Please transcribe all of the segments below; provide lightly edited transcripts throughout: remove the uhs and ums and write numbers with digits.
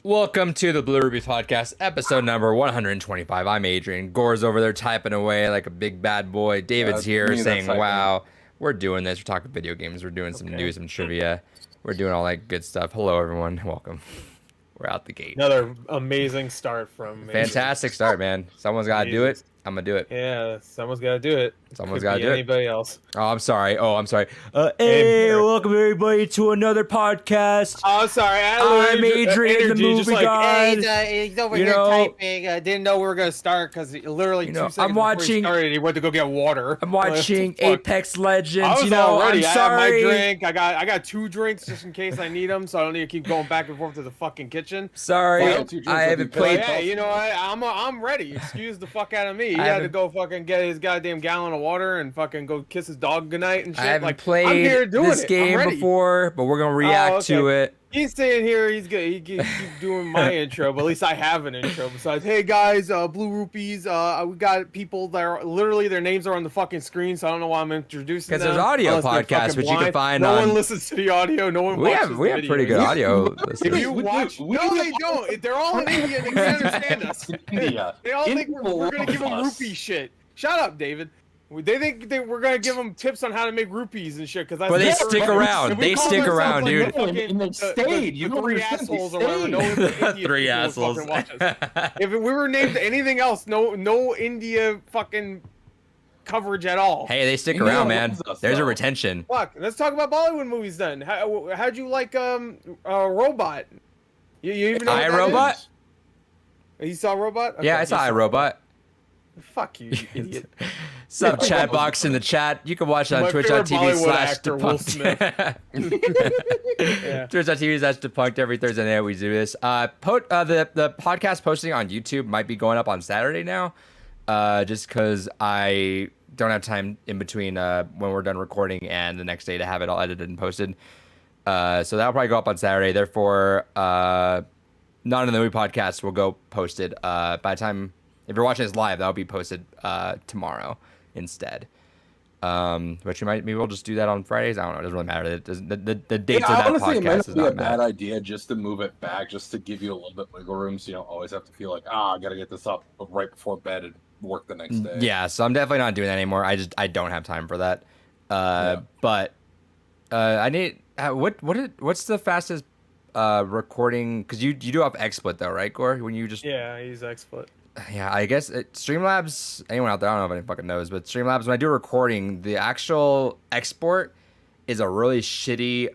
Welcome to the Blue Ruby Podcast, episode number 125. I'm Adrian. Gore's over there typing away like a big bad boy. David's here saying, wow, we're doing this. We're talking video games. We're doing some news, some trivia. We're doing all that good stuff. Hello, everyone. Welcome. We're out the gate. Another amazing start from Fantastic start, man. Someone's got to do it. I'm going to do it. Yeah, someone's got to do it. Someone's got to do it. Anybody else. Oh, I'm sorry. Hey, welcome everybody to another podcast. Oh, sorry. I'm Adrian, the movie guy. Hey, he's over here typing. Didn't know we were going to start because literally 2 seconds before he started, he went to go get water. I'm watching Apex Legends. I was all ready. I'm sorry. I have my drink. I got 2 drinks just in case I need them, so I don't need to keep going back and forth to the fucking kitchen. Sorry, I haven't played. Hey, you know what? I'm ready. Excuse the fuck out of me. He had to go fucking get his goddamn gallon of water and fucking go kiss his dog goodnight and shit. I haven't played I'm here doing this game before, but we're gonna react to it. He's staying here. He's good. He keep doing my intro, but at least I have an intro. Besides, hey guys, Blue Rupees. We got people that are literally their names are on the fucking screen, so I don't know why I'm introducing them. Because there's audio podcasts, which you can find no on. No one listens to the audio. No one. We have pretty good audio. If you watch, no, they don't. They're all in India. They can't understand us. India. They all think we're gonna give them rupee shit. Shut up, David. They think we're gonna give them tips on how to make rupees and shit. But they stick around. They stick around, dude. And they stayed. You three assholes or whatever. Three assholes. If we were named anything else, no India fucking coverage at all. Hey, they stick around, man. There's a retention. Fuck. Let's talk about Bollywood movies then. How'd you like Robot? You even know iRobot? You saw Robot? Okay, yeah, I saw iRobot. Fuck you idiot. Sub chat box in the chat. You can watch it on twitch.tv/depunked. Twitch.tv/depunked every Thursday night we do this. The podcast posting on YouTube might be going up on Saturday now. Just because I don't have time in between when we're done recording and the next day to have it all edited and posted. So that'll probably go up on Saturday. Therefore, Not in the Movie Podcast will go posted by the time. If you're watching this live, that'll be posted tomorrow instead. But maybe we'll just do that on Fridays. I don't know. It doesn't really matter. The dates of that podcast it might is be not a bad idea just to move it back, just to give you a little bit wiggle room, so you don't always have to feel like, I gotta get this up right before bed and work the next day. Yeah, so I'm definitely not doing that anymore. I don't have time for that. But I need what's the fastest recording? Because you do have XSplit though, right, Gore? When you just I use XSplit. Yeah, I guess Streamlabs, anyone out there, I don't know if anyone fucking knows, but Streamlabs, when I do a recording, the actual export is a really shitty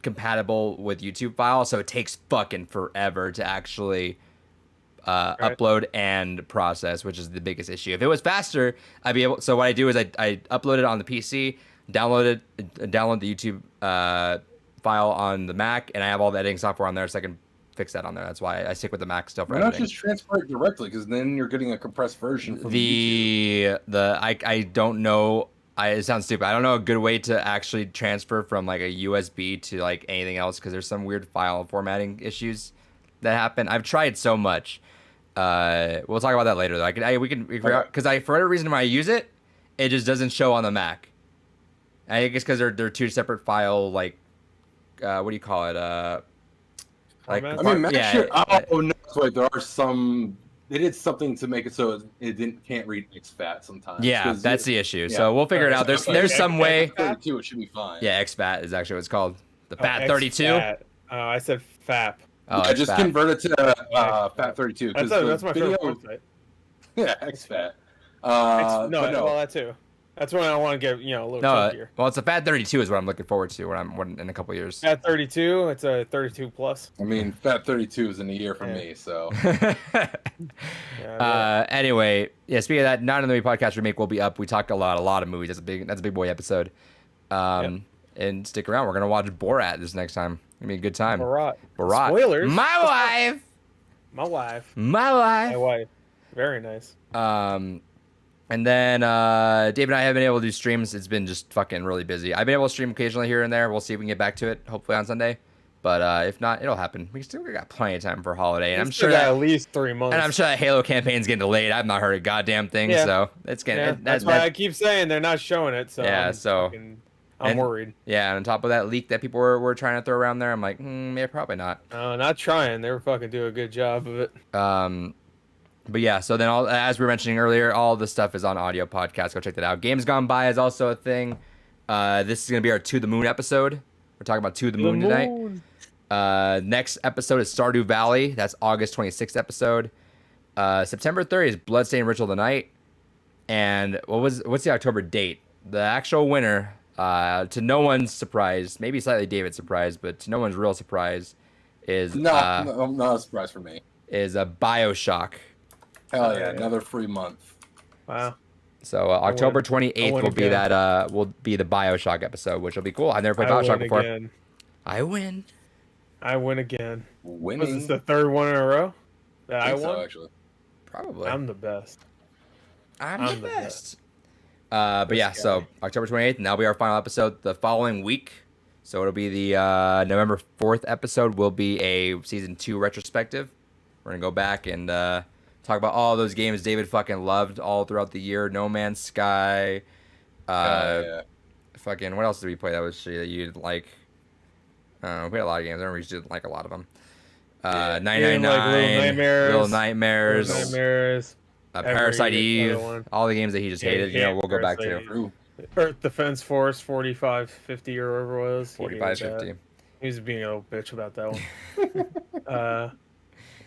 compatible with YouTube file, so it takes fucking forever to actually upload and process, which is the biggest issue. If it was faster, I'd be able. So what I do is I upload it on the PC, download the YouTube file on the Mac, and I have all the editing software on there, so I can fix that on there. That's why I stick with the Mac still for Why editing. not just transfer it directly? Because then you're getting a compressed version from I don't know. It sounds stupid. I don't know a good way to actually transfer from like a USB to like anything else, because there's some weird file formatting issues that happen. I've tried so much. We'll talk about that later though. We can because for whatever reason when I use it, it just doesn't show on the Mac. I think it's because they're two separate file, like what do you call it? Mac should. Oh no! Wait, there are some. They did something to make it so it can't read exFAT sometimes. Yeah, that's the issue. Yeah. So we'll figure it out. There's some way. 32, it should be fine. Yeah, exFAT is actually what it's called. The FAT32. I said FAP. Oh, I just convert it to FAT32. That's my favorite website. Yeah, exFAT. Well, that too. That's when I want to get a little chunkier. Well, it's a FAT32 is what I'm looking forward to when in a couple years. FAT32, it's a 32 plus. I mean, FAT32 is in a year for me, so. Anyway, speaking of that, Not in the Movie Podcast remake will be up. We talked a lot of movies. That's a big boy episode. And stick around. We're gonna watch Borat this next time. It's gonna be a good time. Borat. Spoilers. My wife. My wife. Very nice. And then Dave and I haven't been able to do streams. It's been just fucking really busy. I've been able to stream occasionally here and there. We'll see if we can get back to it, hopefully on Sunday. But if not, it'll happen. We still got plenty of time for holiday, and I'm sure that at least 3 months. And I'm sure that Halo campaign's getting delayed. I've not heard a goddamn thing, so it's getting. That's why I keep saying they're not showing it. So yeah, I'm worried. Yeah, and on top of that leak that people were trying to throw around there, I'm like, yeah, probably not. Not trying. They were fucking doing a good job of it. But yeah, so then as we were mentioning earlier, all the stuff is on audio podcast. Go check that out. Games Gone By is also a thing. This is gonna be our To the Moon episode. We're talking about To the Moon tonight. Next episode is Stardew Valley. That's August 26th episode. September 30th is Bloodstained Ritual of the Night. And what's the October date? The actual winner, to no one's surprise, maybe slightly David's surprise, but to no one's real surprise, is not a surprise for me. Is a BioShock. Hell yeah, another free month. Wow. So October 28th will be the BioShock episode, which will be cool. I've never played BioShock before. Again. I win again. Winning. Was this the third one in a row that I won? So, actually. Probably. I'm the best. I'm the best. But yeah, so October 28th, and that'll be our final episode the following week. So it'll be the November 4th episode will be a season 2 retrospective. We're going to go back and talk about all those games David fucking loved all throughout the year. No Man's Sky. Fucking, what else did we play that was shitty that you didn't like? We played a lot of games. I remember you didn't like a lot of them. 999, Little Nightmares. Parasite Eve, all the games that he just hated, we'll go back to. Earth Defense Force 4550 or whatever it was. 4550. He was being a little bitch about that one.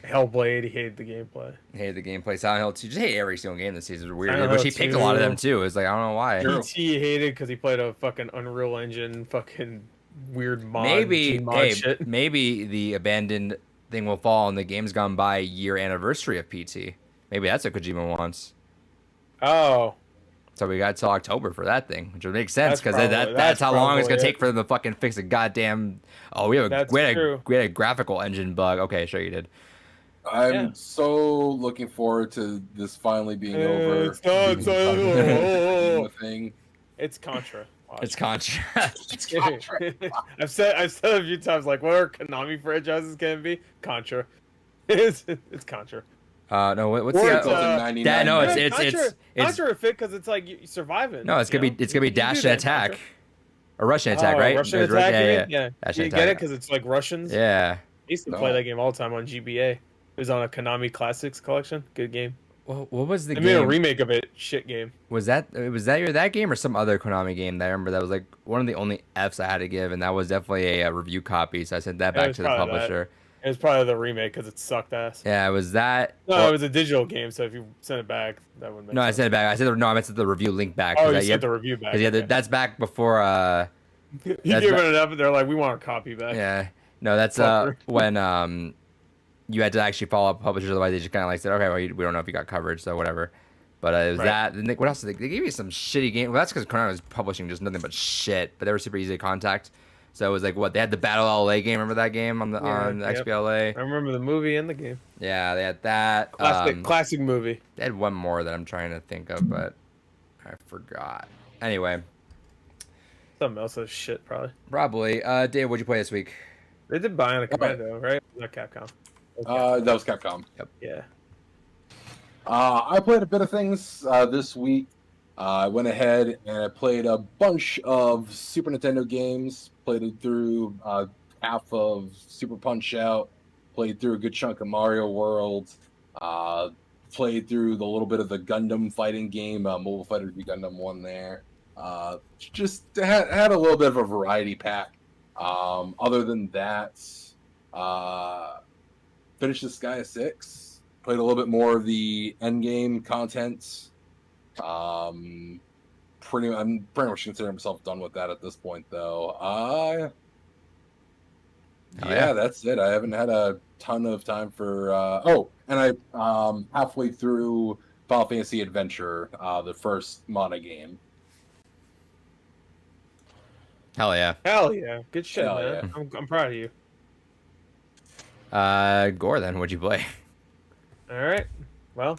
Hellblade, he hated the gameplay. Silent Hill 2, just hate every single game this season. It was weird, but he picked a lot of them too. It's like, I don't know why. PT hated because he played a fucking Unreal Engine, fucking weird mod. Shit. Maybe the abandoned thing will fall on the Games Gone By year anniversary of PT. Maybe that's what Kojima wants. Oh. So we got till October for that thing, which would make sense because that's how long it's gonna take for them to fucking fix a goddamn. Oh, we had a graphical engine bug. Okay, sure you did. I'm so looking forward to this finally being over. It's Contra. Watch. It's Contra. It's Contra. I've said a few times, like, what are Konami franchises gonna be? Contra. It's Contra. No, what's the Contra fit because it's like you surviving. No, it's gonna be Dash and Attack, a Russian Attack, right? Russian Attack. Yeah. You get it because it's like Russians. Yeah. I used to play that game all the time on GBA. It was on a Konami Classics collection. Good game. What was the game? They made a remake of it. Shit game. Was that that game or some other Konami game that I remember that was like one of the only Fs I had to give, and that was definitely a review copy. So I sent that back to the publisher. It was probably the remake because it sucked ass. Yeah, it was that. No, it was a digital game, so if you send it back, that wouldn't make sense. I sent it back. I sent the review link back. Oh, you sent the review back. Yeah, that's back before. You gave it up, and they're like, we want our copy back. Yeah. No, that's when you had to actually follow up publishers, otherwise they just kind of like said, okay, well, we don't know if you got coverage, so whatever. But it was that. And what else? They gave you some shitty game. Well, that's because Konami was publishing just nothing but shit, but they were super easy to contact. So it was like they had the Battle LA game. Remember that game on XBLA? I remember the movie and the game. Yeah, they had that. Classic movie. They had one more that I'm trying to think of, but I forgot. Anyway. Something else is shit, probably. Probably. Dave, what'd you play this week? They did Bionic Commando, right? Not Capcom. That was Capcom. Yep. Yeah. I played a bit of things this week. I went ahead and I played a bunch of Super Nintendo games. Played it through half of Super Punch-Out. Played through a good chunk of Mario World. Played through the little bit of the Gundam fighting game. Mobile Fighter V Gundam 1 there. Just had a little bit of a variety pack. Other than that, finished the Sky 6. Played a little bit more of the endgame content. I'm pretty much considering myself done with that at this point, though. That's it. I haven't had a ton of time for. And I halfway through Final Fantasy Adventure, the first Mana game. Hell yeah! Good shit, man. Yeah. I'm proud of you. Gore, then what'd you play? All right. Well,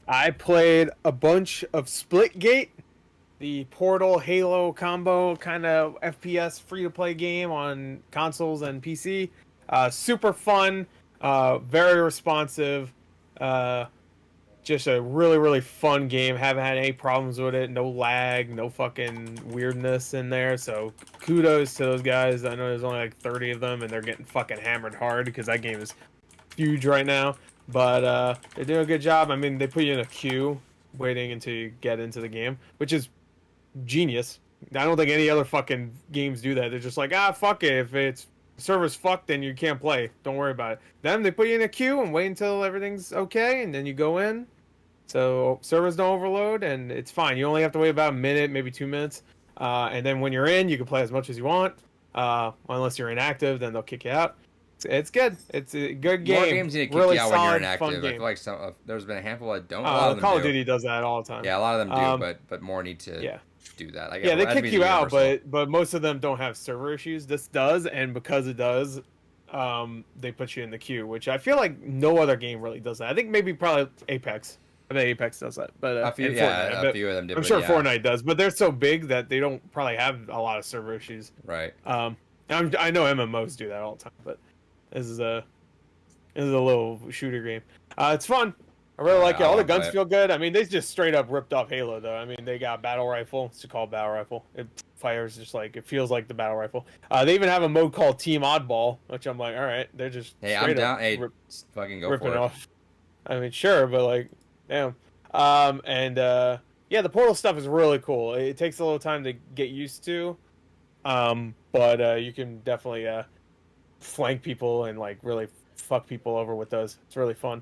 I played a bunch of Splitgate, the Portal Halo combo kind of FPS free-to-play game on consoles and PC. Super fun, very responsive. just a really, really fun game. Haven't had any problems with it. No lag, no fucking weirdness in there. So kudos to those guys. I know there's only like 30 of them, and they're getting fucking hammered hard because that game is huge right now. But they're doing a good job. I mean, they put you in a queue waiting until you get into the game, which is genius. I don't think any other fucking games do that. They're just like, fuck it. If it's server's fucked, then you can't play. Don't worry about it. Then they put you in a queue and wait until everything's okay, and then you go in. So servers don't overload, and it's fine. You only have to wait about a minute, maybe 2 minutes. And then when you're in, you can play as much as you want. Unless you're inactive, then they'll kick you out. It's good. It's a good game. More games need to kick really you out when you're solid, inactive. fun I game. feel like there's been a handful that don't. A lot of them Call of do. Duty does that all the time. Yeah, a lot of them do, but more need to do that. I guess, Yeah, they that'd kick be you out, universal. but most of them don't have server issues. This does, and because it does, they put you in the queue, which I feel like no other game really does that. I think maybe probably Apex. I think Apex does that, but a few, Fortnite, a few of them do. I'm sure Fortnite does, but they're so big that they don't probably have a lot of server issues. Right. I know MMOs do that all the time, but this is a little shooter game. It's fun. I really like it. All the guns feel good. I mean, they just straight up ripped off Halo, though. I mean, they got battle rifle. It's called battle rifle. It fires just like it feels like the battle rifle. They even have a mode called Team Oddball, which I'm like, all right, they're just I'm down. Hey, fucking go ripping for it. off. I mean, sure, but like, damn. Yeah, the portal stuff is really cool. It takes a little time to get used to, but you can definitely flank people and like really fuck people over with those. It's really fun.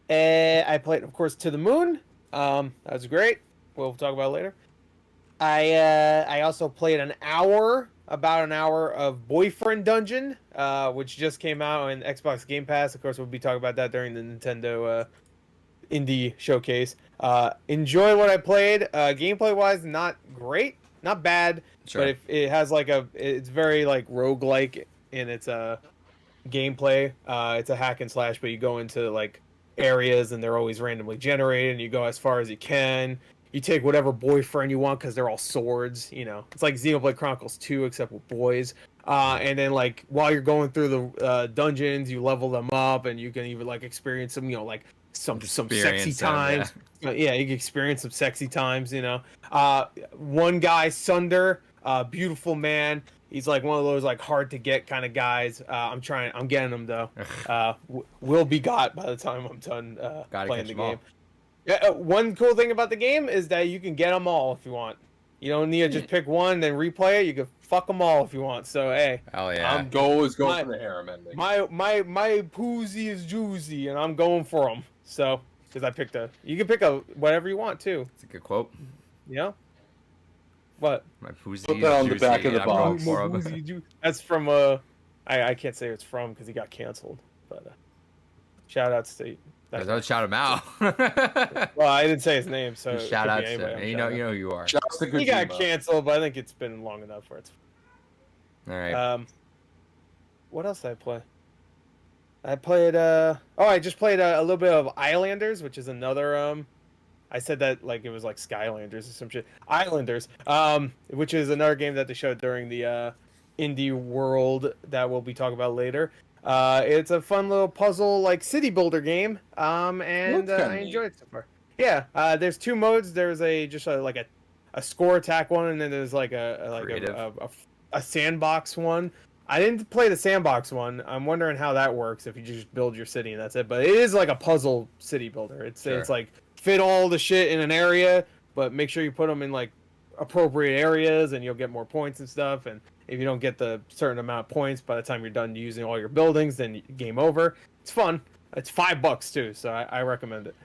And I played, of course, To the Moon. That was great. We'll talk about it later. I also played about an hour of Boyfriend Dungeon, which just came out on Xbox Game Pass. Of course, we'll be talking about that during the Nintendo Indie Showcase. Enjoy what I played. Gameplay-wise, not great, not bad, Sure. but it has like it's very like roguelike in its gameplay. It's a hack and slash, but you go into like areas and they're always randomly generated, and you go as far as you can. You take whatever boyfriend you want because they're all swords, you know. It's like Xenoblade Chronicles 2 except with boys. And then like while you're going through the dungeons, you level them up, and you can even like experience some, you know, like some sexy times. Yeah, you can experience some sexy times, you know. One guy, Sunder, beautiful man. He's like one of those like hard to get kind of guys. I'm getting him though. Will be got by the time I'm done playing the game. Yeah, one cool thing about the game is that you can get them all if you want. You don't need to just pick one and then replay it. You can fuck them all if you want. So hey, hell yeah, go for the harem ending. My poozy is juicy, and I'm going for them. So because you can pick a whatever you want too. It's a good quote. Yeah. What? My poozy Put that on the back of the box. That's from I can't say it's from because he got canceled. But shout outs to. Don't shout him out. Well, I didn't say his name, so shout out to you know who you are. He got canceled, but I think it's been long enough for it. All right. What else did I play? I played. I just played a little bit of Islanders, which is another. I said that like it was like Skylanders or some shit. Islanders, which is another game that they showed during the Indie World that we'll be talking about later. It's a fun little puzzle like city builder game, and I enjoyed it so far. Yeah, there's two modes. There's a score attack one, and then there's like a sandbox one. I didn't play the sandbox one. I'm wondering how that works if you just build your city and that's it. But it is like a puzzle city builder. It's like fit all the shit in an area, but make sure you put them in like appropriate areas, and you'll get more points and stuff. And if you don't get the certain amount of points by the time you're done using all your buildings, then game over. It's fun. It's $5 too, so I recommend it.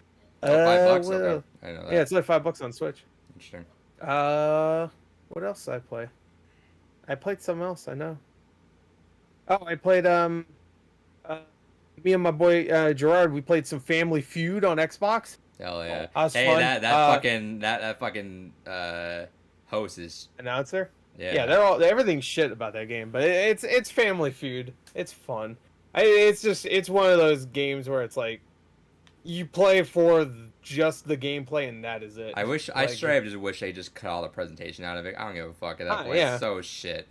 $5? Okay. I know that. Yeah, it's like $5 on Switch. Interesting. What else did I play? I played something else. I know. Oh, I played me and my boy Gerard. We played some Family Feud on Xbox. Hell yeah! Hey, fun. that fucking host is announcer. Yeah, everything's shit about that game, but it's Family Feud. It's fun. It's one of those games where it's like you play for just the gameplay and that is it. I just wish they just cut all the presentation out of it. I don't give a fuck at that point. It's so shit.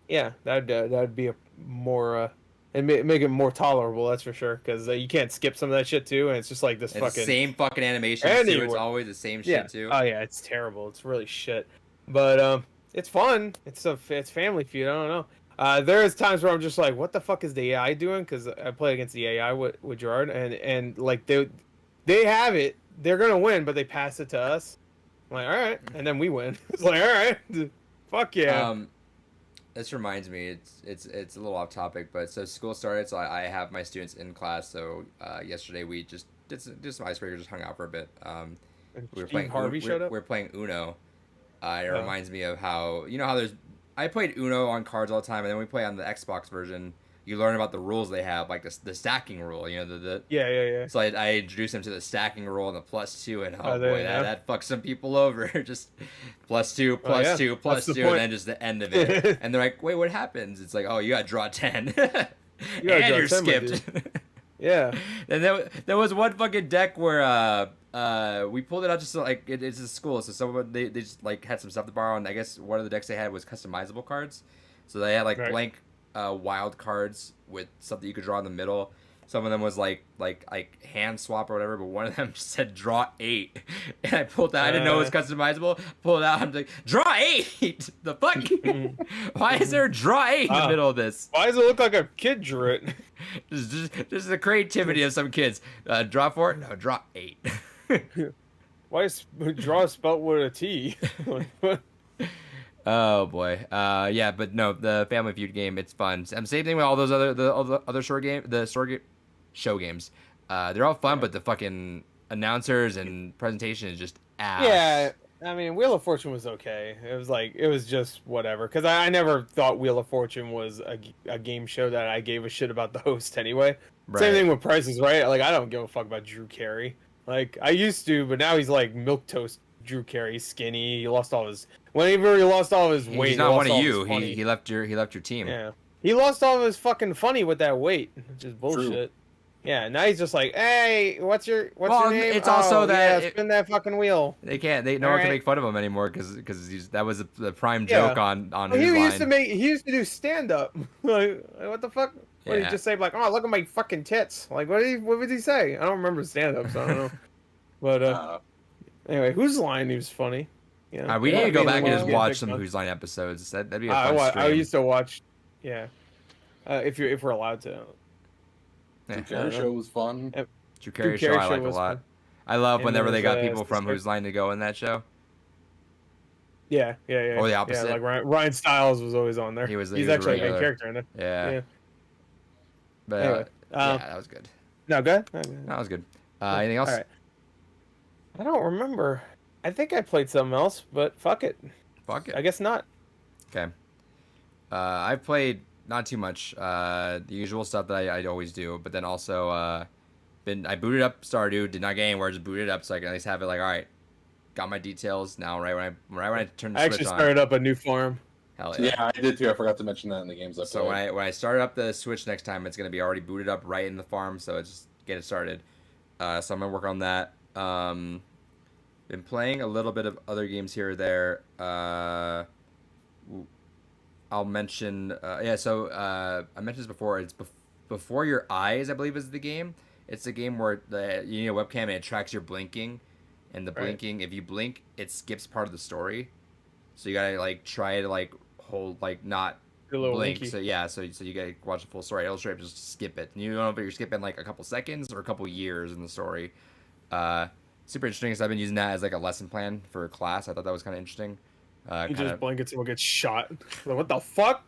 Yeah, that'd be a more and make it more tolerable. That's for sure, because you can't skip some of that shit too, and it's just like this and fucking same fucking animation too. It's always the same shit too. Oh yeah, it's terrible. It's really shit. But it's fun. It's Family Feud. I don't know. There's times where I'm just like, what the fuck is the AI doing? Because I play against the AI with Gerard, and like they have it. They're gonna win, but they pass it to us. I'm like, all right, and then we win. It's like, all right, fuck yeah. This reminds me, it's a little off topic, but so school started, so I have my students in class. So yesterday we just did some icebreakers, just hung out for a bit. We were playing Harvey showed up. We were playing Uno. It reminds me of how there's I played Uno on cards all the time, and then we play on the Xbox version. You learn about the rules they have, like the stacking rule. The yeah. So I introduced them to the stacking rule and the +2, and boy, that fucks some people over. Just +2, +2, +2, and then just the end of it. And they're like, wait, what happens? It's like, oh, you got to draw 10, and you're skipped. Yeah. And there was one fucking deck where we pulled it out just so, like it's a school, so someone they just like had some stuff to borrow, and I guess one of the decks they had was customizable cards, so they had like blank wild cards with stuff that you could draw in the middle. Some of them was like hand swap or whatever, but one of them said draw 8, and I pulled that. I didn't know it was customizable. Pulled it out. I'm like, draw 8. The fuck? Why is there a draw 8 in the middle of this? Why does it look like a kid drew it? Just the creativity of some kids. Draw 4? No, draw 8. Why is draw spelled with a T? Oh boy, yeah, but no, the Family Feud game, it's fun. Same thing with all those other show games. They're all fun, but the fucking announcers and presentation is just ass. Yeah, I mean, Wheel of Fortune was okay. It was just whatever. Because I never thought Wheel of Fortune was a game show that I gave a shit about the host anyway. Right. Same thing with Price is Right. Like, I don't give a fuck about Drew Carey. Like, I used to, but now he's like milquetoast Drew Carey. He's skinny. He lost all his... Whenever he lost all his weight... He's not one of you. He left your team. Yeah. He lost all of his fucking funny with that weight. Which is bullshit. True. Yeah, now he's just like, hey, what's your name? It's also that spin that fucking wheel. No one can make fun of him anymore because that was the prime joke on his line. He used to do stand up. Like, what the fuck? What did he just say? Like, oh, look at my fucking tits. Like, what would he say? I don't remember stand up, so I don't know. But anyway, Whose Line? He was funny. Yeah, we need to go back and just watch some Whose Line episodes. That'd be a fun stream. I used to watch. Yeah, if we're allowed to. Drew Carey show was fun. Drew Carey show I like a lot. Fun. I love whenever they got people from Whose Line to go in that show. Yeah. Or the opposite. Yeah, like Ryan Stiles was always on there. He's actually a main character in it. Yeah. But anyway, that was good. No, good. That was good. Anything else? All right. I don't remember. I think I played something else, but fuck it. I guess not. Okay. I've played not too much. The usual stuff that I always do, but then also I booted up Stardew, did not get anywhere, just booted it up so I can at least have it like, all right, got my details now. Right when I turn the Switch on. I actually started up a new farm. Hell yeah. Yeah, I did too. I forgot to mention that in the games I played. So when I start up the Switch next time, it's gonna be already booted up right in the farm, so it's just get it started. So I'm gonna work on that. Been playing a little bit of other games here or there. I'll mention, I mentioned this before. It's Before Your Eyes, I believe, is the game. It's a game where you need a webcam and it tracks your blinking, and the blinking, if you blink, it skips part of the story. So you gotta like try to like hold like not blink. So you gotta watch the full story. It'll straight up just skip it. And you don't know if you're skipping like a couple seconds or a couple years in the story. Super interesting because I've been using that as like a lesson plan for a class. I thought that was kind of interesting. You just blink and someone gets shot. Like, what the fuck?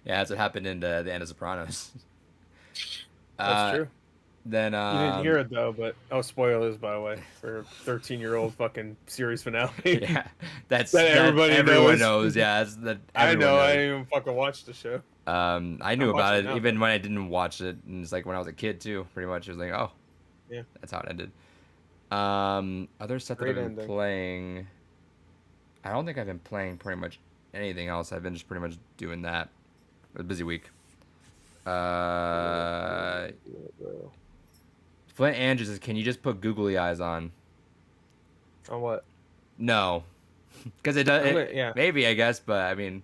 Yeah, that's what happened in the end of Sopranos. That's true. Then you didn't hear it though, but spoilers by the way for 13-year-old fucking series finale. Yeah, that everyone knows. Yeah, that I know. Knows. I didn't even fucking watch the show. I knew about it even when I didn't watch it, and it's like when I was a kid too. Pretty much, it was like, oh, yeah, that's how it ended. Other stuff that I've been playing. I don't think I've been playing pretty much anything else. I've been just pretty much doing that. It was a busy week. Flint Andrews says, can you just put googly eyes on? On what? No. Because it does. Yeah. Maybe, I guess, but I mean.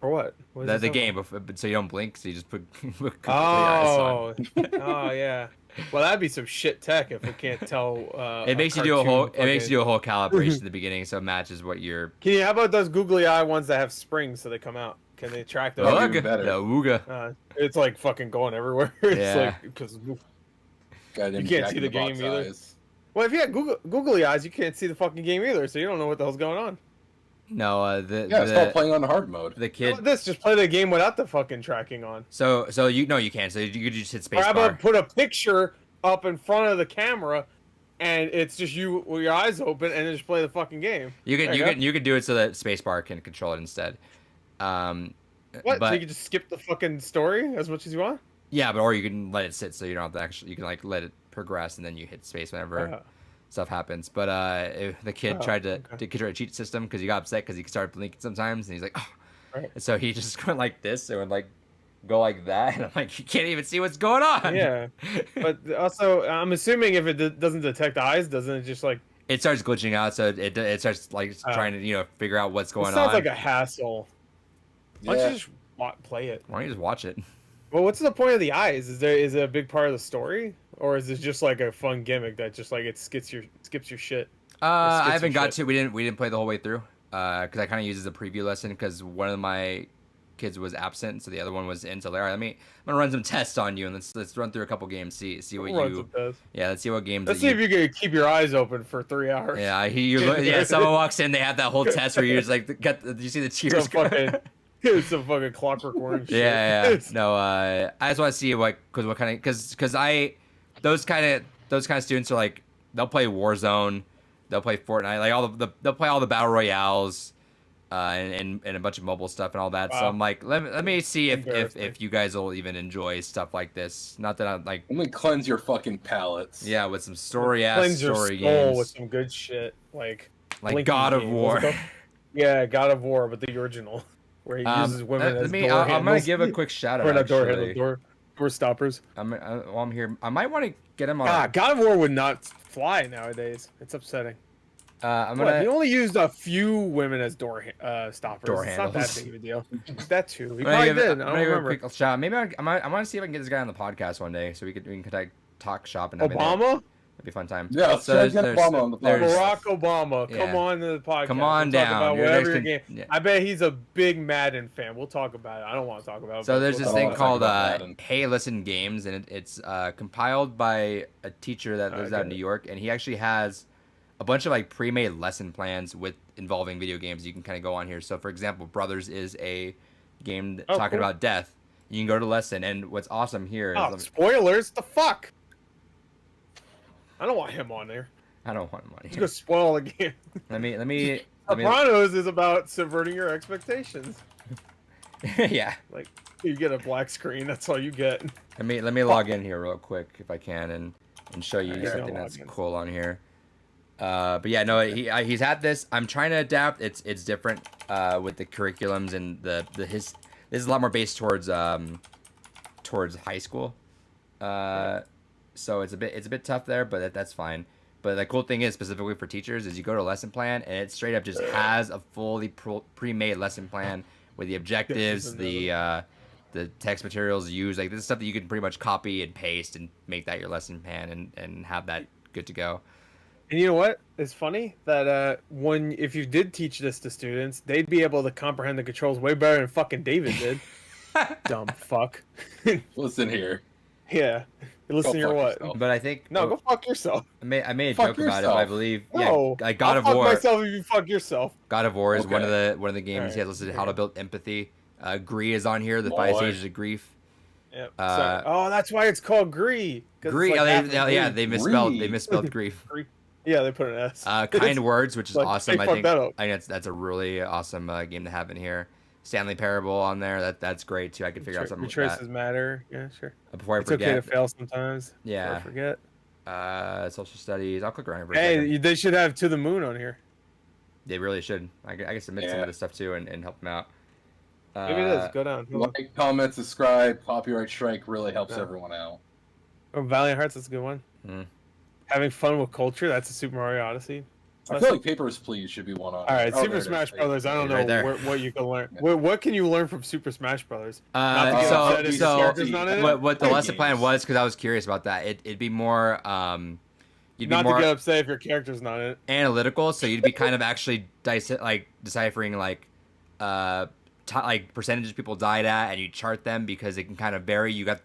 For what? The game, so you don't blink, so you just put googly eyes on. Oh yeah. Well, that'd be some shit tech if it can't tell. It makes you do a whole. It makes you do a whole calibration at the beginning, so it matches what you're. How about those googly eye ones that have springs so they come out? Can they track those? The ooga. It's like fucking going everywhere. It's like because you can't see the game either. Well, if you have googly eyes, you can't see the fucking game either, so you don't know what the hell's going on. No, it's called playing on hard mode. The kid. Just play the game without the fucking tracking on. So you can't. So you could just hit space bar. Or how about put a picture up in front of the camera, and it's just you with your eyes open, and then just play the fucking game. You can do it so that spacebar can control it instead. What? So you can just skip the fucking story as much as you want? Yeah, or you can let it sit so you don't have to actually. You can like let it progress, and then you hit space whenever. Stuff happens, but the kid tried to cheat the system because he got upset because he started blinking sometimes, and he's like, oh. Right. And so he just went like this, and would like go like that, and I'm like, you can't even see what's going on. Yeah, but also I'm assuming if it doesn't detect eyes, doesn't it just like it starts glitching out, so it starts like trying to figure out what's going on. Sounds like a hassle. Why don't you just play it? Why don't you just watch it? Well, what's the point of the eyes? Is it a big part of the story? Or is it just like a fun gimmick that just like it skips your shit? I haven't got to. We didn't play the whole way through because I kind of used it as a preview lesson because one of my kids was absent, so the other one was in. So I'm gonna run some tests on you and let's run through a couple games, see what you. Yeah, let's see what games. Let's see if you can keep your eyes open for 3 hours. Yeah, yeah. Someone walks in, they have that whole test where you just like do you see the tears? It's a fucking Clockwork Orange. Yeah. No, I just want to see what kind of because those kind of students are like they'll play Warzone, they'll play Fortnite, like they'll play all the battle royales, and a bunch of mobile stuff and all that. Wow. So I'm like, let me see if you guys will even enjoy stuff like this. Not that I'm like. Let me cleanse your fucking palates. Yeah, with some story games. With some good shit like God of War. Yeah, God of War, but the original. Where he uses women as door handles. I'm gonna give a quick shout out. Not door handles, door stoppers. While I'm here, I might want to get him on. God of War would not fly nowadays. It's upsetting. He only used a few women as door stoppers. Door it's handles. Not that big of a deal. That too. He probably did. I don't remember. A quick shout. Maybe I want to see if I can get this guy on the podcast one day so we can talk shop and Obama. It'd be a fun time. Yeah, so get Obama on the podcast. Barack Obama, come on to the podcast. Come on down. Talk about whatever your game. Yeah. I bet he's a big Madden fan. We'll talk about it. I don't want to talk about it. So there's this thing called Hey Listen Games, and it's compiled by a teacher that lives out in New York, and he actually has a bunch of like pre-made lesson plans involving video games. You can kind of go on here. So for example, Brothers is a game talking about death. You can go to lesson, and what's awesome here is spoilers. The fuck. I don't want him on there. I don't want him on here. He's gonna spoil the game. Let me. Sopranos is about subverting your expectations. Yeah. Like you get a black screen. That's all you get. Let me log in here real quick if I can and show you something that's cool on here. But yeah, no, he's had this. I'm trying to adapt. It's different with the curriculums and this is a lot more based towards high school. So it's a bit tough there, but that's fine. But the cool thing is, specifically for teachers, is you go to a lesson plan and it straight up just has a fully pre-made lesson plan with the objectives, the text materials used. Like this is stuff that you can pretty much copy and paste and make that your lesson plan and have that good to go. And you know what? It's funny that if you did teach this to students, they'd be able to comprehend the controls way better than fucking David did. Dumb fuck. Listen here. Yeah. Listen here what? Yourself. But I think go fuck yourself. I made a joke about it, but I believe like God of War. Fuck myself if you fuck yourself. God of War is one of the games he has listed how to build empathy. Gree is on here, the 5 stages of grief. Yep. That's why it's called Gree. Gree. Like they misspelled grief. Yeah, they put an S. Kind words, which is awesome. I think that's a really awesome game to have in here. Stanley Parable on there. That's great too. I could figure out something. Traces matter. Yeah, sure. Before I forget, it's okay to fail sometimes. Yeah. Before I forget. Social studies. I'll click around for a second. They should have To the Moon on here. They really should. I can submit some of this stuff too and help them out. Maybe it is. Go down. Like, comment, subscribe. Copyright strike really helps everyone out. Oh, Valiant Hearts. That's a good one. Having fun with culture. That's a Super Mario Odyssey. I feel like Papers, Please should be one on. All right, Super Smash Brothers. I don't know what you can learn. Yeah. What can you learn from Super Smash Brothers? What the lesson plan was, because I was curious about that. It'd be more you'd be not more to get upset if your character's not in it. Analytical, so you'd be kind of actually deciphering like percentages people died at, and you chart them because it can kind of vary. You got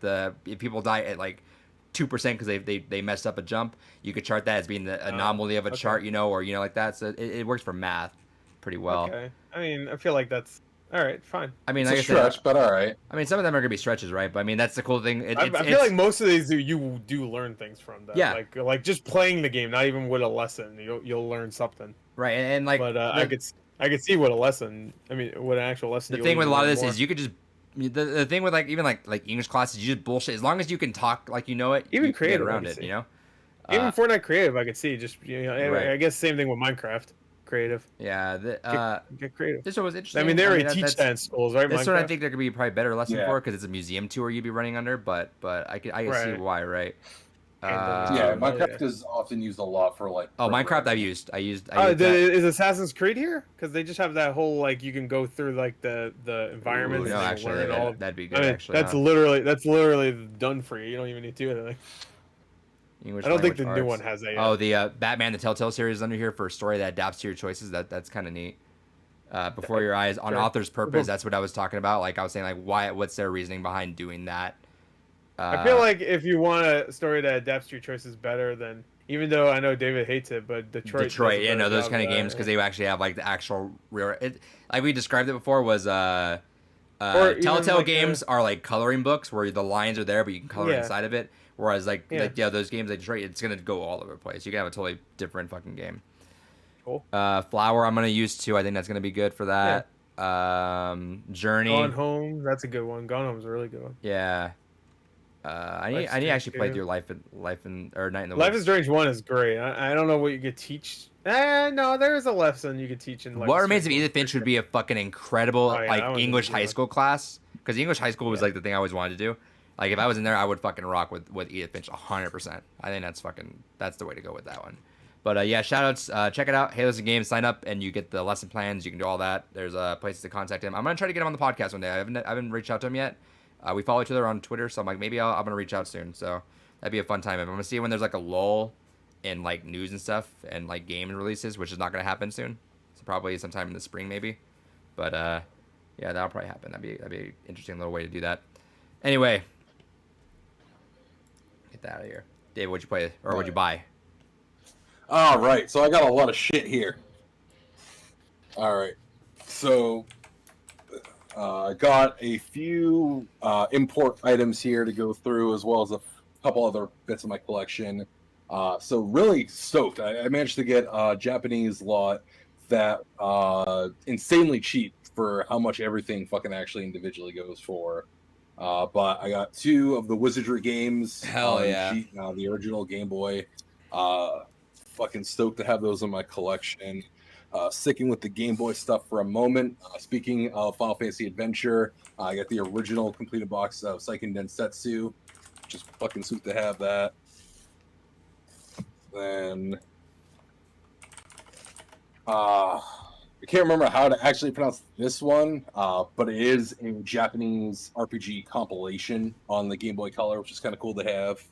if people die at like 2% because they messed up a jump, you could chart that as being the anomaly of a chart, or like that. So it works for math pretty well. Okay. I mean, I feel like that's all right. Fine. I mean, it's a stretch, but all right. I mean, some of them are gonna be stretches, right? But I mean, that's the cool thing. I feel like most of these you do learn things from that. Yeah. Like just playing the game, not even with a lesson, you'll learn something. Right, and like, but I could see what a lesson. I mean, what an actual lesson. The thing with a lot of this is you could just. The thing with even like English classes, you just bullshit. As long as you can talk like it, even you creative get around it, even Fortnite creative, I could see. Just right. I guess same thing with Minecraft creative. Yeah, get creative. This one was interesting. I mean, they already teach that in schools, right? This one I think there could be probably better lesson for because it's a museum tour you'd be running under. But I can see why, right? Minecraft is often used a lot for like. Minecraft I used. Is Assassin's Creed here? Because they just have that whole you can go through like the environments. No, actually, that'd be good. That's literally done for you. You don't even need to do anything. English I don't think the new one has that yet. The Batman the Telltale series is under here for a story that adapts to your choices. That's kind of neat. Before your eyes on author's purpose. That's what I was talking about. Like I was saying, what's their reasoning behind doing that? I feel like if you want a story that adapts to your choices better than, even though I know David hates it, but Detroit, those kind of games because they actually have like the actual real. Like we described it before was Telltale games are like coloring books where the lines are there, but you can color inside of it. Whereas those games like Detroit, it's gonna go all over the place. You can have a totally different fucking game. Cool. Flower, I'm gonna use too. I think that's gonna be good for that. Journey. Gone Home, that's a good one. Gone Home's a really good one. Yeah. I need to actually play through Night in the Woods. Life is Strange 1 is great. I don't know what you could teach. No, there is a lesson you could teach in Life. What Remains of Edith Finch would be a fucking incredible English high school class, because English high school was like the thing I always wanted to do. Like if I was in there, I would fucking rock with Edith Finch 100%. I think that's the way to go with that one. But shout outs, check it out. Halos and Games, sign up and you get the lesson plans. You can do all that. There's places to contact him. I'm gonna try to get him on the podcast one day. I haven't reached out to him yet. We follow each other on Twitter, so I'm like, maybe I'm gonna reach out soon. So that'd be a fun time. I'm gonna see when there's like a lull in like news and stuff and like game releases, which is not gonna happen soon. So probably sometime in the spring, maybe. But that'll probably happen. That'd be an interesting little way to do that. Anyway, get that out of here, Dave. What'd you play or what'd you buy? All right, so I got a lot of shit here. All right, so. I got a few import items here to go through, as well as a couple other bits of my collection. So really stoked. I managed to get a Japanese lot that insanely cheap for how much everything fucking actually individually goes for. But I got 2 of the Wizardry games. Hell yeah. The original Game Boy. Fucking stoked to have those in my collection. Sticking with the Game Boy stuff for a moment. Speaking of Final Fantasy Adventure, I got the original completed box of Seiken Densetsu. Just fucking sweet to have that. Then, I can't remember how to actually pronounce this one, but it is a Japanese RPG compilation on the Game Boy Color, which is kind of cool to have.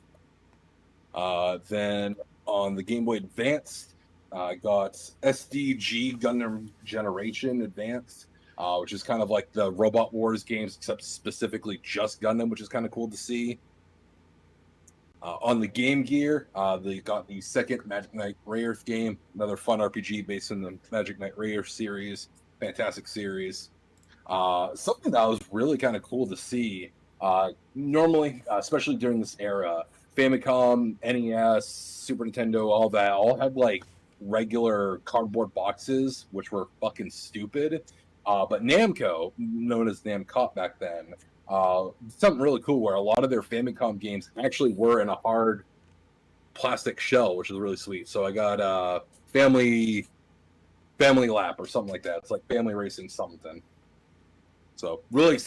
Then on the Game Boy Advance, I got SDG Gundam Generation Advanced, which is kind of like the Robot Wars games, except specifically just Gundam, which is kind of cool to see. On the Game Gear, they got the second Magic Knight Rayearth game, another fun RPG based on the Magic Knight Rayearth series, fantastic series. Something that was really kind of cool to see. Normally, especially during this era, Famicom, NES, Super Nintendo, all that, all had like regular cardboard boxes, which were fucking stupid. But Namco, known as Namcot back then, something really cool where a lot of their Famicom games actually were in a hard plastic shell, which is really sweet. So I got Family Lap or something like that. It's like Family Racing something. So really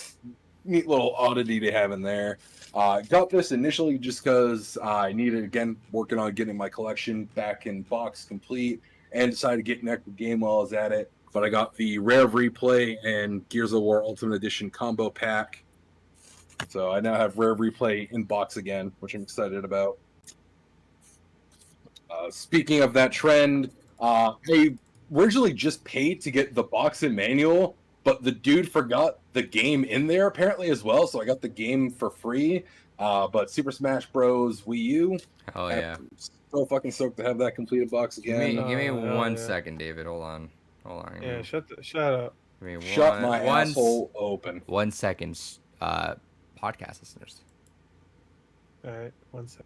neat little oddity to have in there. Got this initially just because I needed, again, working on getting my collection back in box complete. and decided to get an extra game while I was at it. But I got the Rare of Replay and Gears of War Ultimate Edition combo pack. So I now have Rare of Replay in box again, which I'm excited about. Speaking of that trend, I originally just paid to get the box and manual, but the dude forgot the game in there apparently as well, so I got the game for free. But Super Smash Bros. Wii U. Oh yeah. So fucking stoked to have that completed box again. Give me 1 second, David. Hold on. Yeah, shut up. Shut my asshole open. 1 second, podcast listeners. All right, 1 second.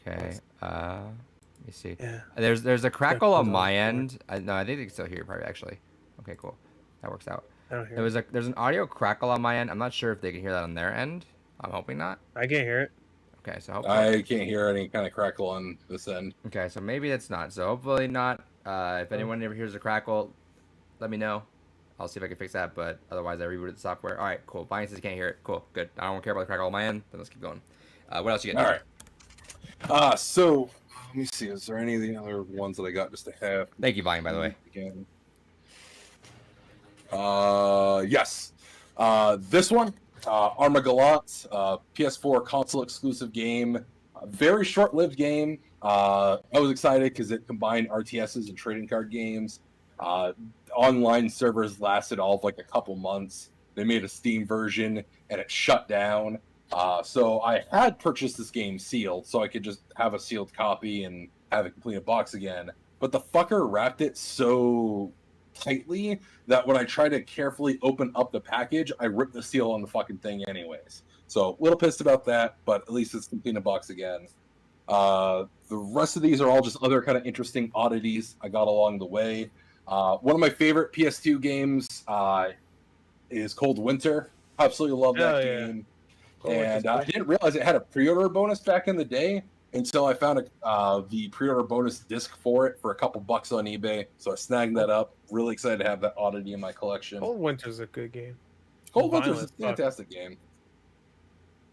Okay. Let me see. Yeah. There's a crackle on my end. No, I think it's still here, probably actually. Okay, cool. That works out. I don't hear it. There's an audio crackle on my end. I'm not sure if they can hear that on their end. I'm hoping not. I can't hear it. Okay, so hopefully... I can't hear any kind of crackle on this end. Okay, so maybe it's not. So hopefully not. If anyone ever hears a crackle, let me know. I'll see if I can fix that, but otherwise I rebooted the software. All right, cool. Vine says you can't hear it. Cool, good. I don't care about the crackle on my end. Then let's keep going. What else you got? All right. So let me see. Is there any of the other ones that I got just to have? Thank you, Vine, by the way. Again. Yes. This one, Armageddon, PS4 console exclusive game. Very short-lived game. I was excited because it combined RTSs and trading card games. Online servers lasted all of like a couple months. They made a Steam version and it shut down. So I had purchased this game sealed so I could just have a sealed copy and have a completed box again. But the fucker wrapped it so tightly that when I tried to carefully open up the package, I ripped the seal on the fucking thing anyways. So a little pissed about that, but at least it's completed box again. The rest of these are all just other kind of interesting oddities I got along the way. One of my favorite PS2 games is Cold Winter. Absolutely love that game. And I didn't realize it had a pre-order bonus back in the day until I found the pre-order bonus disc for it for a couple bucks on eBay. So I snagged that up. Really excited to have that oddity in my collection. Cold Winter's a good game. Cold Winter's a fantastic game.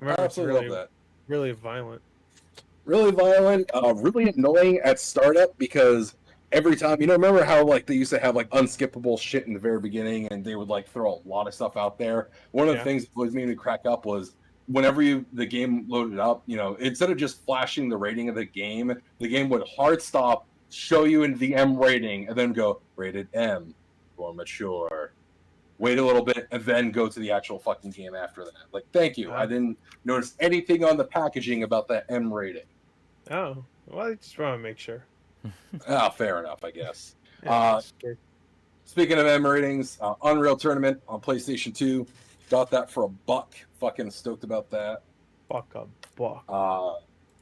I absolutely love that. Really violent. Really violent. Really annoying at startup because every time, remember how like they used to have like unskippable shit in the very beginning and they would like throw a lot of stuff out there. One of the things that always made me crack up was whenever the game loaded up, instead of just flashing the rating of the game would hard stop, show you in the M rating, and then go rated M for mature. Wait a little bit, and then go to the actual fucking game after that. Like, thank you. I didn't notice anything on the packaging about that M rating. Oh, well, I just want to make sure. Fair enough, I guess. Yeah, speaking of M ratings, Unreal Tournament on PlayStation 2. Got that for $1. Fucking stoked about that. Fuck a buck.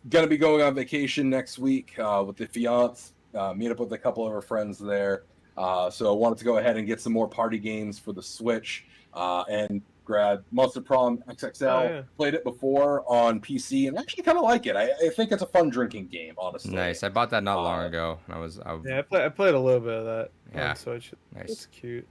Gonna be going on vacation next week with the fiance. Meet up with a couple of our friends there. So I wanted to go ahead and get some more party games for the Switch and grab Monster Prom XXL. Oh, yeah. Played it before on PC and actually kind of like it. I think it's a fun drinking game, honestly. Nice. I bought that not long ago. I played a little bit of that on Switch. Nice. It's cute.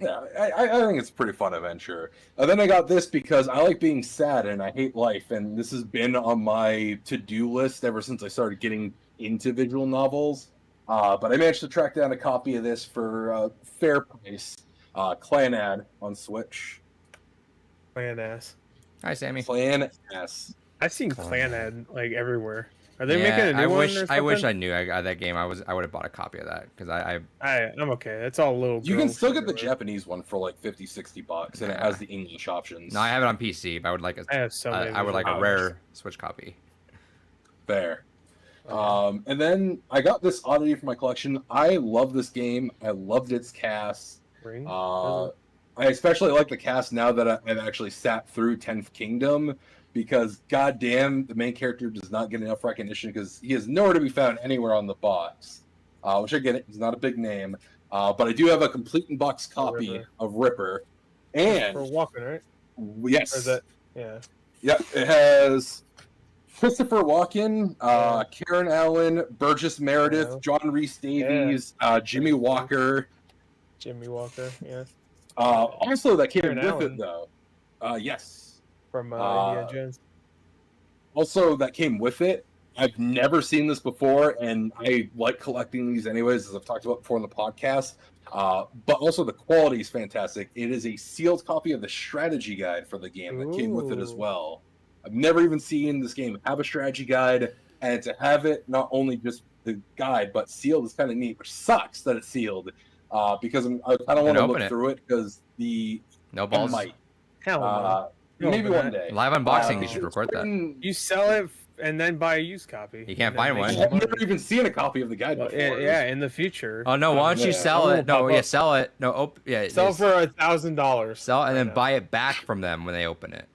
Yeah, I think it's a pretty fun adventure. Then I got this because I like being sad and I hate life, and this has been on my to-do list ever since I started getting into visual novels. But I managed to track down a copy of this for a fair price. Clanad on Switch. Clan-ass. Hi, Sammy. Clan-ass. I've seen Clanad like everywhere. Are they making a new one or something? I wish I knew I got that game. I would have bought a copy of that because I'm okay. It's all little. You can still get the Japanese one for like $50-$60, and it has the English options. No, I have it on PC, but I would like a rare Switch copy. Fair. And then I got this oddity for my collection. I love this game. I loved its cast. I especially like the cast now that I've actually sat through 10th Kingdom, because goddamn, the main character does not get enough recognition because he is nowhere to be found anywhere on the box. Which I get it, he's not a big name. But I do have a complete in box copy of Ripper. And for Walken, right? Yes. Or is that, yeah. Yeah, it has Christopher Walken, Karen Allen, Burgess Meredith, John Rhys Davies, Jimmy Walker. Jimmy Walker, yeah. Also, that came Karen with Allen. it, though. Yes. From Indiana Jones. Also, that came with it. I've never seen this before, and I like collecting these anyways, as I've talked about before on the podcast. But also the quality is fantastic. It is a sealed copy of the strategy guide for the game that came with it as well. I've never even seen this game have a strategy guide, and to have it not only just the guide but sealed is kind of neat, which sucks that it's sealed. Because I don't want to look through it because no balls. Hell no. Maybe one day. Live unboxing. You should record that. You sell it and then buy a used copy. You can't find one. I've never even seen a copy of the guide before. Yeah, in the future. Oh no! Why don't you sell it? No, yeah, sell it. No, sell for $1,000. Sell and then buy it back from them when they open it.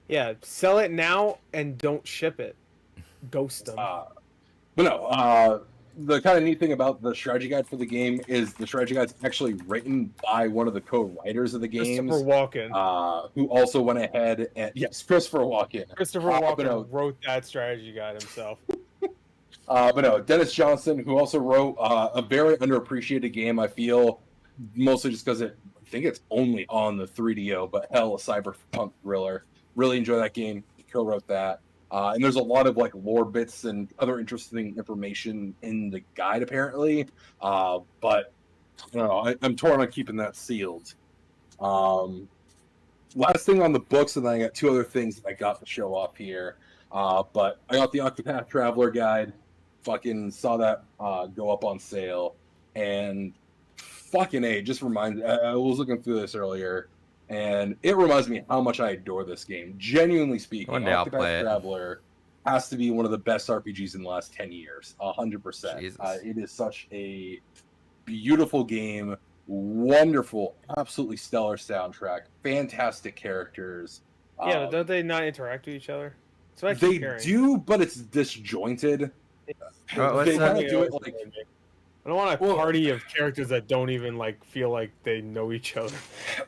Yeah. Sell it now and don't ship it. Ghost them. But no, the kind of neat thing about the strategy guide for the game is the strategy guide's actually written by one of the co-writers of the game, Christopher Walken, who also went ahead and Christopher Walken. Christopher Walken wrote that strategy guide himself. But no, Dennis Johnson, who also wrote a very underappreciated game, I feel, mostly just because I think it's only on the 3DO, but hell, a cyberpunk thriller. Really enjoy that game. He co-wrote that. And there's a lot of like lore bits and other interesting information in the guide, apparently. But I don't know. I'm torn on keeping that sealed. Last thing on the books, and then I got two other things that I got to show off here. But I got the Octopath Traveler guide. Fucking saw that go up on sale, and fucking A, just reminds. I was looking through this earlier. And it reminds me how much I adore this game. Genuinely speaking, one day I'll play Traveler has to be one of the best RPGs in the last 10 years. 100%. It is such a beautiful game. Wonderful, absolutely stellar soundtrack. Fantastic characters. Yeah, don't they not interact with each other? So they do, but it's disjointed. They kind of do it like... I don't want a party of characters that don't even like feel like they know each other.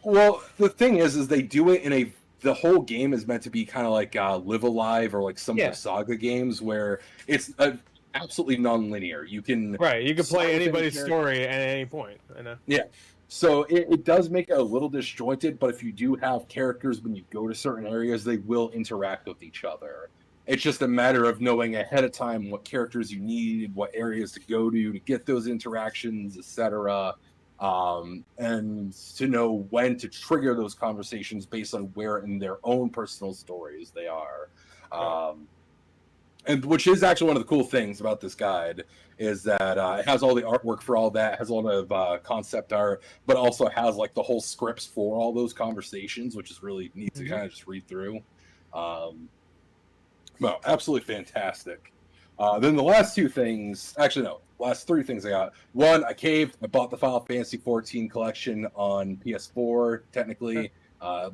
Well, the thing is they do it in the whole game is meant to be kind of like Live Alive or like some of the Saga games where it's absolutely non-linear. You can play anybody's story at any point. I know. Yeah. So it does make it a little disjointed, but if you do have characters when you go to certain areas, they will interact with each other. It's just a matter of knowing ahead of time what characters you need, what areas to go to get those interactions, etc., and to know when to trigger those conversations based on where in their own personal stories they are. And which is actually one of the cool things about this guide is that it has all the artwork for all that, has a lot of concept art, but also has like the whole scripts for all those conversations, which is really neat to kind of just read through. Well, absolutely fantastic. Then the last two things, last three things I got. One, I caved. I bought the Final Fantasy 14 collection on PS4, technically,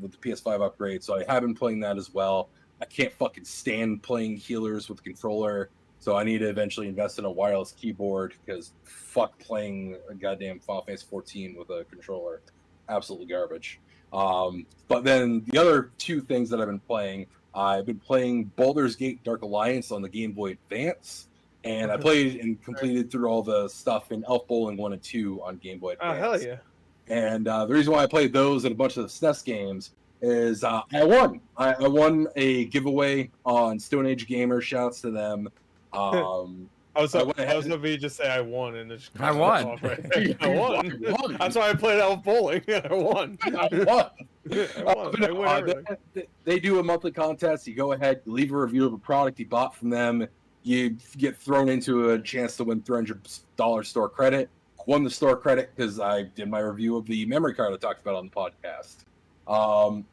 with the PS5 upgrade. So I have been playing that as well. I can't fucking stand playing healers with a controller. So I need to eventually invest in a wireless keyboard because fuck playing a goddamn Final Fantasy 14 with a controller. Absolutely garbage. But then the other two things that I've been playing, I've been playing Baldur's Gate Dark Alliance on the Game Boy Advance, and I played and completed through all the stuff in Elf Bowling 1 and 2 on Game Boy Advance. Oh, hell yeah. And the reason why I played those and a bunch of the SNES games is I won. I won a giveaway on Stone Age Gamer. Shouts to them. I was hoping you just say I won and just I won. Right. I won. That's why I played Elf Bowling. I won. They do a monthly contest. You go ahead, you leave a review of a product you bought from them. You get thrown into a chance to win $300 store credit. I won the store credit because I did my review of the memory card I talked about on the podcast.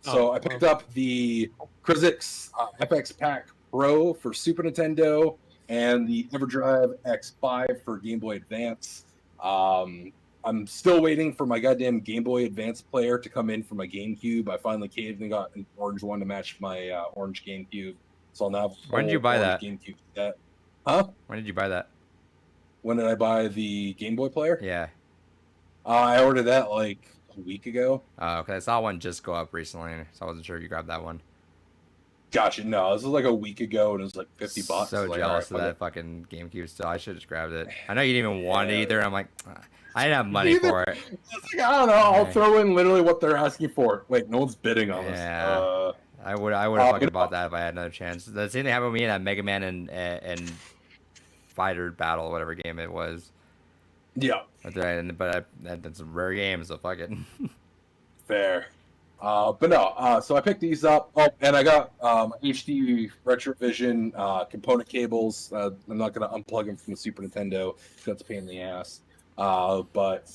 So I picked up the Cryzix FX Pack Pro for Super Nintendo and the EverDrive X5 for Game Boy Advance. I'm still waiting for my goddamn Game Boy Advance player to come in for my GameCube. I finally caved and got an orange one to match my orange GameCube. So I'll now have when did you buy that? GameCube set. Huh? When did you buy that? When did I buy the Game Boy player? Yeah. I ordered that like a week ago. Okay, I saw one just go up recently, so I wasn't sure if you grabbed that one. Gotcha. No, this was like a week ago, and it was like $50. So like, jealous of that fucking GameCube still. I should have just grabbed it. I know you didn't even want it either. I'm like, I didn't have money for it. Like, I don't know. I'll throw in literally what they're asking for. Wait, no one's bidding on this. I I would have fucking bought that if I had another chance. The same thing happened with me in that Mega Man and Fighter Battle, whatever game it was. Yeah. That's a rare game, so fuck it. Fair. But no, so I picked these up. Oh, and I got HD Retrovision component cables. I'm not going to unplug them from the Super Nintendo. That's a pain in the ass. But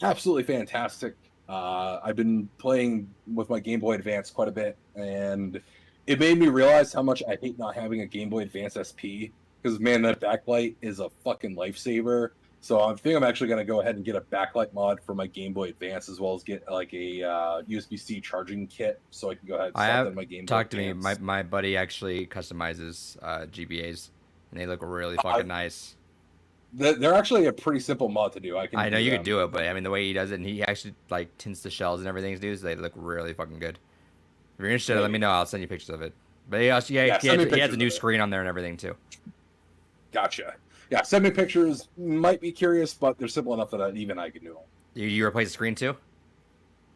absolutely fantastic. I've been playing with my Game Boy Advance quite a bit, and it made me realize how much I hate not having a Game Boy Advance SP. Because, man, that backlight is a fucking lifesaver. So I think I'm actually going to go ahead and get a backlight mod for my Game Boy Advance, as well as get like a USB-C charging kit, so I can go ahead and slot that in my Game Boy Advance. To me. My buddy actually customizes GBAs, and they look really fucking nice. They're actually a pretty simple mod to do. I know you could do it, but I mean the way he does it, and he actually like tints the shells and everything, dude, so they look really fucking good. If you're interested, let me know. I'll send you pictures of it. But he also, he has a new screen on there and everything too. Gotcha. Yeah, send me pictures. Might be curious, but they're simple enough that even I can do them. You replace the screen too?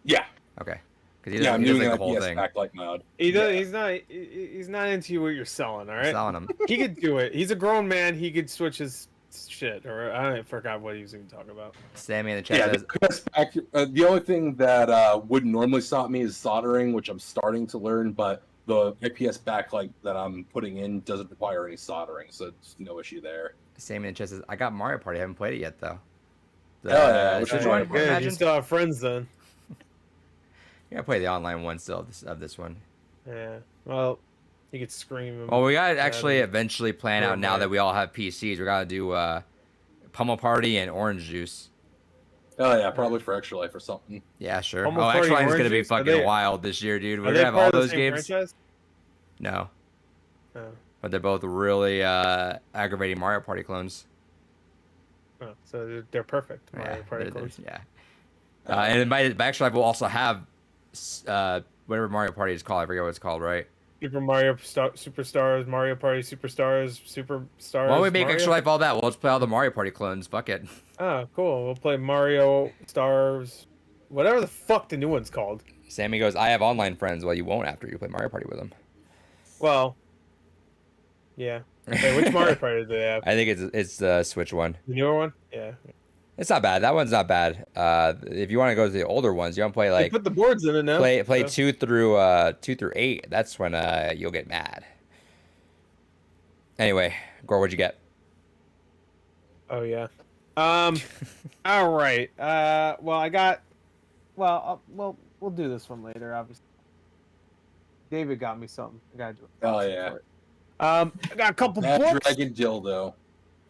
Yeah. Okay. Yeah, I'm doing the whole thing. Backlight mod. He's not into what you're selling. All right. Selling him. He could do it. He's a grown man. He could switch his shit. Or I forgot what he was even talking about. Sammy in the chat says. The only thing that would normally stop me is soldering, which I'm starting to learn, but the IPS backlight that I'm putting in doesn't require any soldering, so it's no issue there. Sammy in the chat says, I got Mario Party. I haven't played it yet though. Which one? Good. You still have friends then. Yeah, I play the online one still of this one. Yeah. Well, you could scream. Well, we gotta actually eventually plan out now that we all have PCs. We gotta do Pummel Party and Orange Juice. Oh yeah, probably for Extra Life or something. Yeah, sure. Extra Life is gonna be fucking wild this year, dude. We're gonna have all those games. Franchise? No. Oh. But they're both really aggravating Mario Party clones. Oh, so they're perfect. Mario Party clones. Yeah. And by Extra Life, we'll also have whatever Mario Party is called. I forget what it's called, right? Super Mario Superstars, Mario Party Superstars, Superstars. Why don't we make Extra Life all that? We'll just play all the Mario Party clones. Fuck it. Oh, cool. We'll play Mario Stars, whatever the fuck the new one's called. Sammy goes, I have online friends. Well, you won't after you play Mario Party with them. Well, yeah. Wait, which Mario Party do they have? I think it's the Switch one. The newer one? Yeah. It's not bad. That one's not bad. If you want to go to the older ones, you want to play like they put the boards in it now. Play 2 through 8. That's when you'll get mad. Anyway, Gore, what'd you get? Oh yeah. All right. Well, I got. Well, we'll do this one later. Obviously, David got me something. I gotta do it. Oh yeah. I got a couple that books. Dragon dildo.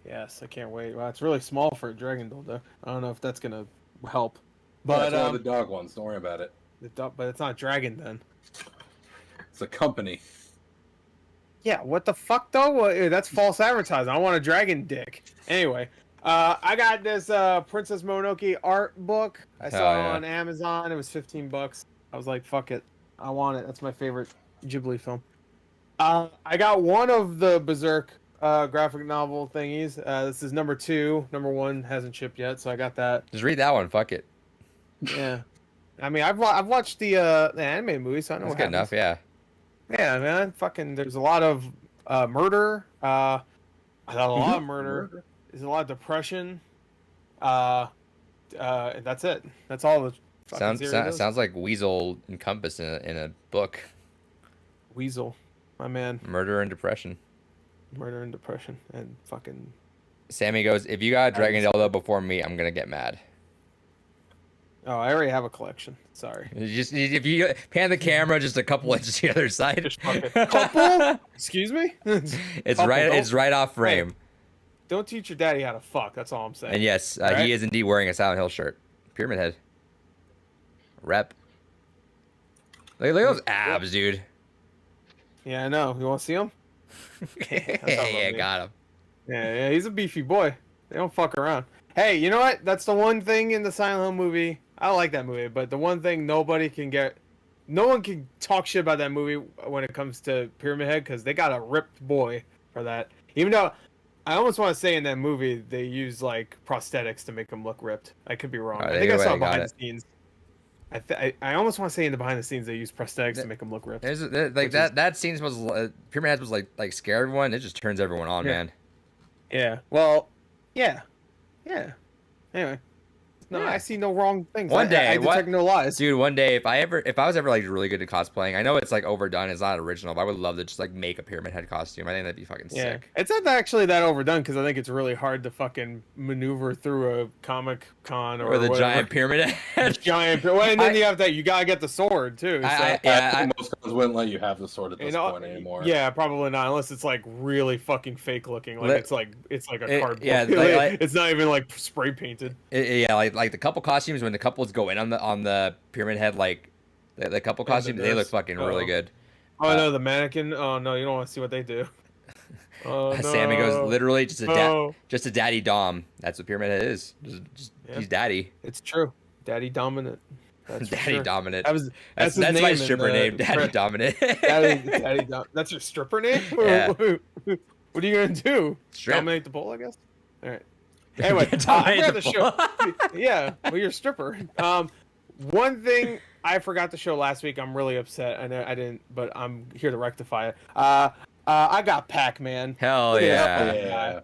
Yes, I can't wait. Well, it's really small for a dragon dildo. I don't know if that's gonna help. But it's one of the dog ones. Don't worry about it. But it's not dragon then. It's a company. Yeah, what the fuck though? Well, that's false advertising. I want a dragon dick. Anyway, I got this Princess Mononoke art book. I saw it on Amazon. It was $15. I was like, fuck it, I want it. That's my favorite Ghibli film. I got one of the Berserk graphic novel thingies. This is number 2. Number 1 hasn't shipped yet, so I got that. Just read that one. Fuck it. Yeah, I mean, I've watched the anime movie, so I know. That's good enough. Yeah. Yeah, man. Fucking, there's a lot of murder. A lot of murder. There's a lot of depression. That's it. That's all the. Sounds like Weasel encompassed in a book. Weasel, my man. Murder and depression. Murder and depression and fucking. Sammy goes, if you got a Dragon Dildo before me, I'm gonna get mad. Oh, I already have a collection. Sorry. Just if you pan the camera just a couple inches to the other side. Couple? Excuse me? It's right off frame. Hey, don't teach your daddy how to fuck. That's all I'm saying. And yes, right? He is indeed wearing a Silent Hill shirt. Pyramid Head. Rep. Look at those abs, dude. Yeah, I know. You want to see him? Yeah, got him. Yeah, he's a beefy boy. They don't fuck around. Hey, you know what? That's the one thing in the Silent Hill movie. I like that movie, but the one thing no one can talk shit about that movie when it comes to Pyramid Head, because they got a ripped boy for that. Even though I almost want to say in that movie they use like prosthetics to make him look ripped. I could be wrong. I think I saw behind the scenes. I almost want to say in the behind the scenes they use prosthetics to make them look ripped. That scene was Pyramid Head was like scare everyone. It just turns everyone on, man. Yeah. Well, yeah. Anyway. No, I see no wrong things. One day, I detect no lies. Dude, one day, if I was ever like really good at cosplaying, I know it's like overdone, it's not original, but I would love to just like make a Pyramid Head costume. I think that'd be fucking sick. It's not actually that overdone because I think it's really hard to fucking maneuver through a Comic Con or the giant pyramid head. Well, and then you gotta get the sword too. I think most cons wouldn't let you have the sword at this point anymore. Yeah, probably not unless it's like really fucking fake looking. Like it's like a cardboard. Yeah, it's not even like spray painted. Like the couple costumes when the couples go in on the Pyramid Head, like the couple costumes, they look fucking really good. Oh no, the mannequin. Oh no, you don't want to see what they do. Oh, no. Sammy goes literally just a daddy dom. That's what Pyramid Head is. He's daddy. It's true. Daddy dominant. That's Daddy Dominant. That's my stripper name, Daddy Dominant. That's your stripper name? Yeah. What are you gonna do? Strip. Dominate the pole, I guess. All right. Anyway, I forgot the show. Yeah, well, you're a stripper. One thing I forgot to show last week. I'm really upset. I know I didn't, but I'm here to rectify it. I got Pac-Man. Hell yeah.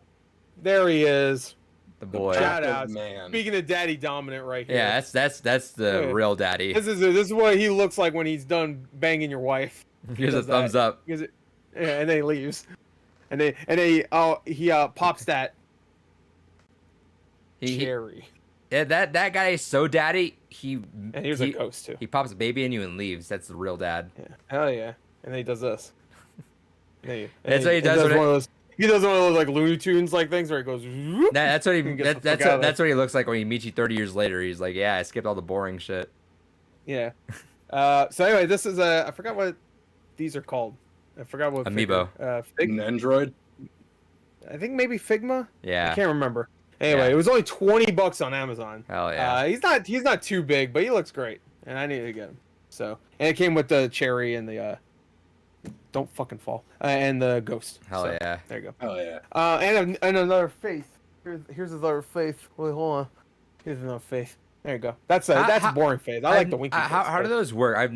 There he is. The boy. Shout out, man. Speaking of Daddy Dominant, right here. Yeah, that's the real daddy. This is what he looks like when he's done banging your wife. Gives a thumbs up. And then he leaves. And he pops that cherry. Yeah, that guy is so daddy. And he was a ghost too. He pops a baby in you and leaves. That's the real dad. Yeah. Hell yeah. And then he does this. That's what he does. He does one of those like Looney Tunes like things where he goes. That's what he looks like when he meets you 30 years later. He's like, yeah, I skipped all the boring shit. Yeah. So anyway, this is I forgot what these are called. I forgot what Amiibo. An Android. I think maybe Figma. Yeah. I can't remember. Anyway, It was only $20 on Amazon. Hell yeah. He's not too big, but he looks great, and I need to get him. So, and it came with the cherry and the don't fucking fall and the ghost. Hell yeah. There you go. Hell yeah. And another face. Here's another face. Wait, hold on. Here's another face. There you go. That's a boring face. I like the winky face. How do those work?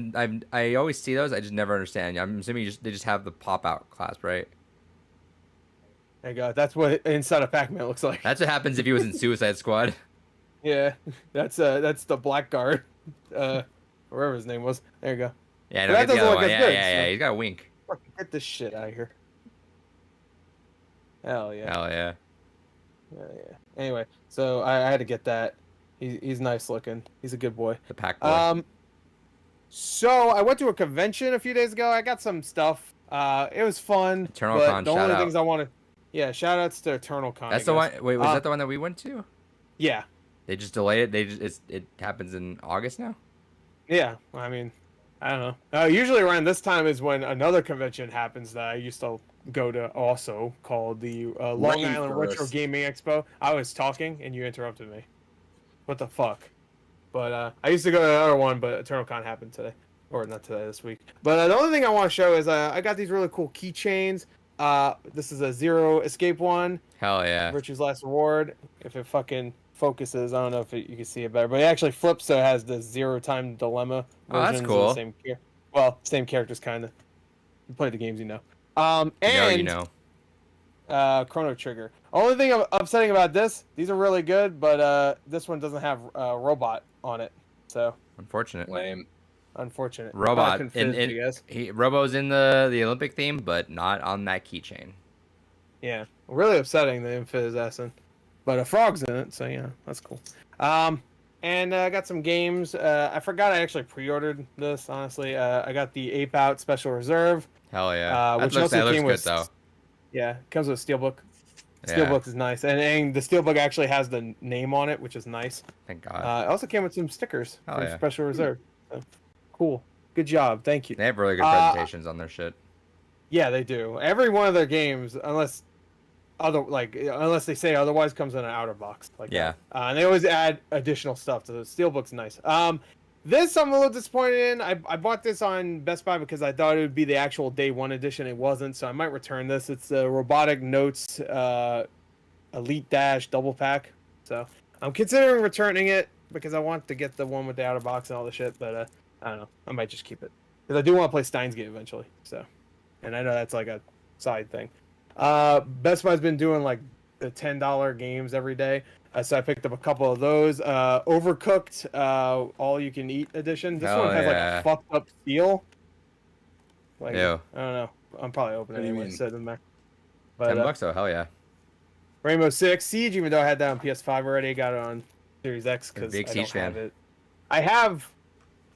I always see those. I just never understand. I'm assuming they just have the pop out clasp, right? There you go. That's what inside of Pac-Man looks like. That's what happens if he was in Suicide Squad. Yeah, that's the Blackguard, wherever his name was. There you go. Yeah, no, that doesn't look as good. Yeah, he's got a wink. Get this shit out of here. Hell yeah. Hell yeah. Hell yeah. Anyway, so I had to get that. He's nice looking. He's a good boy. The Pac boy. So I went to a convention a few days ago. I got some stuff. It was fun. Eternal but Con, the only things I wanted. Yeah, shout outs to Eternal Con. That's the one. Wait, was that the one that we went to? Yeah. They just delayed it. It happens in August now. Yeah, I mean, I don't know. Usually around this time is when another convention happens that I used to go to also, called the Long Island Retro Gaming Expo. I was talking and you interrupted me. What the fuck? But I used to go to another one, but Eternal Con happened today. Or not today, this week. But the only thing I want to show is I got these really cool keychains. This is a Zero Escape one. Hell yeah. Virtue's Last Reward. If it fucking focuses, I don't know if you can see it better, but it actually flips, so it has the Zero Time Dilemma versions. Oh, that's cool. Of the same characters, kind of. You play the games, you know. You know. Chrono Trigger. Only thing upsetting about this, these are really good, but this one doesn't have Robot on it, so. Unfortunate. Lame. Unfortunate. Robot. Robo's in the Olympic theme, but not on that keychain. Yeah, really upsetting the Infiz Essen. But a frog's in it, so yeah, that's cool. And I got some games. I forgot I actually pre-ordered this, honestly. I got the Ape Out Special Reserve. Hell yeah. Which also came with, good, though. Yeah, it comes with a Steelbook. Steelbook is nice. And the Steelbook actually has the name on it, which is nice. Thank God. It also came with some stickers for Special Reserve. So, cool. Good job. Thank you. They have really good presentations on their shit. Yeah, they do. Every one of their games, unless they say otherwise, comes in an outer box. And they always add additional stuff. So the Steelbook's nice. This I'm a little disappointed in. I bought this on Best Buy because I thought it would be the actual day one edition. It wasn't, so I might return this. It's the Robotic Notes Elite Dash double pack. So I'm considering returning it. because I want to get the one with the outer box and all the shit, but I don't know. I might just keep it because I do want to play Steins Gate eventually. So, and I know that's like a side thing. Best Buy's been doing like the $10 games every day, so I picked up a couple of those. Overcooked, all you can eat edition. This one has like a fucked up seal. Like, Ew. I don't know. I'm probably opening it anyway. So it doesn't matter. But, $10? Oh hell yeah. Rainbow Six Siege, even though I had that on PS5 already, I got it on Series X because I don't have it. I have,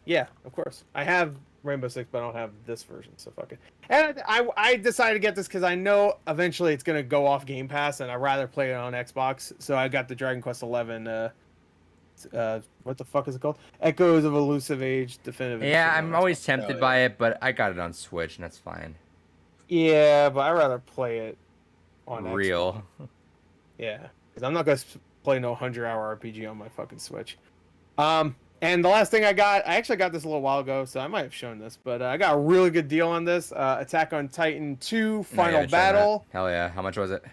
yeah, of course. I have Rainbow Six, but I don't have this version, so fuck it. And I decided to get this because I know eventually it's gonna go off Game Pass, and I'd rather play it on Xbox. So I got the Dragon Quest 11. What the fuck is it called? Echoes of Elusive Age Definitive. Yeah, I'm always tempted by it, but I got it on Switch, and that's fine. Yeah, but I'd rather play it on real. Xbox. Yeah, because I'm not gonna play no 100-hour RPG on my fucking Switch. And the last thing I actually got this a little while ago, so I might have shown this, but I got a really good deal on this. Attack on Titan 2 Final Battle. Hell yeah! How much was it?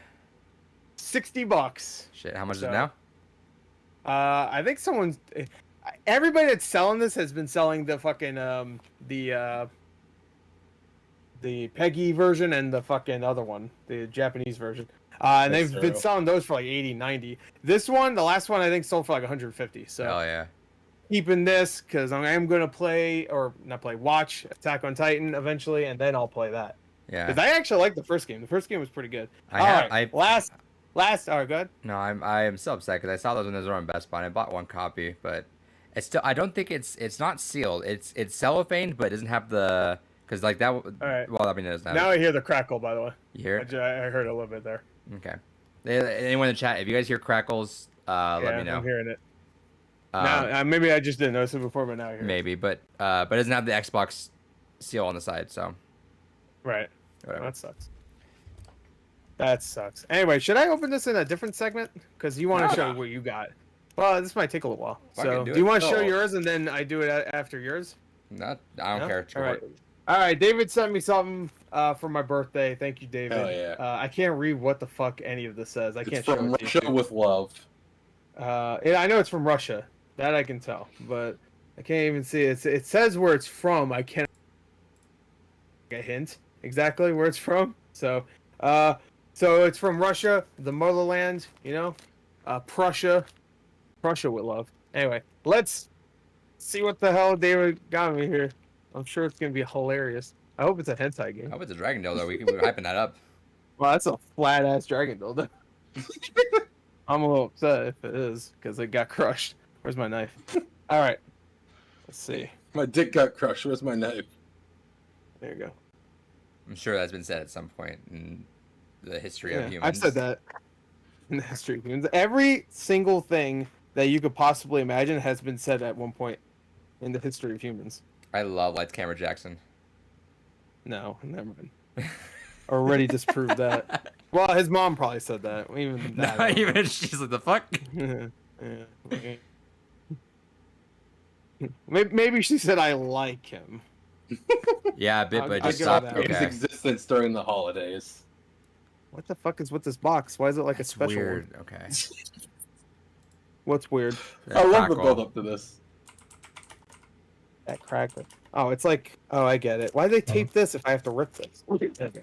$60. Shit, how much is it now? I think everybody that's selling this has been selling the fucking the Peggy version and the fucking other one, the Japanese version. And they've been selling those for like 80, 90. This one, the last one, I think sold for like 150. So hell yeah. Keeping this because I am going to watch Attack on Titan eventually, and then I'll play that. Yeah. Because I actually like the first game. The first game was pretty good. Last. All right, good. No, I am so upset because I saw those when those were on Best Buy and I bought one copy, but it's still, I don't think it's not sealed. It's cellophaned, but it doesn't have the, because like that. All right. Well, I mean, it doesn't have now I hear the crackle. By the way. You hear it? I heard a little bit there. Okay. Anyone in the chat, if you guys hear crackles, let me know. I'm hearing it. Now, maybe I just didn't notice it before, but now I hear maybe, it. But it doesn't have the Xbox seal on the side, so. Right. Whatever. That sucks. That sucks. Anyway, should I open this in a different segment? Because you want to show what you got. Well, this might take a little while. So, do you want to show yours and then I do it after yours? I don't care. All right. All right. David sent me something for my birthday. Thank you, David. Hell yeah. I can't read what the fuck any of this says. It's from Russia with love. I know it's from Russia. That I can tell, but I can't even see it. It says where it's from. I can't get a hint exactly where it's from. So it's from Russia, the motherland. You know, Prussia with love. Anyway, let's see what the hell David got me here. I'm sure it's gonna be hilarious. I hope it's a hentai game. I hope it's a dragon dildo. We're hyping that up. Well, that's a flat ass dragon dildo. I'm a little upset if it is because it got crushed. Where's my knife? All right. Let's see. My dick got crushed. Where's my knife? There you go. I'm sure that's been said at some point in the history of humans. I've said that in the history of humans. Every single thing that you could possibly imagine has been said at one point in the history of humans. I love Lights Camera Jackson. No, never mind. Already disproved that. Well, his mom probably said that. Even that. Not even she's like, the fuck? Yeah. Maybe she said I like him. Yeah, a bit, but just stopped. His existence during the holidays. What the fuck is with this box? Why is it like That's a special weird. one? Okay. What's weird? I love the build up to this. That cracker. Oh, it's like. Oh, I get it. Why do they tape this if I have to rip this? Okay.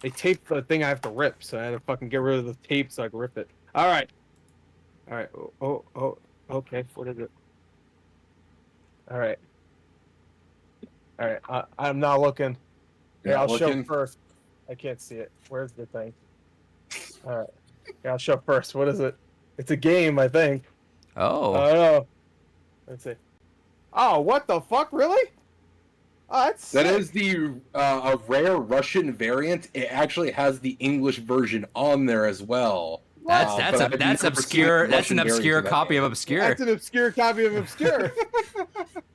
They taped the thing I have to rip, so I had to fucking get rid of the tape so I can rip it. All right. All right. Oh. Okay. What is it? All right. All right. I'm not looking. Yeah, I'll show first. I can't see it. Where's the thing? All right. Yeah, I'll show first. What is it? It's a game, I think. Oh. Oh. Let's see. Oh, what the fuck? Really? Oh, that's that is the a rare Russian variant. It actually has the English version on there as well. That's obscure. That's an obscure copy of obscure. That's an obscure copy of obscure.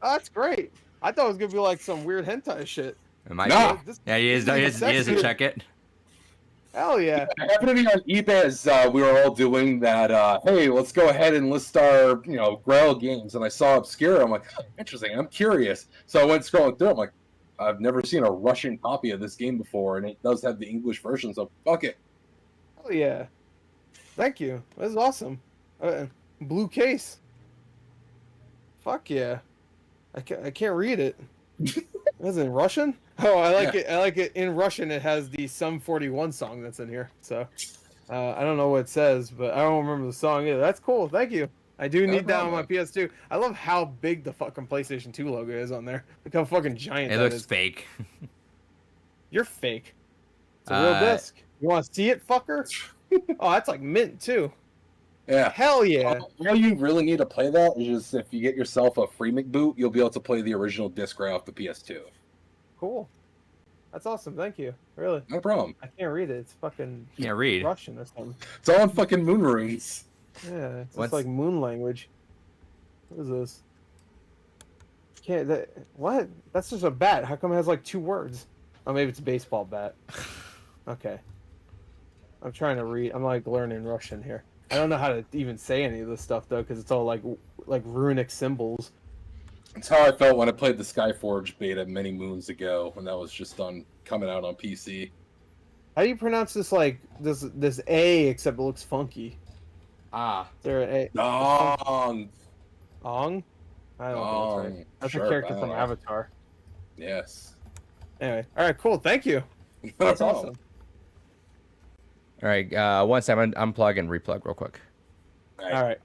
Oh, that's great. I thought it was gonna be like some weird hentai shit. It might be. Yeah, he is to check it. Hell yeah. It happened to be on eBay as we were all doing that. Hey, let's go ahead and list our Grail games, and I saw obscure. I'm like, oh, interesting. I'm curious. So I went scrolling through. I'm like, I've never seen a Russian copy of this game before, and it does have the English version. So fuck it. Hell yeah. Thank you. That's awesome. Blue case. Fuck yeah. I can't read it. Is it in Russian? Oh, I like it. I like it in Russian. It has the Sum 41 song that's in here. So I don't know what it says, but I don't remember the song either. That's cool. Thank you. I do need that on my PS2. I love how big the fucking PlayStation 2 logo is on there. Look how fucking giant that is. It looks fake. You're fake. It's a real disc. You want to see it, fucker? Oh, that's like mint too. Yeah. Hell yeah. All you really need to play that is just if you get yourself a free McBoot, you'll be able to play the original disc right off the PS2. Cool. That's awesome. Thank you. Really. No problem. I can't read it. It's fucking Can't read. Russian or something. It's all on fucking moon rings. Yeah, it's just like moon language. What is this? Can't that what? That's just a bat. How come it has like 2 words? Oh, maybe it's a baseball bat. Okay. I'm trying to read. I'm like learning Russian here. I don't know how to even say any of this stuff though, because it's all like runic symbols. That's how I felt when I played the Skyforge beta many moons ago, when that was just coming out on PC. How do you pronounce this? Like this A, except it looks funky. Ah. Is there an A? Ong. Ong? I don't know if that's right. That's a character from Avatar. Yes. Anyway, all right, cool. Thank you. That's awesome. All right, one second. Unplug and replug real quick. All right.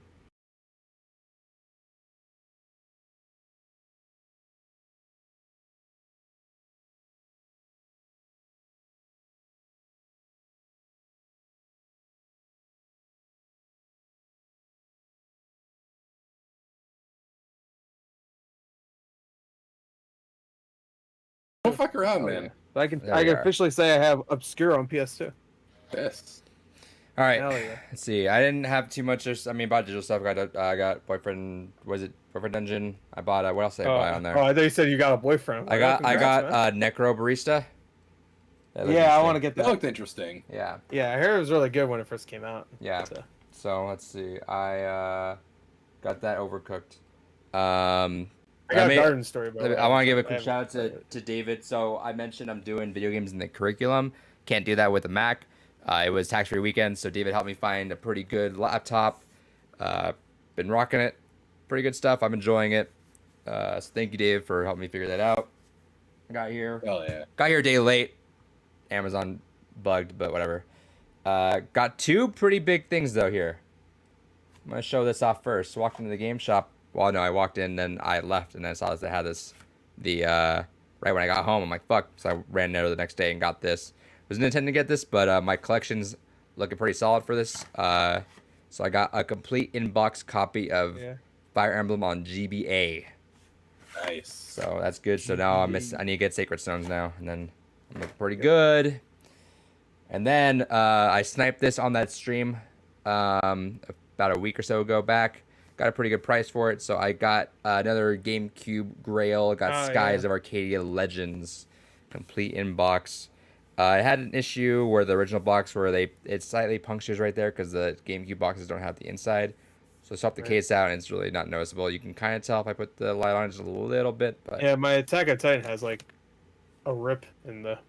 Don't fuck around, man. I can officially say I have Obscure on PS2. Yes. All right. Let's see. I didn't have too much. I mean, about digital stuff. I got Boyfriend. Was it Boyfriend Dungeon? I bought. What else did I buy on there? Oh, I thought you said you got a boyfriend. I got Necro Barista. Yeah, I want to get that. That looked interesting. Yeah. Yeah, I heard it was really good when it first came out. Yeah. So let's see. I got that Overcooked. I got a garden story. I want to give a quick shout out to David. So I mentioned I'm doing video games in the curriculum. Can't do that with a Mac. It was tax-free weekend, so David helped me find a pretty good laptop. Been rocking it. Pretty good stuff. I'm enjoying it. So thank you, Dave, for helping me figure that out. Got here. Hell yeah. Got here a day late. Amazon bugged, but whatever. Got 2 pretty big things, though, here. I'm going to show this off first. Walked into the game shop. Well, no, I walked in, then I left, and then I saw they had this. Right when I got home, I'm like, fuck. So I ran there the next day and got this. Wasn't intending to get this, but my collection's looking pretty solid for this. So I got a complete in-box copy of Fire Emblem on GBA. Nice. So that's good. So now I need to get Sacred Stones now, and then I'm looking pretty good. And then I sniped this on that stream about a week or so ago back. Got a pretty good price for it. So I got another GameCube Grail. Got Skies of Arcadia Legends, complete in-box. I had an issue where the original box where it slightly punctures right there because the GameCube boxes don't have the inside. So swap the case out and it's really not noticeable. You can kind of tell if I put the light on just a little bit. But yeah, my Attack on Titan has like a rip in the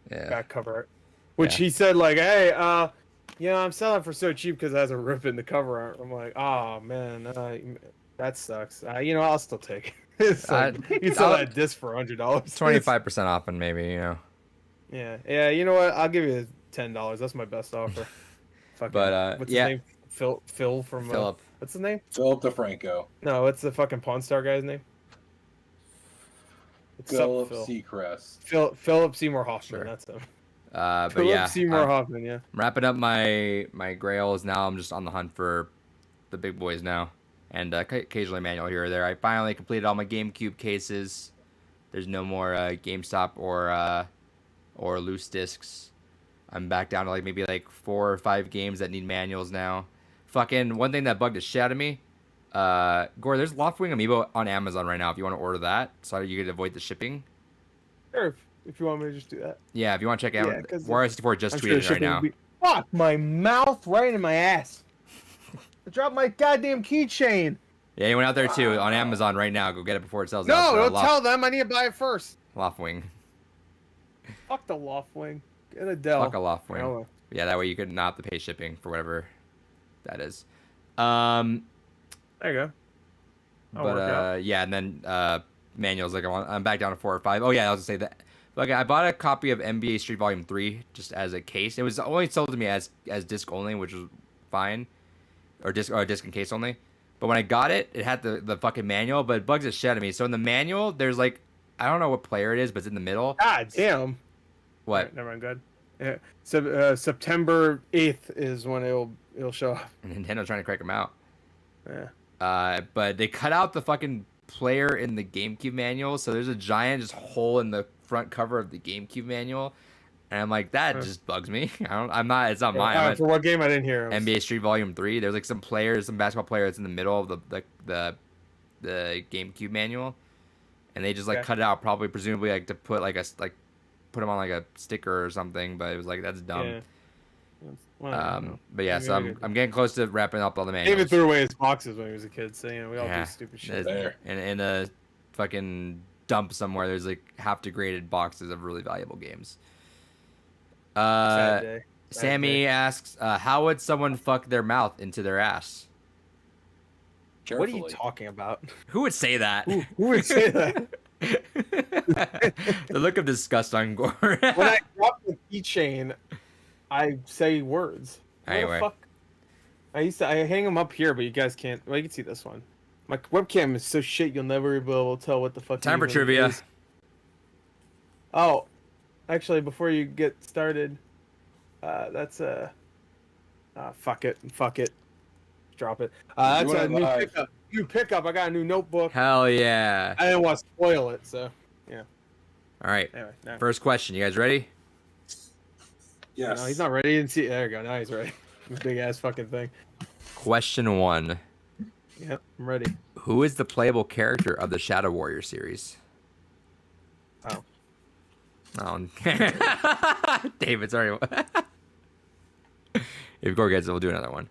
back cover art, which he said like, hey, I'm selling for so cheap because it has a rip in the cover art. I'm like, oh man, that sucks. I'll still take it. It's like, you sell that disc for $100. 25% off and maybe, Yeah. You know what? I'll give you $10. That's my best offer. But what's his name? Phil from Philip. What's his name? Philip DeFranco. No, what's the fucking Pawn Star guy's name? Philip Seacrest. Philip Seymour Hoffman. Sure. That's him. But Philip Seymour Hoffman. Yeah. I'm wrapping up my grails now. I'm just on the hunt for the big boys now, and occasionally manual here or there. I finally completed all my GameCube cases. There's no more GameStop or loose discs. I'm back down to maybe 4 or 5 games that need manuals now. Fucking one thing that bugged the shit out of me. Gore, there's Loftwing Amiibo on Amazon right now if you want to order that, so you can avoid the shipping. Sure, if you want me to just do that. Yeah, if you want to check out. Warrior 64 just tweeted right now. Fuck my mouth right in my ass. I dropped my goddamn keychain. Yeah, you went out there too on Amazon right now. Go get it before it sells No, out. don't tell them. I need to buy it first. Loftwing. Fuck the Loftwing. Get a Dell. Fuck a Loftwing. Yeah, that way you could not have to pay shipping for whatever that is. There you go. But yeah, and then manuals like I'm back down to 4 or 5. Oh yeah, I was gonna say that. Okay, I bought a copy of NBA Street Volume 3 just as a case. It was only sold to me as disc only, which was fine, or disc and case only. But when I got it, it had the fucking manual, but it bugs the shit out of me. So in the manual, there's like I don't know what player it is, but it's in the middle. God damn. What? Right, never mind. Good. Yeah. So September 8th is when it'll show up. And Nintendo's trying to crack them out. Yeah. But they cut out the fucking player in the GameCube manual, so there's a giant just hole in the front cover of the GameCube manual, and I'm like, that just bugs me. It's not mine. For what game? I didn't hear. NBA Street Volume 3. There's like some basketball player that's in the middle of the GameCube manual, and they just like cut it out, probably presumably like to put put him on like a sticker or something. But it was like, that's dumb. Yeah. But yeah, so I'm getting close to wrapping up all the manuals. David threw away his boxes when he was a kid, so we all do stupid shit. And in a fucking dump somewhere, there's like half degraded boxes of really valuable games. Sammy asks, how would someone fuck their mouth into their ass? Carefully. What are you talking about? Who would say that? Who would say that? The look of disgust on Gore. When I drop the keychain, I say words. Anyway. Fuck? I hang them up here, but you guys can't. Well, you can see this one. My webcam is so shit, you'll never be able to tell what the fuck. Time for trivia. Is. Oh, actually, before you get started, that's fuck it, drop it. That's a new pickup. I got a new notebook. Hell yeah! I didn't want to spoil it, so yeah. All right. Anyway, first question. You guys ready? Yes. No, he's not ready. He didn't see. There you go. Now he's ready. This big ass fucking thing. Question 1. Yep, I'm ready. Who is the playable character of the Shadow Warrior series? Oh. David's already. If Gore gets it, we'll do another one.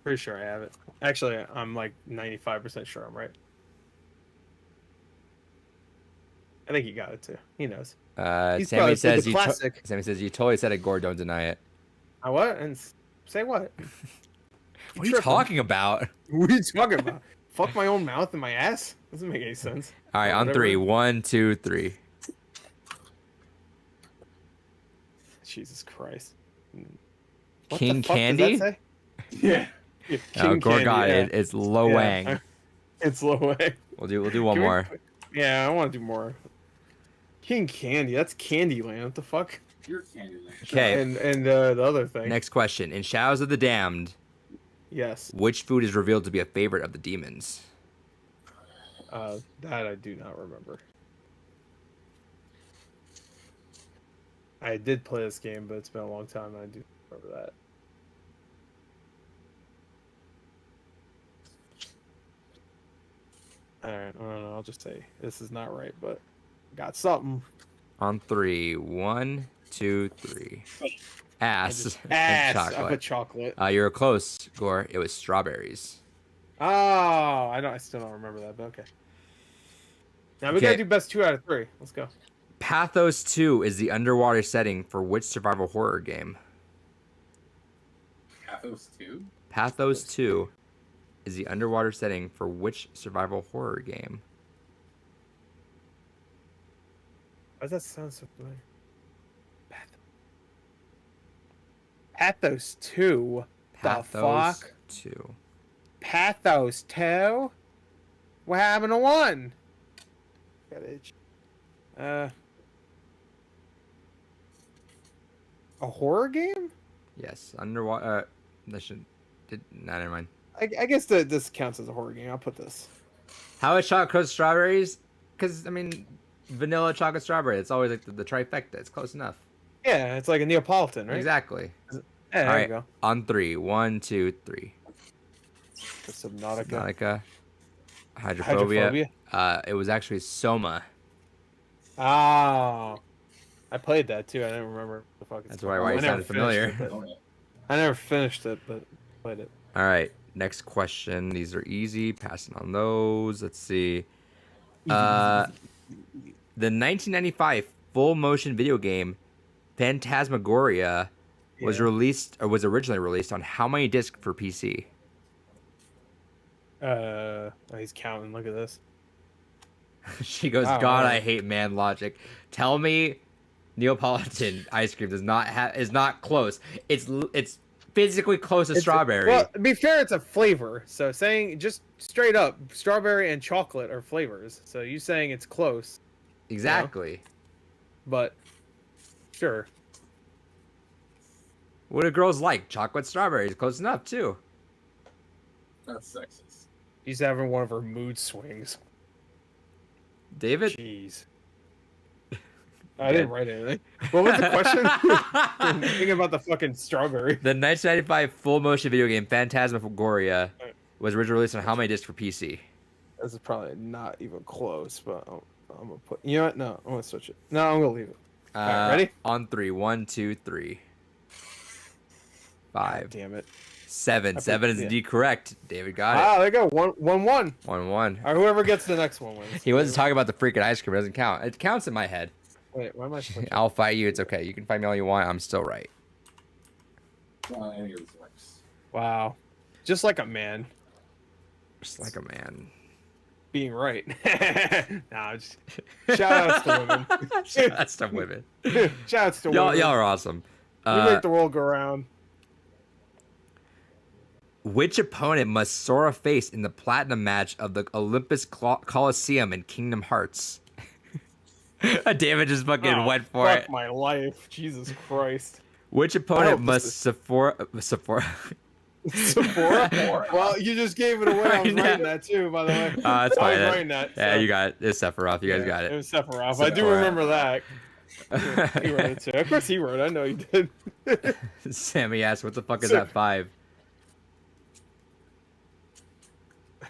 Pretty sure I have it. Actually, I'm like 95% sure I'm right. I think he got it too. He knows. Sammy says Sammy says you totally said it, Gore. Don't deny it. I what? And say what? What are you talking about? What are you talking about? Fuck my own mouth and my ass? Doesn't make any sense. All right, on 3. 1, 2, 3. Jesus Christ. What King Candy? Does that say? Yeah. King Gore got it. It's Lo Wang. It's Lo Wang. We'll do one more. Yeah, I want to do more. King Candy. That's Candyland. What the fuck? You're Candyland. Okay. And the other thing. Next question. In Shadows of the Damned. Yes. Which food is revealed to be a favorite of the demons? That I do not remember. I did play this game, but it's been a long time, and I do remember that. Alright, I don't know, I'll just say this is not right, but got something. On 3. 1, 2, 3. Ass. Ass. I put chocolate. You were close, Gore. It was strawberries. Oh, I still don't remember that, but okay. Now we gotta do best 2 out of 3. Let's go. Pathos 2 is the underwater setting for which survival horror game? Pathos 2? Pathos 2 is the underwater setting for which survival horror game? Why does that sound so familiar? Pathos 2? Pathos the fuck? 2. Pathos 2? What happened to 1? Got itch. A horror game? Yes, underwater. Never mind. I guess this counts as a horror game. I'll put this. How is chocolate coated strawberries? Because I mean, vanilla chocolate strawberry. It's always like the trifecta. It's close enough. Yeah, it's like a Neapolitan, right? Exactly. Yeah, there you go. On 3. 1, 2, 3. Subnautica. Hydrophobia. It was actually Soma. Oh. I played that too. I didn't remember the fuck it's That's why it sounded familiar. I never finished it, but played it. All right. Next question. These are easy. Passing on those. Let's see. The 1995 full motion video game Phantasmagoria was originally released on how many discs for PC? He's counting. Look at this. She goes, God, I hate man logic. Tell me Neapolitan ice cream is not close. It's physically close to strawberry. Well, to be fair, it's a flavor. So saying just straight up, strawberry and chocolate are flavors. So you saying it's close. Exactly. You know? But sure. What do girls like? Chocolate strawberries, close enough too. That's sexist. She's having one of her mood swings. David? Jeez. I didn't write anything. What was the question? Thinking about the fucking strawberry. The 1995 full motion video game Phantasmagoria was originally released on how many discs for PC? This is probably not even close, but I'm gonna put. You know what? No, I'm gonna switch it. No, I'm gonna leave it. All right, ready? On 3. 1, 2, 3. 5. God damn it. 7. 7 is indeed correct. David got it. Ah, there you go. 1-1. 1-1. All right, whoever gets the next one wins. He wasn't talking about the freaking ice cream. It doesn't count. It counts in my head. Wait, why am I switching? I'll fight you. It's okay. You can fight me all you want. I'm still right. Any of this works. Wow. Just like a man. Just like a man. Being right. Nah, just shout outs to women. Shout outs to women. Shout outs to women. Y'all are awesome. We make the world go round. Which opponent must Sora face in the platinum match of the Olympus Coliseum in Kingdom Hearts? David just fucking went for it. Fuck my life. Jesus Christ. Which opponent must Sephora? Well, you just gave it away. I was writing that too, by the way. That's fine. I was writing that. Yeah, so. you got it. It's Sephiroth. You guys got it. It was Sephiroth. I do remember that. He wrote it too. Of course he wrote it. I know he did. Sammy asked, what the fuck is that 5?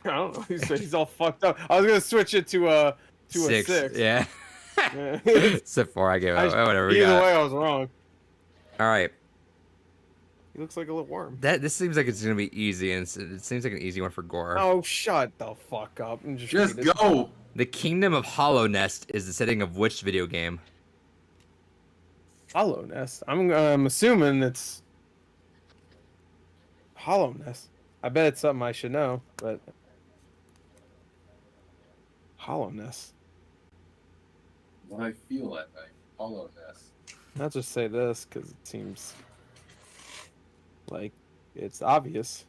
I don't know. He's all fucked up. I was gonna switch it to a 6. Yeah. Sephora, I gave it. Whatever. Either way, I was wrong. All right. He looks like a little worm. This seems like it's gonna be easy, and it seems like an easy one for Gore. Oh, shut the fuck up and just go. The Kingdom of Hollow Nest is the setting of which video game? Hollow Nest. I'm assuming it's Hollow Nest. I bet it's something I should know, but Hollow Nest. What I feel that night. Hollow Nest. I'll just say this because it seems like it's obvious,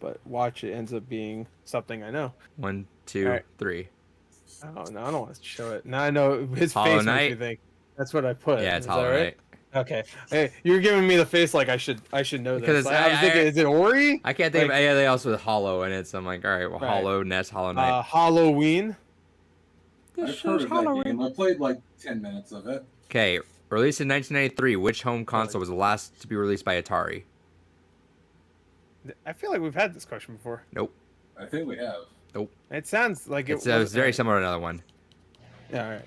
but watch, it ends up being something I know. 1, 2, 3. Oh no, I don't want to show it. Now I know his Hollow face Knight? makes me think. That's what I put. Yeah, it's Is Hollow that right? Knight. Okay. Hey, you're giving me the face like I should know this. Because Like, I was thinking, is it Ori? I can't think of anything else with Hollow in it, so I'm like, all right, well, Right. Hollow Nest, Hollow Knight. Halloween. I've heard of that game. I played like 10 minutes of it. Okay, released in 1993, which home console was the last to be released by Atari? I feel like we've had this question before. Nope. I think we have. Nope. It sounds like It's very similar to another one. Yeah, all right.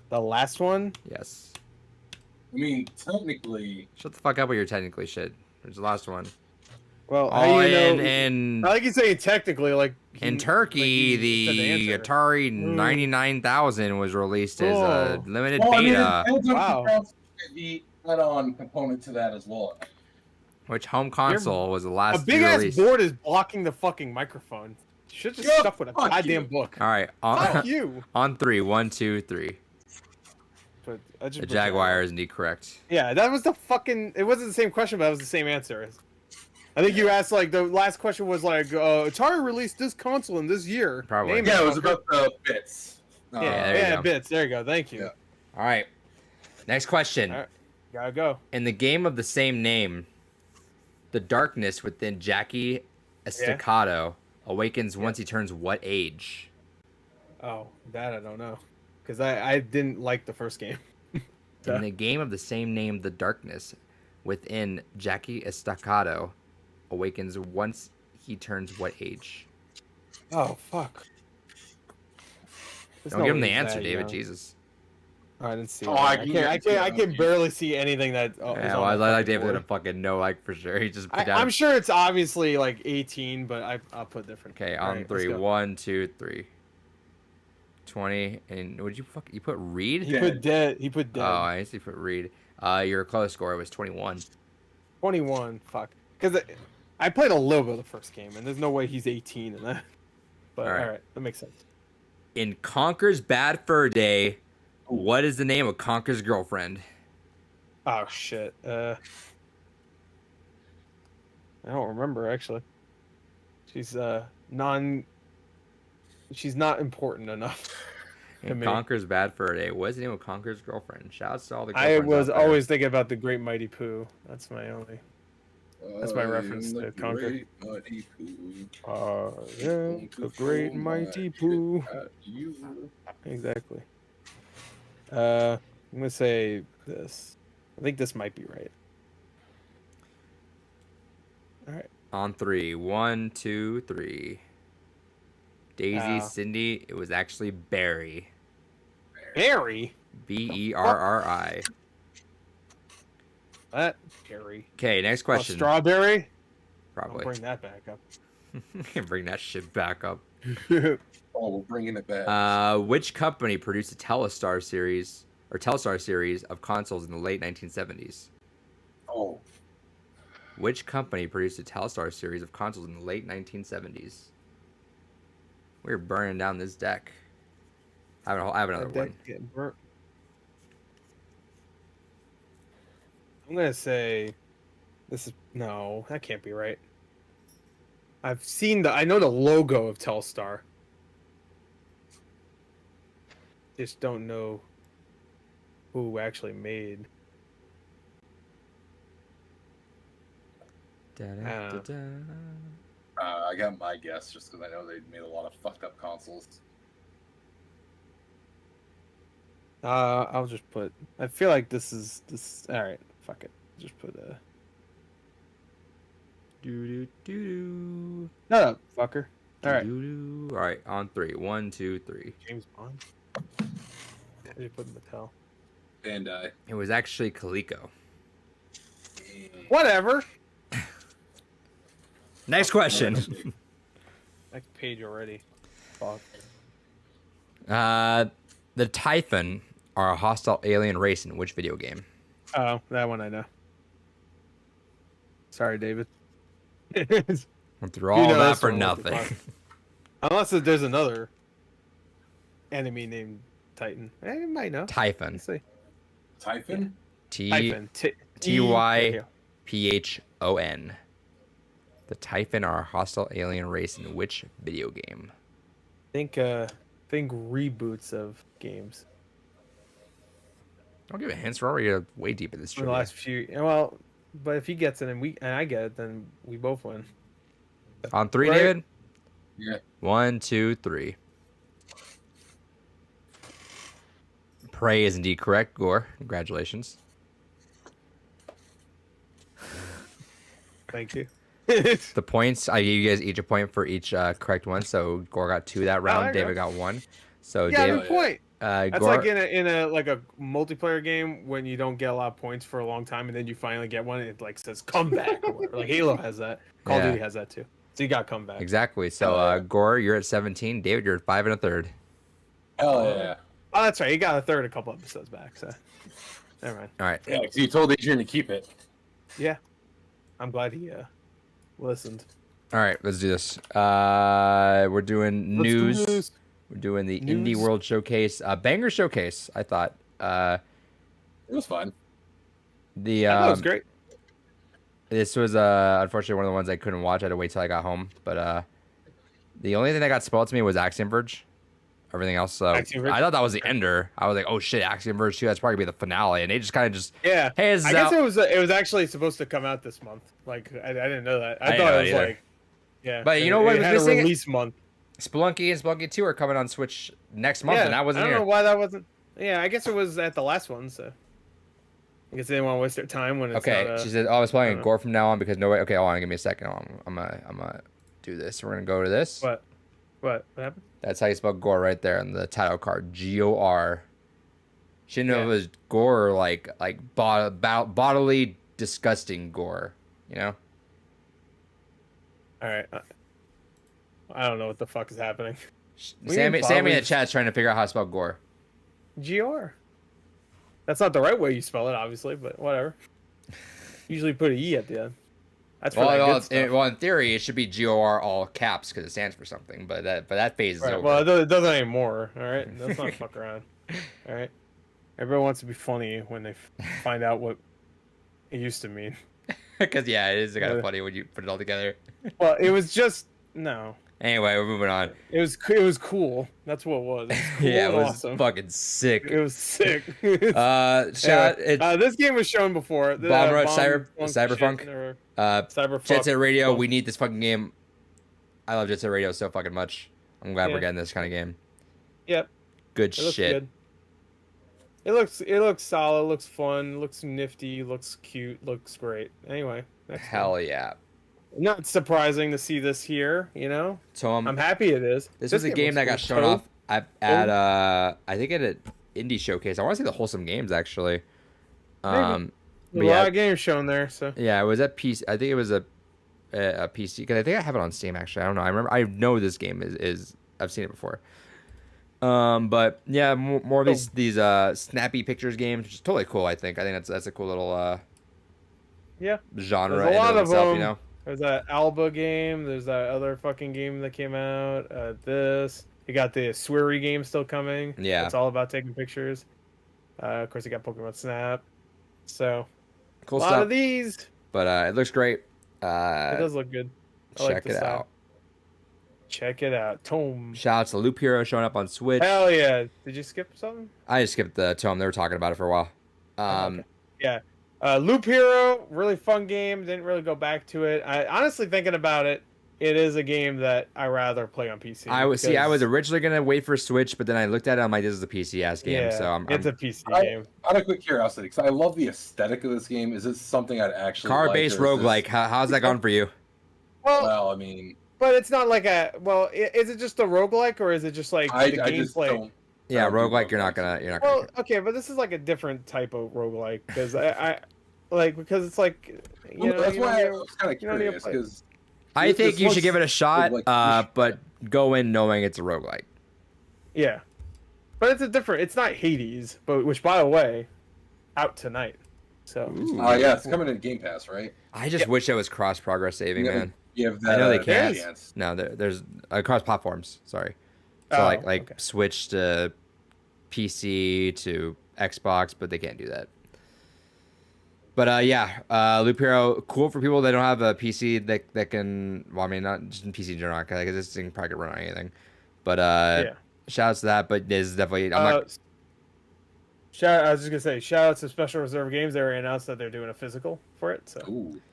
The last one? Yes. I mean, technically... Shut the fuck up with your technically shit. There's the last one. Well, Oh, I like you saying technically, like... In Turkey, the Atari 99,000 was released as a limited beta. Wow. The add-on component to that as well. Which home console was the last A big to be ass released? board is blocking the fucking microphone. You should just stuck with a goddamn book. All right. Fuck you. On 3. 1, 2, 3. But The Jaguar is indeed correct. Yeah, that was the fucking... It wasn't the same question, but that was the same answer. I think you asked, like, the last question was, like, Atari released this console in this year. Probably. Name Yeah, it was about the bits. Yeah, bits. There you go. Thank you. Yeah. All right. Next question. All right. Gotta go. In the game of the same name, the darkness within Jackie Estacado awakens once he turns what age? Oh, that I don't know. Because I didn't like the first game. In the game of the same name, the darkness within Jackie Estacado awakens once he turns what age? Oh, fuck. Don't give him the answer, David. Jesus. Oh, I didn't see. Oh, I can barely see anything that. Yeah, well, I like David to fucking know, like, for sure. He just put down. I'm sure it's obviously like 18, but I'll put different. Okay, on 3. 1, 2, 3. 20, and would you you put Reed? He put dead. He put dead. Oh, I see. Put Reed. Your close score was 21. 21. Fuck. Because I played a little bit of the first game, and there's no way he's 18 in that. But All right. all right, that makes sense. In Conker's Bad Fur Day, what is the name of Conker's girlfriend? Oh shit. I don't remember actually. She's She's not important enough. In Conker's Bad Fur Day, what is the name of Conker's girlfriend? Shouts to all the I girlfriends was out there. always thinking about the Great Mighty Pooh. That's my only. That's my reference to Conker. The Great Mighty Pooh. Exactly. I'm gonna say this. I think this might be right. All right. On 3. 1, 2, 3. Daisy, Cindy. It was actually Barry. Barry. Berri. That Barry. Okay, next question. Strawberry. Probably. I'll bring that back up. Bring that shit back up. Oh, we're bringing it back. Which company produced a Telstar series of consoles in the late 1970s? Oh. Which company produced a Telstar series of consoles in the late 1970s? We're burning down this deck. I have another one. I'm gonna say this is no, that can't be right. I know the logo of Telstar. Just don't know who actually made. I got my guess just because I know they made a lot of fucked up consoles. I'll just put. I feel like this is. All right, fuck it. Just put a. Shut up, fucker. All right. All right, on 3. 1, 2, 3. James Bond. What did you put in Mattel? Bandai. It was actually Coleco. Whatever. Next question. Next page already. Fuck. The Typhon are a hostile alien race in which video game? Oh, that one I know. Sorry, David. Went through all that for nothing. Unless there's another enemy named Titan. You might know. Typhon. Let's see. Typhon? Typhon. Typhon. The Typhon are a hostile alien race in which video game? Think reboots of games. Don't give it hints. We're already way deep in this For trivia. the last few. Well, but if he gets it and I get it, then we both win. On 3, right? David? Yeah. 1, 2, 3. Prey is indeed correct. Gore, congratulations. Thank you. The points, I gave you guys each a point for each correct one. So Gore got 2 that round. David got 1. So yeah, David, good point. That's Gore, like in a like a multiplayer game when you don't get a lot of points for a long time and then you finally get one and it like says comeback or whatever. Like Halo has that. Call of Duty has that too. So you got comeback. Exactly. So Gore, you're at 17. David, you're at 5 1/3. Hell yeah. Oh, that's right. You got a third a couple episodes back. So never mind. All right. Yeah, because you told Adrian to keep it. Yeah, I'm glad he listened. All right, let's do this. We're doing news. We're doing the Indie World Showcase, Banger Showcase. I thought it was fun. That was great. This was unfortunately one of the ones I couldn't watch. I had to wait till I got home. But the only thing that got spoiled to me was Axiom Verge. Everything else, I thought that was the ender. I was like, oh shit, Axiom Verge 2. That's probably gonna be the finale, and they just kind of hey, I guess it was actually supposed to come out this month. Like I didn't know that. I thought it was either. like, yeah. But you know what? It had a release month. Spelunky and Spelunky 2 are coming on Switch next month, and that wasn't here. I here. don't know why that wasn't. Yeah, I guess it was at the last one, so I guess they didn't want to waste their time when it's okay. not, she said, "Oh, I was playing Gore from now on because nobody." Okay, hold on, give me a second. I'm gonna do this. We're gonna go to this. What happened? That's how you spell Gore right there on the title card. G-O-R. She didn't know if it was gore or like bodily disgusting gore. You know. All right. I don't know what the fuck is happening. Sammy in the chat's trying to figure out how to spell gore. G-R. That's not the right way you spell it, obviously, but whatever. Usually put an E at the end. That's for that good stuff. Well, in theory, it should be GOR all caps because it stands for something. But that phase is over. Well, it doesn't anymore. All right, let's not fuck around. All right, everyone wants to be funny when they find out what it used to mean. Because yeah, it is kind of funny when you put it all together. Well, it was just no. Anyway, we're moving on. It was cool. That's what it was. It was cool yeah, it was awesome. fucking sick. It was sick. This game was shown before. Bomb Rush, Cyberpunk, Cyberpunk. Jet Set Radio. We need this fucking game. I love Jet Set Radio so fucking much. I'm glad we're getting this kind of game. Yep. Good shit. Good. It looks solid. Looks fun. Looks nifty. Looks cute. Looks great. Anyway. Hell yeah. Not surprising to see this here, you know. So I'm happy it is. This was a game that got shown off at I think at an indie showcase. I want to say the Wholesome Games actually. A lot of games shown there. So yeah, it was at PC. I think it was a PC because I think I have it on Steam actually. I don't know. I know this game is I've seen it before. But yeah, more of these snappy pictures games, which is totally cool. I think that's a cool little genre. There's a lot of itself, them. you know. There's that Alba game. There's that other fucking game that came out. You got the Swery game still coming. Yeah. It's all about taking pictures. Of course, you got Pokemon Snap. So, cool a stuff. lot of these. But it looks great. It does look good. Check it out. Check it out. Tome. Shout out to Loop Hero showing up on Switch. Hell yeah. Did you skip something? I just skipped the Tome. They were talking about it for a while. Okay. Yeah. Loop Hero, really fun game. Didn't really go back to it. I honestly, thinking about it, it is a game that I rather play on PC. I was originally gonna wait for Switch, but then I looked at it. I'm like, this is a PC ass game. Yeah, so it's a PC game. Out of quick curiosity, because I love the aesthetic of this game. Is it something I'd actually card-based roguelike? How's that gone for you? Well, I mean, but it's not like a. Well, is it just a roguelike or is it just like the gameplay? Yeah, roguelike. You're not gonna. Well, okay, but this is like a different type of roguelike because because it's like that's why I was kind of curious because I think you should give it a shot, but go in knowing it's a roguelike. Yeah, but it's not Hades, which by the way, out tonight. So yeah, it's coming in Game Pass, right? I just wish it was cross progress saving, man. I know they can't. No, there's across platforms. Sorry, so Switch to PC to Xbox, but they can't do that. But Loop Hero, cool for people that don't have a PC that can. Well, I mean, not just in PC in general, because this thing probably could run on anything. But shout outs to that. But this is definitely. I was just gonna say, shout outs to Special Reserve Games. They already announced that they're doing a physical for it. So,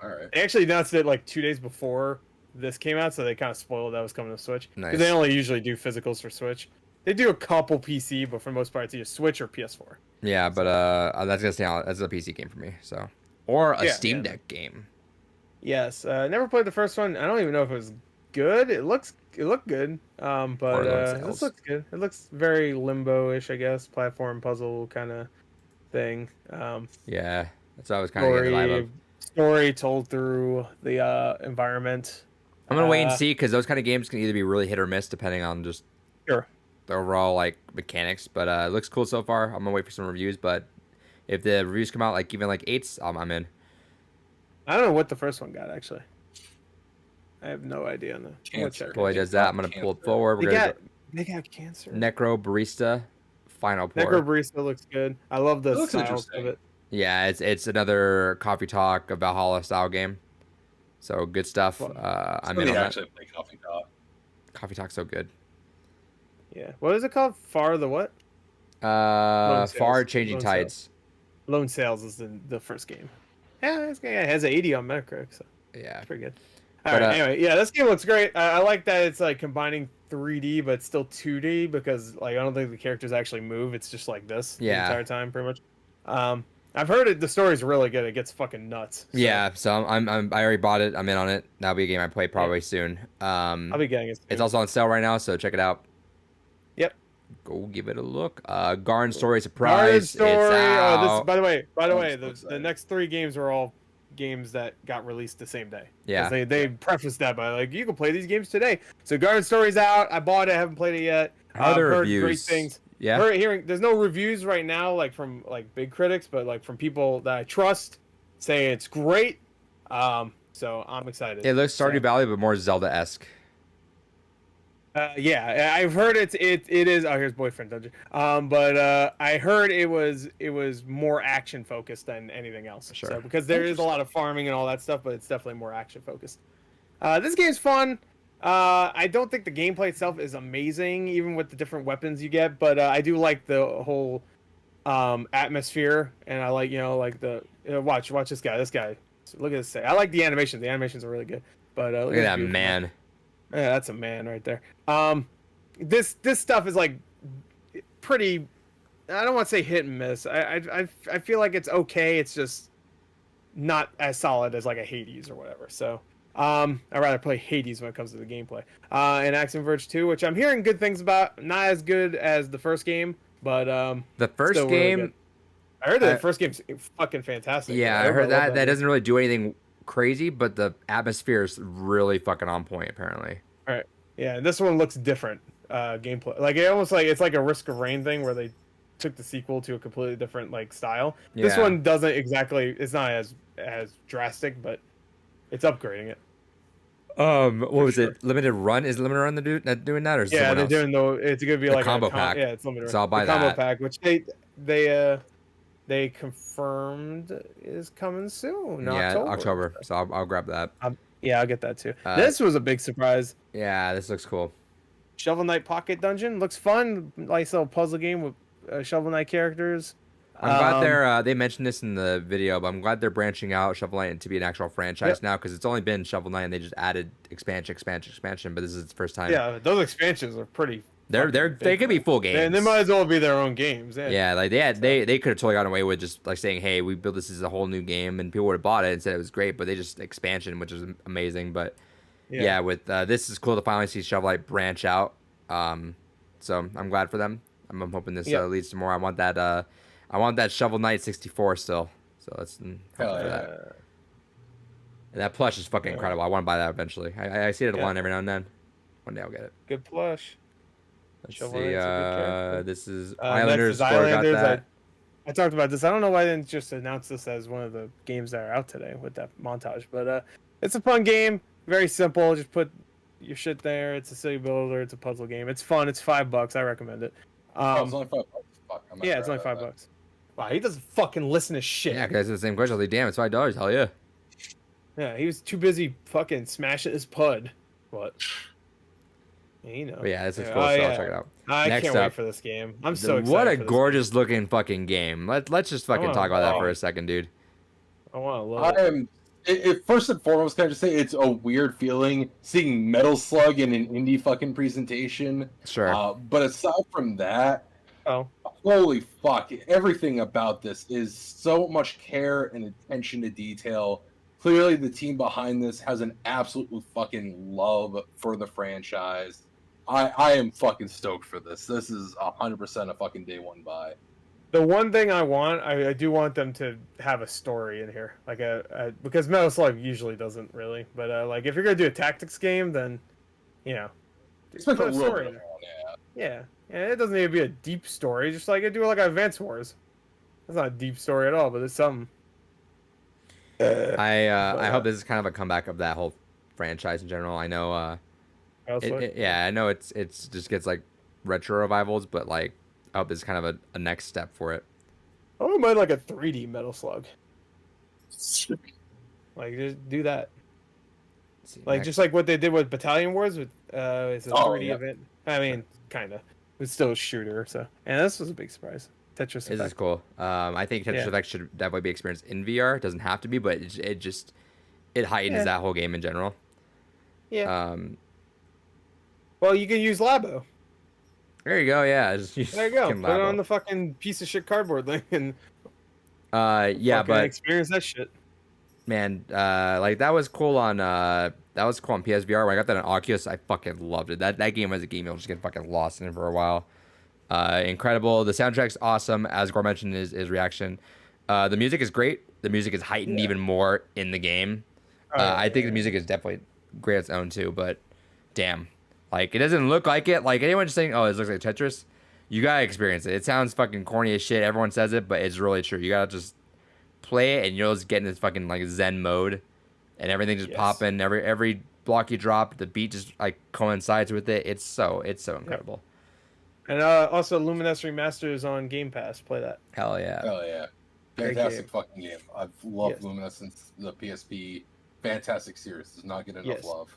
all right. They actually announced it like 2 days before this came out, so they kind of spoiled that was coming to Switch. Nice. Because they only usually do physicals for Switch. They do a couple PC, but for the most part, it's either Switch or PS4. Yeah, but that's a PC game for me. So, or a Steam Deck game. Yes, never played the first one. I don't even know if it was good. It looked good. But this looks good. It looks very Limbo-ish, I guess, platform puzzle kind of thing. Yeah, that's what I was kind of getting the vibe of. Story told through the environment. I'm gonna wait and see because those kind of games can either be really hit or miss depending on just the overall mechanics. But it looks cool so far. I'm gonna wait for some reviews, but if the reviews come out even 8s, I'm in. I don't know what the first one got actually. I have no idea on the boy does that. I'm gonna pull it forward. They got cancer. Necro Barista Final Pour. Necro Barista looks good. I love the style of it. Yeah, it's another Coffee Talk, a Valhalla style game. So good stuff. I'm in on that. Play Coffee Talk. Coffee Talk's so good. Yeah. What is it called? Far the what? Far Changing Tides. Lone Sales is the first game. Yeah, this game has an 80 on Metacritic, so yeah, it's pretty good. All right. Anyway, this game looks great. I like that it's combining 3D but still 2D because I don't think the characters actually move. It's just like this the entire time, pretty much. I've heard the story's really good. It gets fucking nuts. So. Yeah, so I already bought it. I'm in on it. That'll be a game I play probably soon. I'll be getting it soon. It's also on sale right now, so check it out. Yep. Go give it a look. Garden Story Surprise. Garden Story. It's out. By the way, the next 3 games are all games that got released the same day. Yeah. They prefaced that by you can play these games today. So Garden Story's out. I bought it. I haven't played it yet. I've heard reviews. Great things. Yeah. There's no reviews right now, from big critics, but from people that I trust, say it's great. So so I'm excited. It looks Stardew Valley, but more Zelda-esque. Yeah, I've heard it is. Oh, here's boyfriend dungeon. But I heard it was more action focused than anything else. Sure. So because there is a lot of farming and all that stuff, but it's definitely more action focused. This game's fun. I don't think the gameplay itself is amazing, even with the different weapons you get. But I do like the whole atmosphere, and I like like the watch this guy. Look at this. I like the animation. The animations are really good. But look at that man. Yeah, that's a man right there. This stuff is like pretty. I don't want to say hit and miss. I feel like it's okay. It's just not as solid as like a Hades or whatever. So I'd rather play Hades when it comes to the gameplay. And Axiom Verge 2, which I'm hearing good things about. Not as good as the first game, but the first game. Really, I heard that the first game's fucking fantastic. Yeah, I heard that doesn't really do anything crazy, but the atmosphere is really fucking on point apparently. All right. Yeah, this one looks different gameplay. Like it's like a Risk of Rain thing where they took the sequel to a completely different like style. Yeah. This one doesn't exactly. It's not as drastic, but it's upgrading it. What was it? Limited Run? Is Limited Run doing that, or is they're doing it's gonna be like combo pack? Yeah, it's Limited Run. So I'll buy that combo pack, which they confirmed is coming soon. Yeah, October. So I'll grab that. Yeah, I'll get that too. This was a big surprise. Yeah, this looks cool. Shovel Knight Pocket Dungeon looks fun. Nice little puzzle game with Shovel Knight characters. I'm glad they mentioned this in the video, but I'm glad they're branching out Shovel Knight to be an actual franchise now, because it's only been Shovel Knight and they just added expansion. But this is the first time. Yeah, those expansions are pretty. They could be full games. And they might as well be their own games. Yeah, like they could have totally gotten away with just like saying, "Hey, we built this as a whole new game," and people would have bought it and said it was great. But they just expansion, which is amazing. But yeah, with this is cool to finally see Shovel Knight branch out. So I'm glad for them. I'm hoping this leads to more. I want that Shovel Knight 64 still. So let's hope for that. And that plush is fucking incredible. I want to buy that eventually. I see it at one every now and then. One day I'll get it. Good plush. Let's see. This is Islanders. Got I talked about this. I don't know why they didn't just announce this as one of the games that are out today with that montage. But it's a fun game. Very simple. Just put your shit there. It's a city builder. It's a puzzle game. It's fun. It's $5. I recommend it. It's only $5. Fuck, yeah, it's only $5. Wow, he doesn't fucking listen to shit. Yeah, guys, the same question. I was like, damn, it's $5. Hell yeah. Yeah, he was too busy fucking smashing his pud. What? But yeah, this is cool. So I'll check it out. I can't wait for this game. I'm so excited. What a gorgeous looking fucking game. Let's just fucking talk about that for a second, dude. I want to love it. First and foremost, can I just say it's a weird feeling seeing Metal Slug in an indie fucking presentation. Sure. But aside from that, holy fuck! Everything about this is so much care and attention to detail. Clearly, the team behind this has an absolute fucking love for the franchise. I am fucking stoked for this. This is 100% a fucking day one buy. The one thing I do want them to have a story in here, like because Metal Slug usually doesn't really, but like if you're gonna do a tactics game, then expect a story in there. Yeah, it doesn't need to be a deep story. Just like do like Advance Wars. That's not a deep story at all, but it's something. I hope this is kind of a comeback of that whole franchise in general. I know. I know it's just gets like retro revivals, but like I hope this is kind of a next step for it. I wouldn't mind like a 3D Metal Slug. Like just do that. Like just like what they did with Battalion Wars with it's a 3D event. I mean, kind of. It's still a shooter, so and this was a big surprise. Tetris Effect. This is cool. I think Tetris Effect should definitely be experienced in VR. It doesn't have to be, but it heightens that whole game in general. Yeah. Well, you can use Labo. There you go. Yeah. There you go. Put it on the fucking piece of shit cardboard thing and. But experience that shit. Man, like that was cool on PSVR. When I got that on Oculus, I fucking loved it. That game was a game you'll just get fucking lost in for a while. Incredible. The soundtrack's awesome. As Gore mentioned in his reaction, the music is great. The music is heightened even more in the game. I think the music is definitely great on its own too. But damn, like it doesn't look like it. Like anyone just saying, "Oh, it looks like Tetris," you gotta experience it. It sounds fucking corny as shit. Everyone says it, but it's really true. You gotta just play it, and you'll just get in this fucking like Zen mode, and everything just popping. Every block you drop, the beat just like coincides with it. It's so incredible. And also, Luminous Remastered is on Game Pass. Play that. Hell yeah. Hell yeah. Fantastic fucking game. I've loved Luminous since the PSP. Fantastic series. Does not get enough love.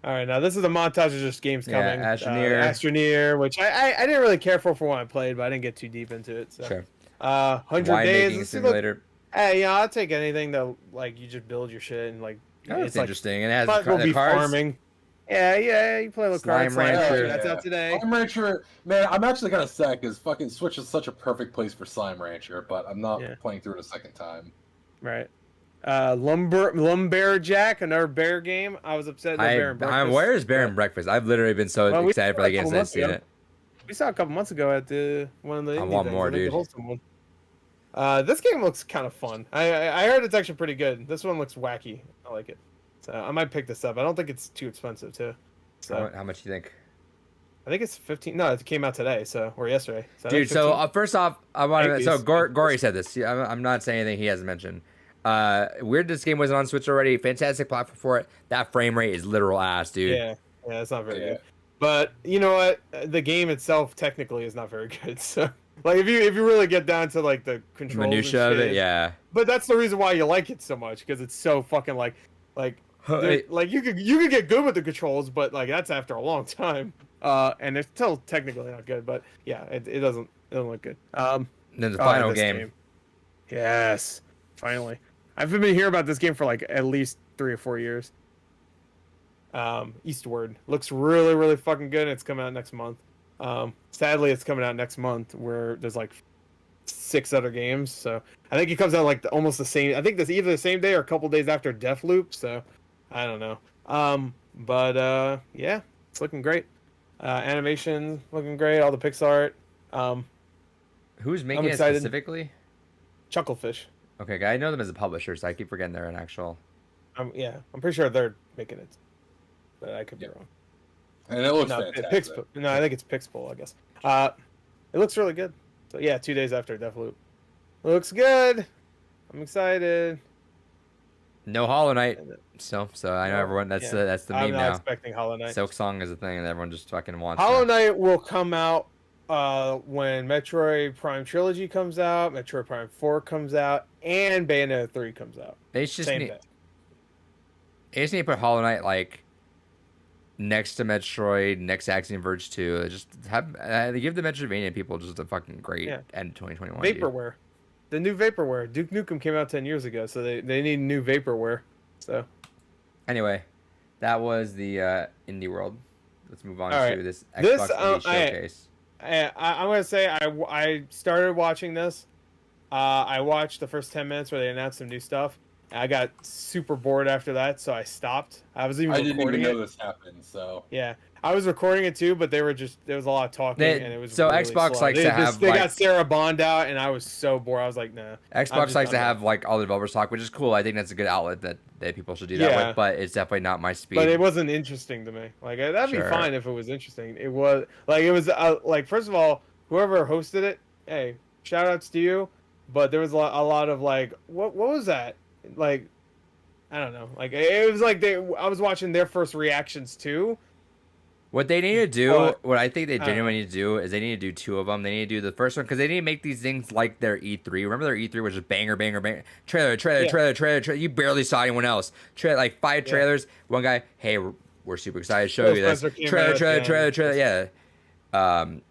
All right, now this is a montage of just games coming. Astroneer. Which I didn't really care for when I played, but I didn't get too deep into it. So. Sure. 100 Days. Simulator. Hey, yeah, I'll take anything that like you just build your shit and like. It's interesting. And it has the cards. Farming. Yeah, you play a little Slime Rancher. That's out today. Slime Rancher, man, I'm actually kind of sad because fucking Switch is such a perfect place for Slime Rancher, but I'm not playing through it a second time. Right. Lumberjack, another bear game. I was upset. Where is Bear and Breakfast? I've literally been so excited for that game since I've seen it. We saw it a couple months ago at one of the. I want more, dude. This game looks kind of fun. I heard it's actually pretty good. This one looks wacky. I like it. So I might pick this up. I don't think it's too expensive too. So how much do you think? I think it's 15. No, it came out today, or yesterday. So dude, first off, I want to. So Gory said this. I'm not saying anything he hasn't mentioned. Weird this game wasn't on Switch already. Fantastic platform for it. That frame rate is literal ass, dude. Yeah, it's not very good. But you know what? The game itself technically is not very good. So like if you really get down to like the controls minutia of it, yeah. But that's the reason why you like it so much, because it's so fucking like you could get good with the controls, but like that's after a long time. And it's still technically not good, but yeah, it doesn't look good. Then the final game. Yes, finally. I've been hearing about this game for like at least 3 or 4 years. Eastward looks really, really fucking good. It's coming out next month. Sadly, it's coming out next month where there's like 6 other games. So I think it comes out like almost the same. I think that's either the same day or a couple days after Deathloop. So I don't know. But yeah, it's looking great. Animation looking great. All the Pixar art. Who's making it specifically? Chucklefish. Okay, I know them as a publisher, so I keep forgetting they're an actual. Yeah, I'm pretty sure they're making it, but I could be wrong. And it looks fantastic. I think it's Pixpol, I guess. It looks really good. So yeah, 2 days after Deathloop. Looks good. I'm excited. No Hollow Knight still, so I know everyone. That's the meme now. I'm not expecting Hollow Knight. Silk Song is a thing, and everyone just fucking wants. Hollow Knight will come out when Metroid Prime Trilogy comes out, Metroid Prime 4 comes out, and Bayonetta 3 comes out. They just need to put Hollow Knight like next to next Axiom Verge 2. Just have give the Metroidvania people just a fucking great end 2021. Vaporware. The new Vaporware. Duke Nukem came out 10 years ago, so they need new Vaporware. So anyway, that was the Indie World. Let's move on to this Xbox Indie Showcase. I'm going to say I started watching this. I watched the first 10 minutes where they announced some new stuff. I got super bored after that, so I stopped. I didn't even know this happened, so. Yeah. I was recording it too, but there was a lot of talking, and it was so really Xbox slow. likes to have they got Sarah Bond out, and I was so bored. I was like, nah. Xbox likes to have like all the developers talk, which is cool. I think that's a good outlet that people should do that with, but it's definitely not my speed. But it wasn't interesting to me. Like that'd be fine if it was interesting. It was like first of all, whoever hosted it, hey, shout outs to you. But there was a lot of like, what was that? Like, I don't know. Like it was like I was watching their first reactions too. What they need to do, what I think they genuinely need to do, is they need to do 2 of them. They need to do the first one because they need to make these things like their E3. Remember their E3 was just banger, trailer. You barely saw anyone else. Like 5 trailers. One guy, hey, we're super excited to show you this. Trailer. Yeah.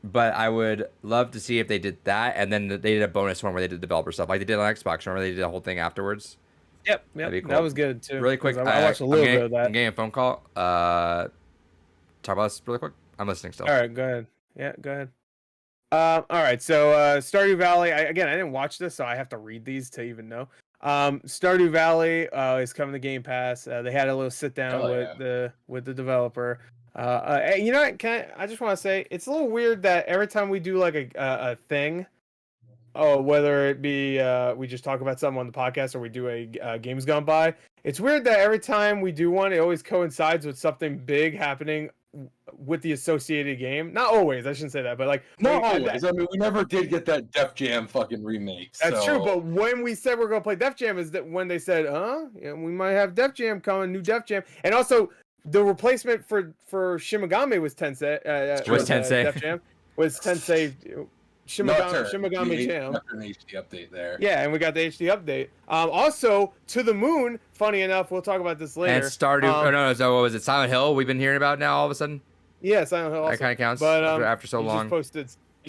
But I would love to see if they did that, and then they did a bonus one where they did developer stuff, like they did on Xbox. Remember they did the whole thing afterwards. Yep. Cool. That was good too. Really quick, I watched a little bit of that. I'm getting a phone call. Talk about this really quick. I'm listening still. All right, go ahead. Yeah, go ahead. All right, so Stardew Valley. I didn't watch this, so I have to read these to even know. Stardew Valley is coming to Game Pass. They had a little sit down with the developer. You know what? I just want to say it's a little weird that every time we do like a thing, whether it be we just talk about something on the podcast or we do a Games Gone By, it's weird that every time we do one, it always coincides with something big happening with the associated game. Not always, I shouldn't say that, but like not always. I mean, we never did get that Def Jam fucking remake. That's true, but when we said we're gonna play Def Jam, is that when they said, yeah, we might have Def Jam coming, new Def Jam, and also the replacement for Shimigami was Tensei. Def Jam was Tensei. Shimigami Jam. After an HD update there. Yeah, and we got the HD update. Also, To the Moon. Funny enough, we'll talk about this later. And Stardew. So what was it? Silent Hill. We've been hearing about now all of a sudden. Yeah, Silent Hill. Also. That kind of counts. But after so long. You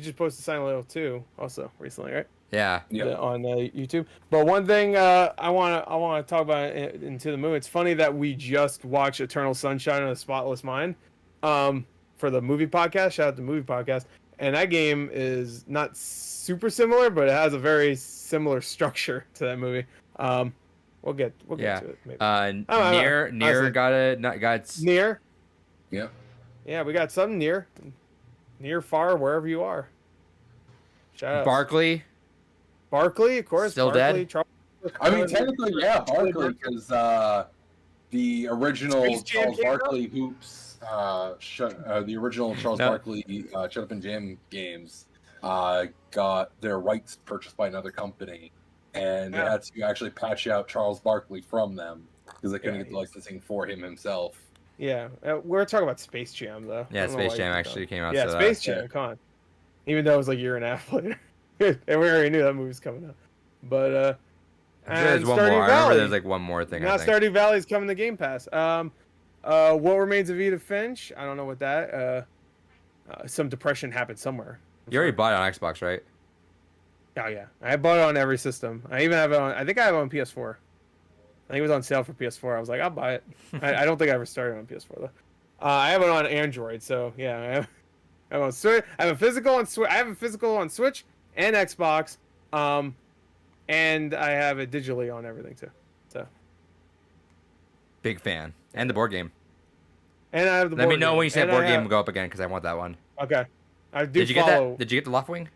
just posted Silent Hill 2 also recently, right? Yeah. On YouTube. But one thing I want to talk about in To the Moon. It's funny that we just watched Eternal Sunshine of the Spotless Mind for the movie podcast. Shout out to movie podcast. And that game is not super similar, but it has a very similar structure to that movie. We'll get to it. Maybe. Nier got Nier. Yeah. Yeah, we got some Nier far wherever you are. Shout out. Barkley, of course. Still dead. I mean, technically, yeah, Barkley, because the original Charles Barkley Hoops. The original Charles Barkley Shut Up and Jam games got their rights purchased by another company, and they had to actually patch out Charles Barkley from them because they couldn't get the licensing for him himself. Yeah, we're talking about Space Jam though. Yeah, Space Jam actually came out. Yeah, Space Jam, come on. Even though it was like a year and a half later, and we already knew that movie was coming out. But there's one more. I remember there's like one more thing. Now Stardew Valley is coming to Game Pass. What Remains of Edith Finch? I don't know what that. Some depression happened somewhere. You already bought it on Xbox, right? Oh yeah, I bought it on every system. I even have it on. I think I have it on PS4. I think it was on sale for PS4. I was like, I'll buy it. I don't think I ever started on PS4 though. I have it on Android, so yeah. I have on Switch. I have a physical on Switch. I have a physical on Switch and Xbox. And I have it digitally on everything too. So. Big fan. And the board game. And I have the Let me know when you say board game will go up again, because I want that one. Okay. I do Did you get that? Did you get the Loftwing?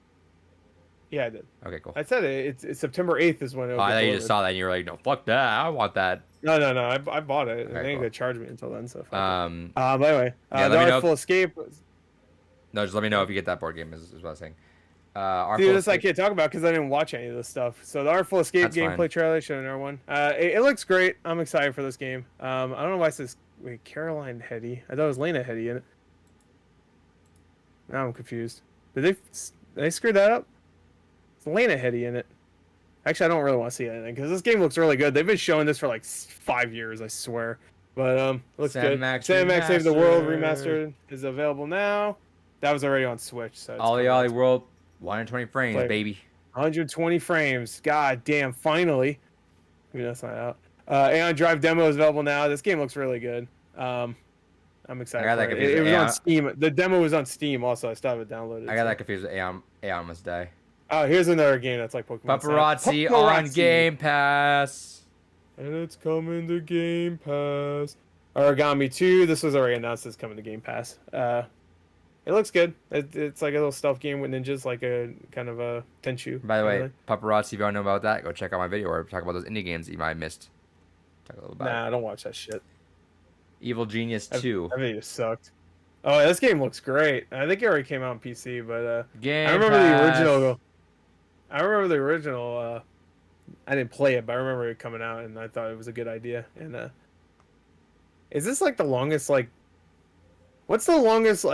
Yeah, I did. Okay, cool. I said it's September 8th is when it was. I thought you just saw that and you were like, no, fuck that. I want that. No. I bought it. Okay, they ain't gonna charge me until then. So. But anyway, the Artful Escape. No, just let me know if you get that board game. Is what I was saying. This I can't talk about because I didn't watch any of this stuff. So the Artful Escape gameplay trailer showed another one. It looks great. I'm excited for this game. I don't know why it says Caroline Hetty. I thought it was Lena Hetty in it. Now I'm confused. Did they screw that up? It's Lena Hetty in it. Actually, I don't really want to see anything because this game looks really good. They've been showing this for like 5 years, I swear. But it looks good. Sam Max Save the World Remastered is available now. That was already on Switch. So Ollie World, 120 frames, baby. 120 frames. God damn, finally. Maybe that's not out. Aeon Drive demo is available now. This game looks really good. I'm excited. It was on Steam. The demo was on Steam also. I still have it downloaded. I got that confused with Aeon Must Die. Oh, here's another game that's like Pokemon. Paparazzi on Game Pass. And it's coming to Game Pass. Origami 2. This was already announced it's coming to Game Pass. It looks good. It's like a little stealth game with ninjas, like a kind of a Tenchu. By the way, Paparazzi, if you want to know about that, go check out my video where I talk about those indie games that you might have missed. Talk a little about Nah, I don't watch that shit. Evil Genius 2. I think it sucked. Oh, this game looks great. I think it already came out on PC, but Game I remember Pass. the original. I didn't play it, but I remember it coming out, and I thought it was a good idea. And is this like the longest what's the longest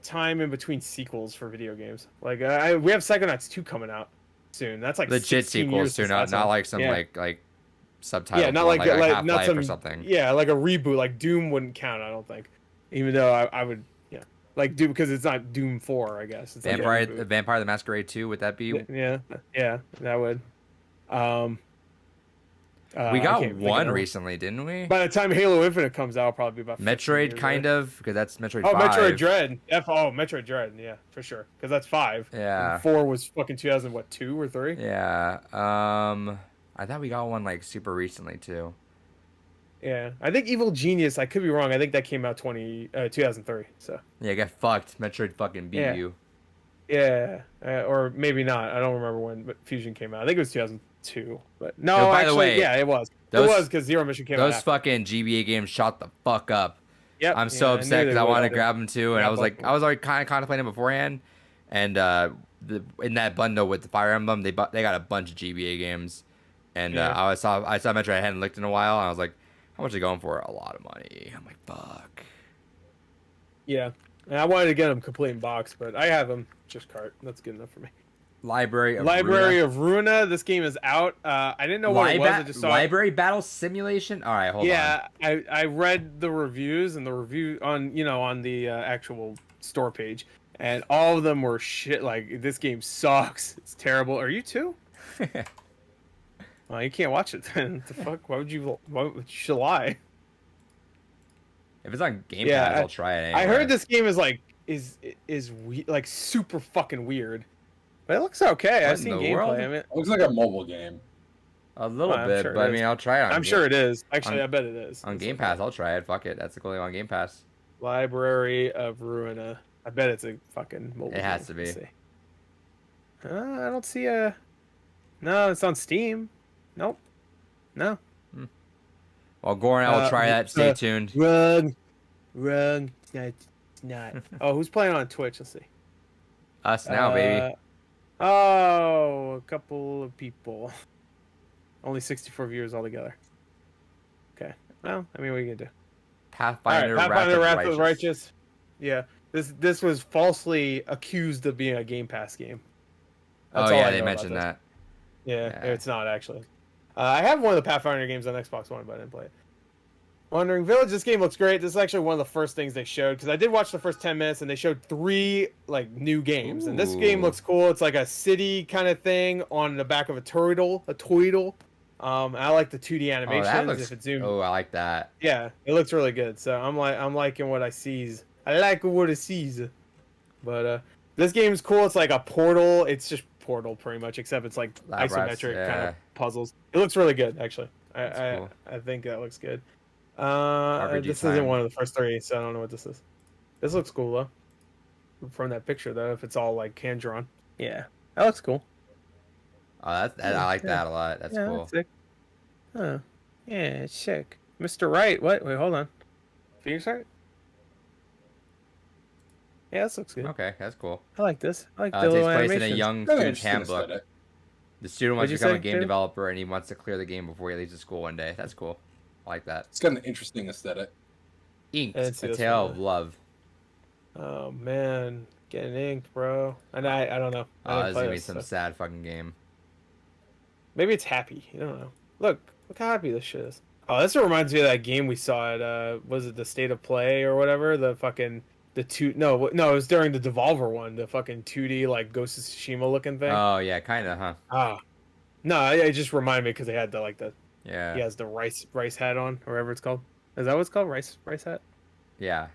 time in between sequels for video games? Like we have Psychonauts 2 coming out soon. That's like legit sequels too, not like some like subtitle. Yeah, not like Half-Life not some or something. Yeah, like a reboot. Like Doom wouldn't count, I don't think. Even though I would, like Doom, because it's not Doom 4, I guess. It's Vampire the Masquerade 2. Would that be? Yeah, that would. We got one recently, didn't we? By the time Halo Infinite comes out, it'll probably be about Metroid, kind of, because that's Metroid 5. Metroid Dread. Metroid Dread, yeah, for sure, because that's 5. Yeah. And 4 was fucking 2002 or 3? Yeah. I thought we got one like super recently too. Yeah, I think Evil Genius. I could be wrong. I think that came out 2003. So. Yeah, get fucked. Metroid fucking beat you. Yeah, or maybe not. I don't remember when Fusion came out. I think it was 2002. But no, by actually, the way, yeah, it was. It was because Zero Mission came out. Those fucking GBA games shot the fuck up. Yep. I'm so upset because I wanted to grab them too, and Yeah, I was already kind of contemplating beforehand, and in that bundle with the Fire Emblem, they got a bunch of GBA games, and I saw Metro I hadn't looked in a while, and I was like, how much are they going for? A lot of money. I'm like, fuck. Yeah, and I wanted to get them complete in box, but I have them just cart. That's good enough for me. Library of Ruina. This game is out. I didn't know what it was. I just saw Library Battle Simulation. All right, hold on. Yeah, I read the reviews and the review on the actual store page, and all of them were shit. Like, this game sucks. It's terrible. Are you too? Well, you can't watch it then. What the fuck? Why would you lie? If it's on Game Pass, I'll try it. Anyway. I heard this game is like super fucking weird. But it looks okay. I've seen gameplay. I mean, it looks like a mobile game. A little bit, but I mean, I'll try it. I'm sure it is. Actually, I bet it is. On Game Pass, I'll try it. Fuck it. That's the cool thing on Game Pass. Library of Ruina. I bet it's a fucking mobile game. It has to be. I don't see a... No, it's on Steam. Nope. No. Well, Goran, I will try that. Stay tuned. Wrong. It's not. Oh, who's playing on Twitch? Let's see. Us now, baby. Oh, a couple of people. Only 64 viewers altogether. Okay. Well, I mean, what are you gonna do? Pathfinder, Wrath of Righteous. Yeah. This was falsely accused of being a Game Pass game. That's they mentioned that. Yeah, it's not actually. I have one of the Pathfinder games on Xbox One, but I didn't play it. Wandering Village, this game looks great. This is actually one of the first things they showed, because I did watch the first 10 minutes, and they showed 3 new games. And this game looks cool. It's like a city kind of thing on the back of a turtle, I like the 2D animations. If it zoomed. Oh, I like that. Yeah, it looks really good. So I'm liking what I sees. I like what it sees. But this game's cool. It's like a Portal. It's just Portal pretty much, except it's like isometric kind of puzzles. It looks really good, actually. I think that looks good. This isn't one of the first 3, so I don't know what this is. This looks cool though. From that picture though, if it's all like hand drawn. Yeah, that looks cool. Oh, I like that a lot. That's cool. That's sick. Huh. Yeah, it's sick. Mr. Wright, what? Wait, hold on. Phoenix Wright? Yeah, this looks good. Okay, that's cool. I like this. I like the little animations. It takes place in a young student's handbook. The student wants to become a game David? developer, and he wants to clear the game before he leaves the school one day. That's cool. I like that. It's got an interesting aesthetic. Inked, A Tale of Love. Oh man, getting inked, bro. And I don't know. This is gonna be some sad fucking game. Maybe it's happy. I don't know. Look how happy this shit is. Oh, this reminds me of that game we saw at was it the State of Play or whatever? The fucking no, it was during the Devolver one. The fucking 2D like Ghost of Tsushima looking thing. Oh yeah, kind of, huh? No, it just reminded me because they had the yeah. He has the rice hat on, or whatever it's called. Is that what it's called? Rice hat? Yeah.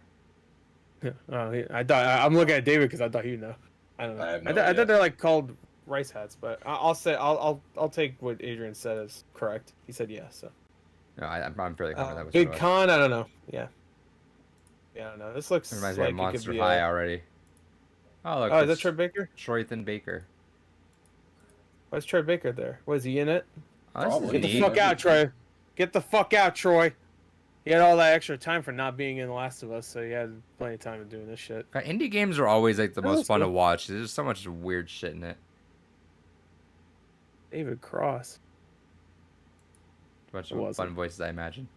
Yeah. Oh, I'm looking at David because I thought he'd know. I don't know. I thought they're like called rice hats, but I'll take what Adrian said as correct. He said yeah, so. No, I'm fairly confident that was Big Con. I don't know. Yeah. Yeah, I don't know. This looks reminds me of Monster High already. Oh look. Oh, is that Troy Baker? Troythan Baker. Why's Troy Baker there? Was he in it? Get the fuck out, Troy. Get the fuck out, Troy. He had all that extra time for not being in The Last of Us, so he had plenty of time of doing this shit. Indie games are always like the most fun to watch. There's so much weird shit in it. David Cross. A bunch of fun voices, I imagine.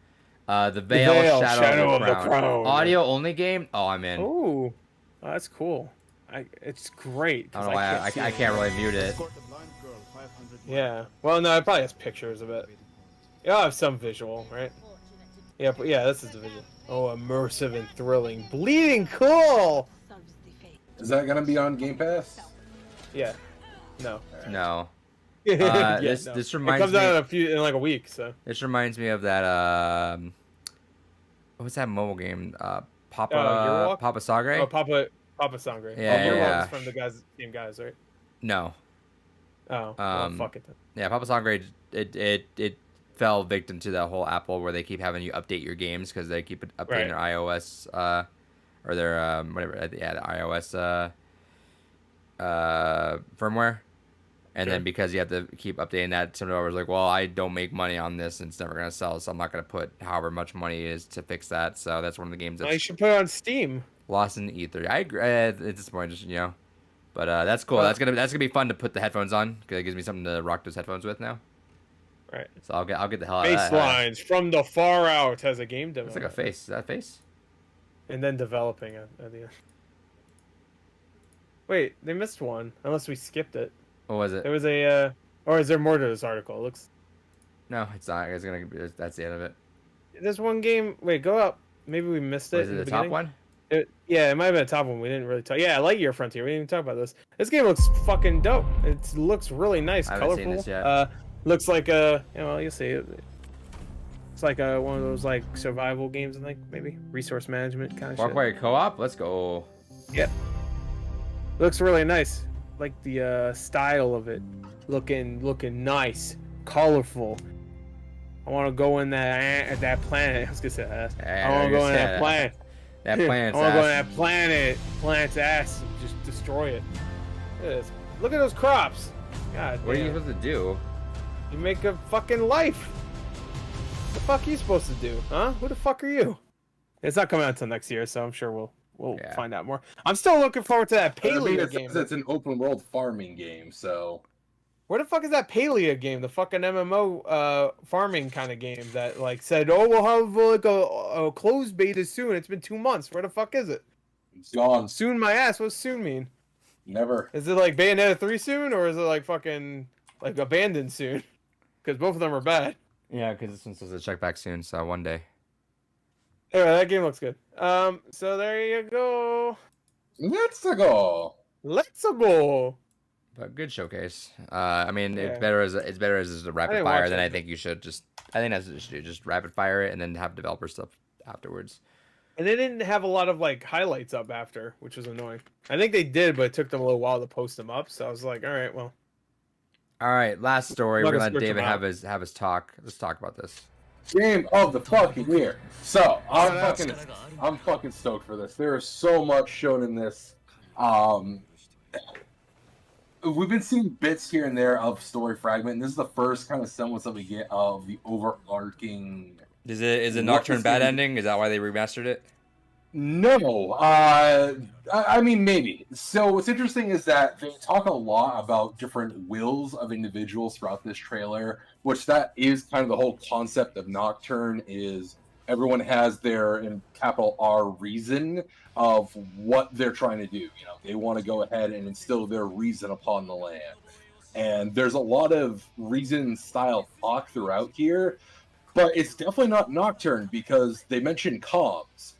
The Veil, Shadow of the Crown. Audio only game? Oh, I'm in. Ooh, that's cool. It's great. I don't know why I can't really mute it. Yeah. Well, no, it probably has pictures of it. It'll have some visual, right? Yeah, but yeah, this is the visual. Oh, immersive and thrilling. Bleeding cool! Is that gonna be on Game Pass? Yeah. No. No. This reminds me. It comes out in like a week, so. This reminds me of that. What's that mobile game? Papa Sagre. Oh, Papa Sangre. Yeah. From the same guys, right? No. Oh. Well, fuck it then. Yeah, Papa Sangre. It fell victim to that whole Apple where they keep having you update your games because they keep updating their iOS or their whatever. Yeah, the iOS firmware. And then because you have to keep updating that, some developers like, well, I don't make money on this, and it's never gonna sell, so I'm not gonna put however much money it is to fix that. So that's one of the games that's you should put it on Steam. lost in E3. I agree. At this point, just but that's cool. That's gonna be fun to put the headphones on because it gives me something to rock those headphones with now. Right. So I'll get the hell out of that. Baselines from the far out has a game demo. It's like a face. Is that a face? And then developing it at the end. Wait, they missed one. Unless we skipped it. What was it? There was a, or is there more to this article? It looks. No, it's not. It's gonna. That's the end of it. There's one game. Wait, go up. Maybe we missed it. Was it the top one? Yeah, it might have been the top one. We didn't really talk. Yeah, Lightyear Frontier. We didn't even talk about this. This game looks fucking dope. It looks really nice, I haven't colorful. seen this yet. Looks like a. You'll see it. It's like one of those like survival games. I think maybe resource management kind of shit. Walkway co-op. Let's go. Yep. Looks really nice. Like the style of it, looking nice, colorful. I want to go in that planet. I was gonna say that. I want to go in that planet. That planet's I want to go in that planet's ass, and just destroy it. Look at those crops. God What are you damn. supposed to do? You make a fucking life. What the fuck are you supposed to do, huh? Who the fuck are you? It's not coming out until next year, so I'm sure we'll find out more. I'm still looking forward to that Paleo game. It's an open world farming game, so. Where the fuck is that Paleo game? The fucking MMO farming kind of game that like said, oh, we'll have like a closed beta soon. It's been 2 months. Where the fuck is it? It's gone. Soon my ass. What's soon mean? Never. Is it like Bayonetta 3 soon, or is it like fucking like abandoned soon? Because both of them are bad. Yeah, because this one's supposed to check back soon, so one day. Anyway, that game looks good. So there you go. Let's go. Let's go. But good showcase. I mean, Yeah. it's better as a rapid didn't fire watch than it. I think you should just. I think that's what you should do. Just rapid fire it and then have developer stuff afterwards. And they didn't have a lot of like highlights up after, which was annoying. I think they did, but it took them a little while to post them up. So I was like, all right, well. All right, last story. I'm We're not gonna gonna let David switch have his talk. Let's talk about this. Game of the fucking year. So I'm fucking stoked for this. There is so much shown in this. We've been seeing bits here and there of story fragment, and this is the first kind of semblance that we get of the overarching. Is it Nocturne bad ending? Is that why they remastered it? No, I mean maybe. So what's interesting is that they talk a lot about different wills of individuals throughout this trailer, which that is kind of the whole concept of Nocturne. Is everyone has their, in capital R, reason of what they're trying to do. You know, they want to go ahead and instill their reason upon the land, and there's a lot of reason style talk throughout here, but it's definitely not Nocturne because they mention comms.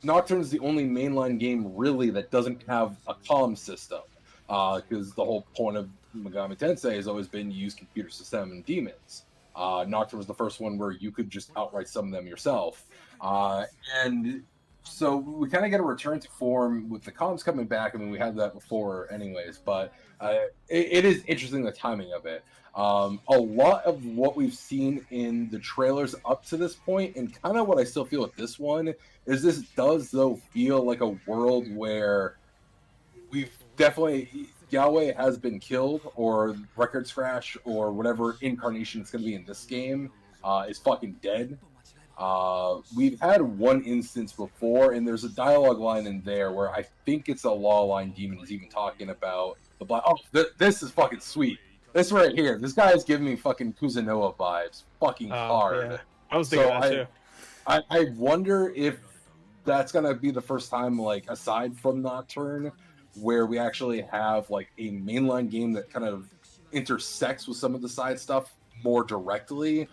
Nocturne is the only mainline game really that doesn't have a comm system, because the whole point of Megami Tensei has always been use computers to summon demons. Nocturne was the first one where you could just outright summon them yourself, and so we kind of get a return to form with the comms coming back. I mean, we had that before anyways, but it is interesting the timing of it. A lot of what we've seen in the trailers up to this point, and kind of what I still feel with this one, is this does though feel like a world where we've definitely Yahweh has been killed, or Record Scratch, or whatever incarnation it's going to be in this game is fucking dead. We've had one instance before, and there's a dialogue line in there where I think it's a law line demon is even talking about the black. Oh, this is fucking sweet. This right here, this guy is giving me fucking Kuzunoa vibes, fucking hard. Yeah. I was thinking that too. I wonder if that's gonna be the first time, like aside from Nocturne, where we actually have like a mainline game that kind of intersects with some of the side stuff more directly.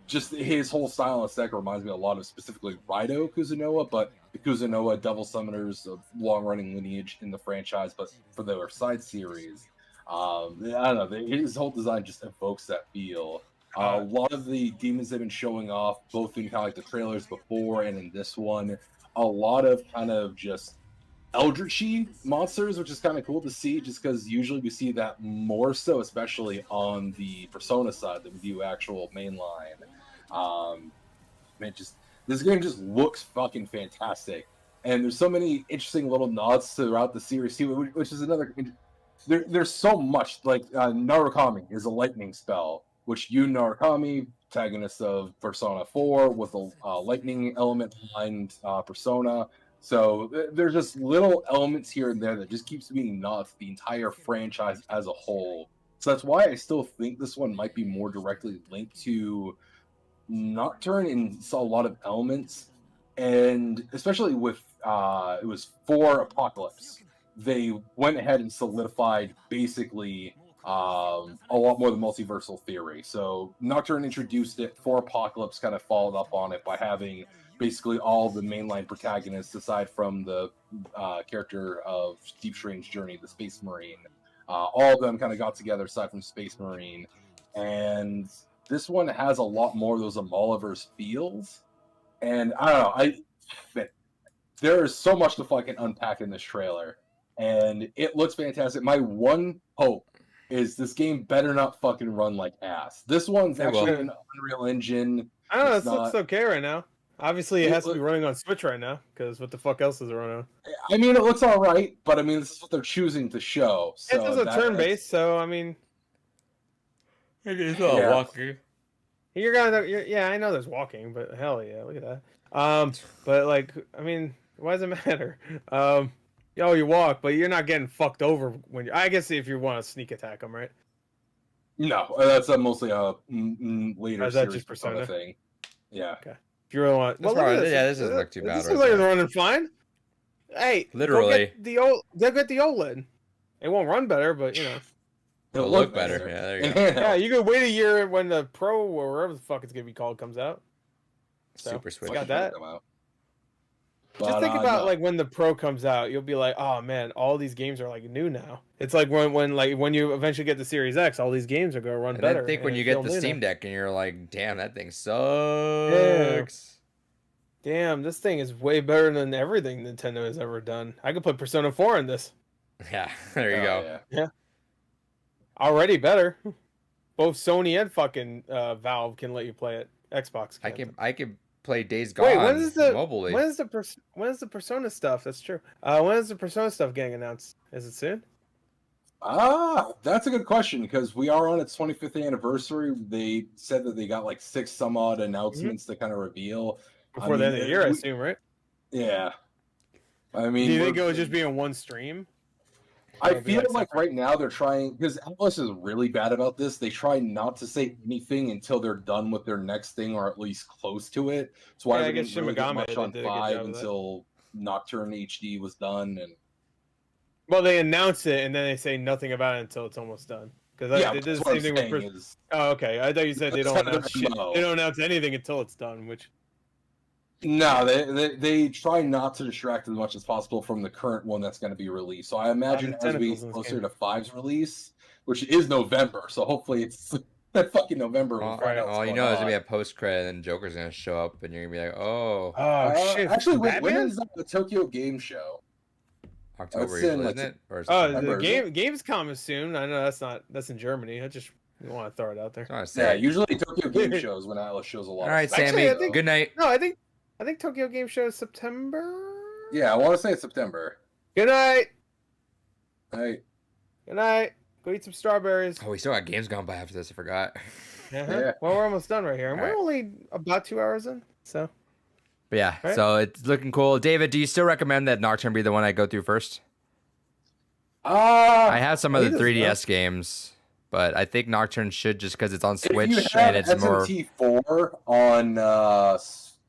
Just his whole style and aesthetic reminds me a lot of specifically Raido Kuzunoa, but the Kuzunoa Devil Summoners, a long-running lineage in the franchise, but for their side series. I don't know, his whole design just evokes that feel. A lot of the demons they've been showing off, both in kind of like the trailers before and in this one, a lot of kind of just eldritchy monsters, which is kind of cool to see, just because usually we see that more so, especially on the Persona side than we do actual mainline. This game just looks fucking fantastic, and there's so many interesting little nods throughout the series too, which is another there's so much. Like Narukami is a lightning spell, which Narukami, protagonist of Persona 4, with a lightning element behind Persona. So there's just little elements here and there that just keeps being nods the entire franchise as a whole. So that's why I still think this one might be more directly linked to Nocturne in a lot of elements, and especially with it was for Apocalypse. They went ahead and solidified basically a lot more the multiversal theory. So Nocturne introduced it, for Apocalypse kind of followed up on it by having basically all the mainline protagonists, aside from the character of Deep Strange Journey, the Space Marine. All of them kind of got together aside from Space Marine, and this one has a lot more of those Amoliverse feels. And I don't know, there is so much to fucking unpack in this trailer, and it looks fantastic. My one hope is this game better not fucking run like ass. This one's actually an Unreal Engine. I don't know, this looks okay right now. Obviously, it has to be running on Switch right now, because what the fuck else is it running on? I mean, it looks all right, but I mean, this is what they're choosing to show. So it's a turn-based, so I mean, it's all walking. Yeah, I know there's walking, but hell yeah, look at that. But like, I mean, why does it matter? You walk, but you're not getting fucked over when I guess if you want to sneak attack them, right? No, that's mostly a later is that series just Persona thing. Yeah. Okay. If you really want, well, this doesn't look too bad. This looks like it's running fine. Hey, literally, go get the OLED. It won't run better, but you know. It'll look better. Yeah, there you go. Yeah, you could wait a year when the Pro or whatever the fuck it's gonna be called comes out. So, Super Switch. Got that. But, just think about like when the Pro comes out, you'll be like, oh man, all these games are like new now. It's like when you eventually get the Series X, all these games are gonna run better. I think when you get the Steam Deck and you're like, damn, that thing sucks. Damn, this thing is way better than everything Nintendo has ever done. I could put Persona 4 in this. Yeah, there you go. Yeah. Already better. Both Sony and fucking Valve can let you play it. Xbox can't. I can play Days Gone. Wait, when is the mobily. when is the Persona stuff? That's true. When is the Persona stuff getting announced? Is it soon? That's a good question, because we are on its 25th anniversary. They said that they got like 6 some odd announcements to kind of reveal before the end of the year, I assume, right? Yeah. I mean, do you think it would just be in one stream? I feel like right now they're trying, because Atlas is really bad about this. They try not to say anything until they're done with their next thing, or at least close to it. That's why I didn't really get much on 5 until Nocturne HD was done. And well, they announce it and then they say nothing about it until it's almost done. Because they did the same thing with. Oh, okay. I thought you said they don't announce shit. They don't announce anything until it's done, which. No, they try not to distract as much as possible from the current one that's going to be released. So I imagine as we get closer to 5's release, which is November, so hopefully it's that fucking November. All you know is going to be a post-credit and Joker's going to show up and you're going to be like, oh shit. Actually, when is the Tokyo Game Show? October, isn't it? Or the Gamescom is soon. I know that's in Germany. I just want to throw it out there. Yeah, usually Tokyo Game Shows when Atlas shows a lot. All right, Sammy, good night. No, I think Tokyo Game Show is September. Yeah, I want to say it's September. Good night. Night. Good night. Go eat some strawberries. Oh, we still got games gone by after this. I forgot. Yeah. Well, we're almost done right here, and we're only about 2 hours in. So. But yeah, so it's looking cool. David, do you still recommend that Nocturne be the one I go through first? I have some of the 3DS games, but I think Nocturne should, just because it's on Switch and it's more. SMT 4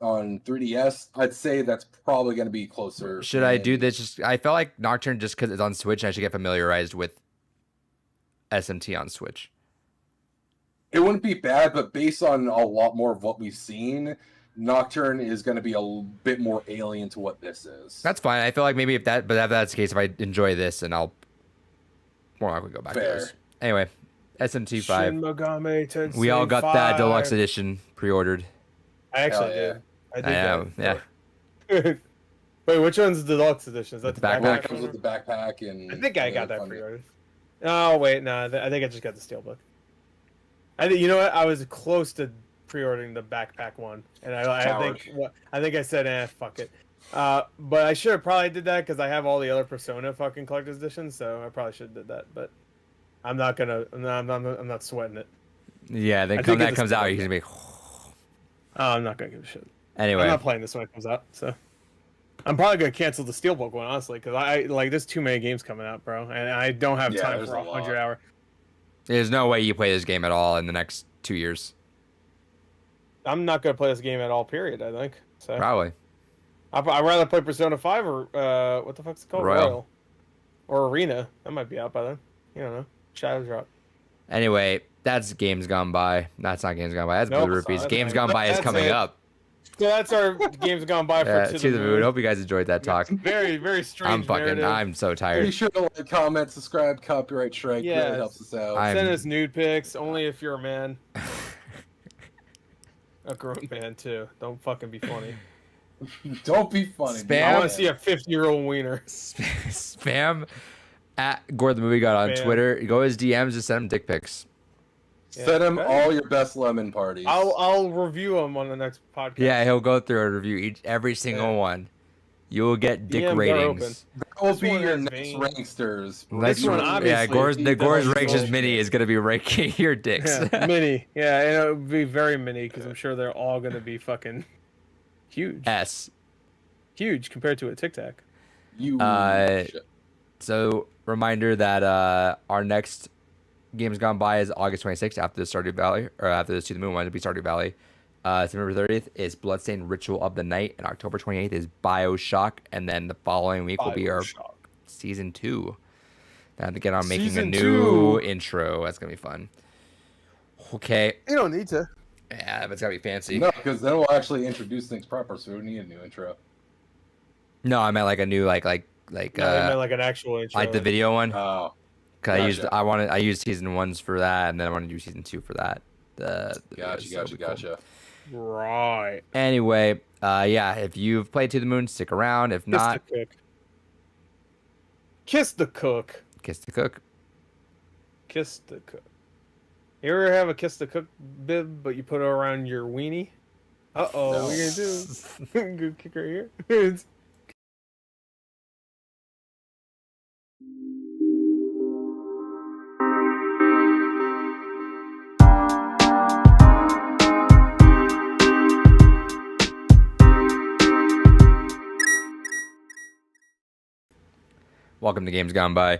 on 3DS, I'd say that's probably going to be closer. Should I do this? I felt like Nocturne, just because it's on Switch, I should get familiarized with SMT on Switch. It wouldn't be bad, but based on a lot more of what we've seen, Nocturne is going to be a bit more alien to what this is. That's fine. I feel like maybe if that's the case, if I enjoy this, and I'll more likely go back to this. Anyway, SMT 5. Shin Megami Tensei we all got 5. that deluxe edition pre-ordered. I actually did. I did. Yeah. Wait, which one's the deluxe edition? Is that the backpack? Comes with the backpack, and I think I got that pre-ordered. Oh wait, no, I think I just got the steelbook. You know what? I was close to pre-ordering the backpack one, and I think I said, fuck it. But I should have probably did that because I have all the other Persona fucking collector's editions, so I probably should have did that. But I'm not gonna. I'm not sweating it. Yeah, then when that comes out, you're gonna be. Oh, I'm not gonna give a shit. Anyway, I'm not playing this when it comes out, so I'm probably gonna cancel the Steelbook one honestly, because I like there's too many games coming out, bro, and I don't have time for 100 hour. There's no way you play this game at all in the next 2 years. I'm not gonna play this game at all. Period. I think. So Probably. I'd rather play Persona 5 or what the fuck's it called? Royal. Or Arena. That might be out by then. You don't know. Shadow Drop. Anyway, that's Games Gone By. That's not Games Gone By. That's Blue Rupees. Games Gone By is coming up. So that's our Games Gone By for To the Moon. Hope you guys enjoyed that talk. Very, very strange. I'm so tired. Be sure to like, comment, subscribe, copyright strike. Yeah, really helps us out. Send us nude pics only if you're a man. A grown man too. Don't fucking be funny. Don't be funny. I want to see a 50-year-old wiener. Spam at Gore the Movie God on Twitter. Go his DMs. Just send him dick pics. Send him all your best lemon parties. I'll review them on the next podcast. Yeah, he'll go through and review every single one. You will get dick ratings. That will be your next ranksters. This one, obviously. Yeah, Gore's Ranks Mini is going to be ranking your dicks. Yeah, mini. Yeah, and it'll be very mini because I'm sure they're all going to be fucking huge. Huge compared to a Tic Tac. So, reminder that our next Games Gone By is August 26th after the Stardew Valley, or after the To the Moon one, it'll be Stardew Valley. September 30th is Bloodstained Ritual of the Night, and October 28th is BioShock, and then the following week will be our Season 2. Then to get on making a new intro. That's going to be fun. Okay. You don't need to. Yeah, but it's got to be fancy. No, because then we'll actually introduce things proper, so we don't need a new intro. No, I meant like a new, like I meant like an actual intro. Like the video one. Oh. Cause gotcha. I used Season 1s for that, and then I want to do Season 2 for that. Gotcha. Right. Anyway, yeah, if you've played To the Moon, stick around. If not, Kiss the cook. Kiss the cook. Kiss the cook. You ever have a kiss the cook bib, but you put it around your weenie? Uh-oh, what are you gonna do? Good kick right here. Welcome to Games Gone By.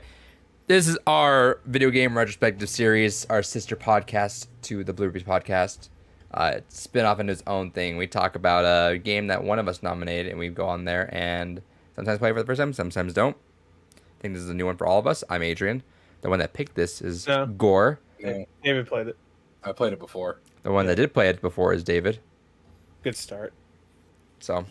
This is our video game retrospective series, our sister podcast to the Blue Rupees podcast. It's spin off into its own thing. We talk about a game that one of us nominated, and we go on there and sometimes play for the first time, sometimes don't. I think this is a new one for all of us. I'm Adrian. The one that picked this is Gore. Yeah. David played it. I played it before. The one that did play it before is David. Good start. So,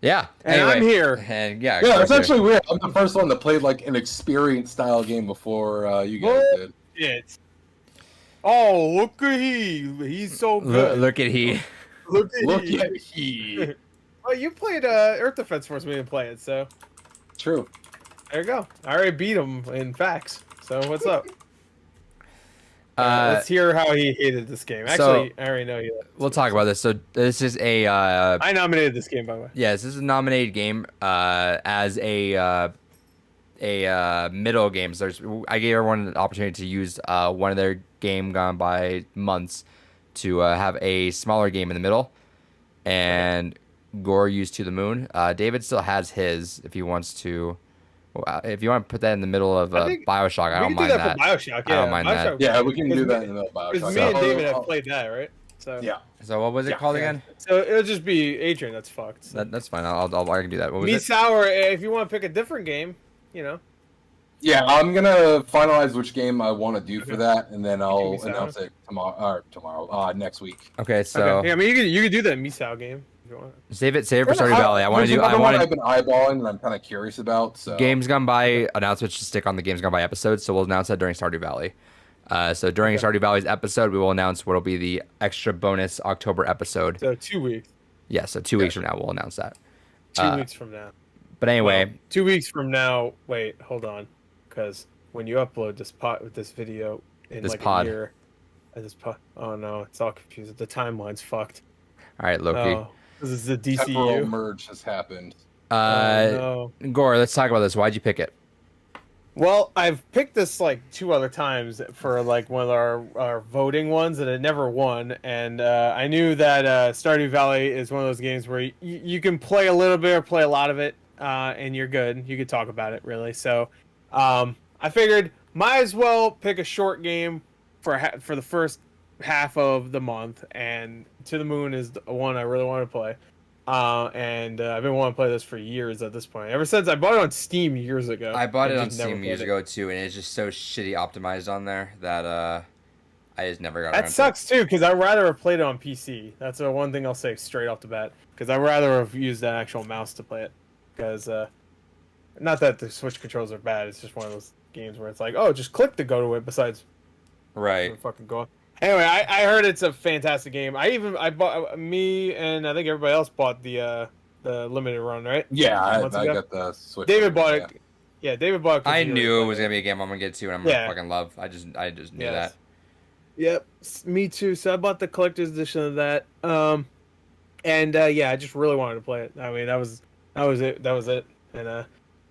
yeah. And anyway, I'm here. And yeah, it's actually weird. I'm the first one that played like an experience style game before you guys did. Shit. Oh, look at he. He's so good. Look at he. Look at he. Oh, you played Earth Defense Force. We didn't play it, so. True. There you go. I already beat him in facts. So what's up? Let's hear how he hated this game. Actually, I already know you. We'll talk about this. So this is a. I nominated this game, by the way. Yes, this is a nominated game as a middle game. So I gave everyone an opportunity to use one of their Game Gone By months to have a smaller game in the middle, and Gore used To the Moon. David still has his if he wants to. If you want to put that in the middle of BioShock, I don't mind that. BioShock, yeah. I don't mind that. Yeah, we can do that in the middle of BioShock. Because me and David have played that, right? So yeah. So what was it called again? So it'll just be Adrian. That's fucked. So. That's fine. I can do that. What was Me Sour. If you want to pick a different game, you know. Yeah, I'm gonna finalize which game I want to do for that, and then I'll announce it next week. Okay, so yeah, I mean you can do that Misao game if you want. Save it for Stardew Valley. I've been eyeballing and I'm kind of curious about. So Games Gone By announcements should stick on the Games Gone By episode, so we'll announce that during Stardew Valley. So during Stardew Valley's episode, we will announce what'll be the extra bonus October episode. So 2 weeks. Yeah, so 2 weeks from now we'll announce that. 2 weeks from now. But anyway, 2 weeks from now. Wait, hold on. Because when you upload this video in this like pod. a year, oh no, it's all confused. The timeline's fucked. All right, Loki. Oh, This is the temporal DCU merge has happened. No. Gore, let's talk about this. Why'd you pick it? Well, I've picked this like 2 other times for like one of our voting ones, and it never won. And I knew that Stardew Valley is one of those games where you can play a little bit or play a lot of it, and you're good. You could talk about it really. So I figured might as well pick a short game for the first half of the month. And To the Moon is the one I really want to play. And I've been wanting to play this for years at this point. Ever since I bought it on Steam years ago. I bought it on Steam years ago too, and it's just so shitty optimized on there that I just never got around to it. That sucks too, because I'd rather have played it on PC. That's the one thing I'll say straight off the bat. Because I'd rather have used an actual mouse to play it. Because, not that the Switch controls are bad, it's just one of those games where it's like, oh, just click to go to it besides... Right. Fucking go. Anyway, I heard it's a fantastic game. I bought, me and I think everybody else bought the limited run, right? Yeah, I got the Switch. David bought it. Yeah, David bought it. I knew it was gonna be a game I'm gonna get to, and I'm gonna fucking love. I just knew that. Yep, me too. So I bought the collector's edition of that. And I just really wanted to play it. I mean, that was it. And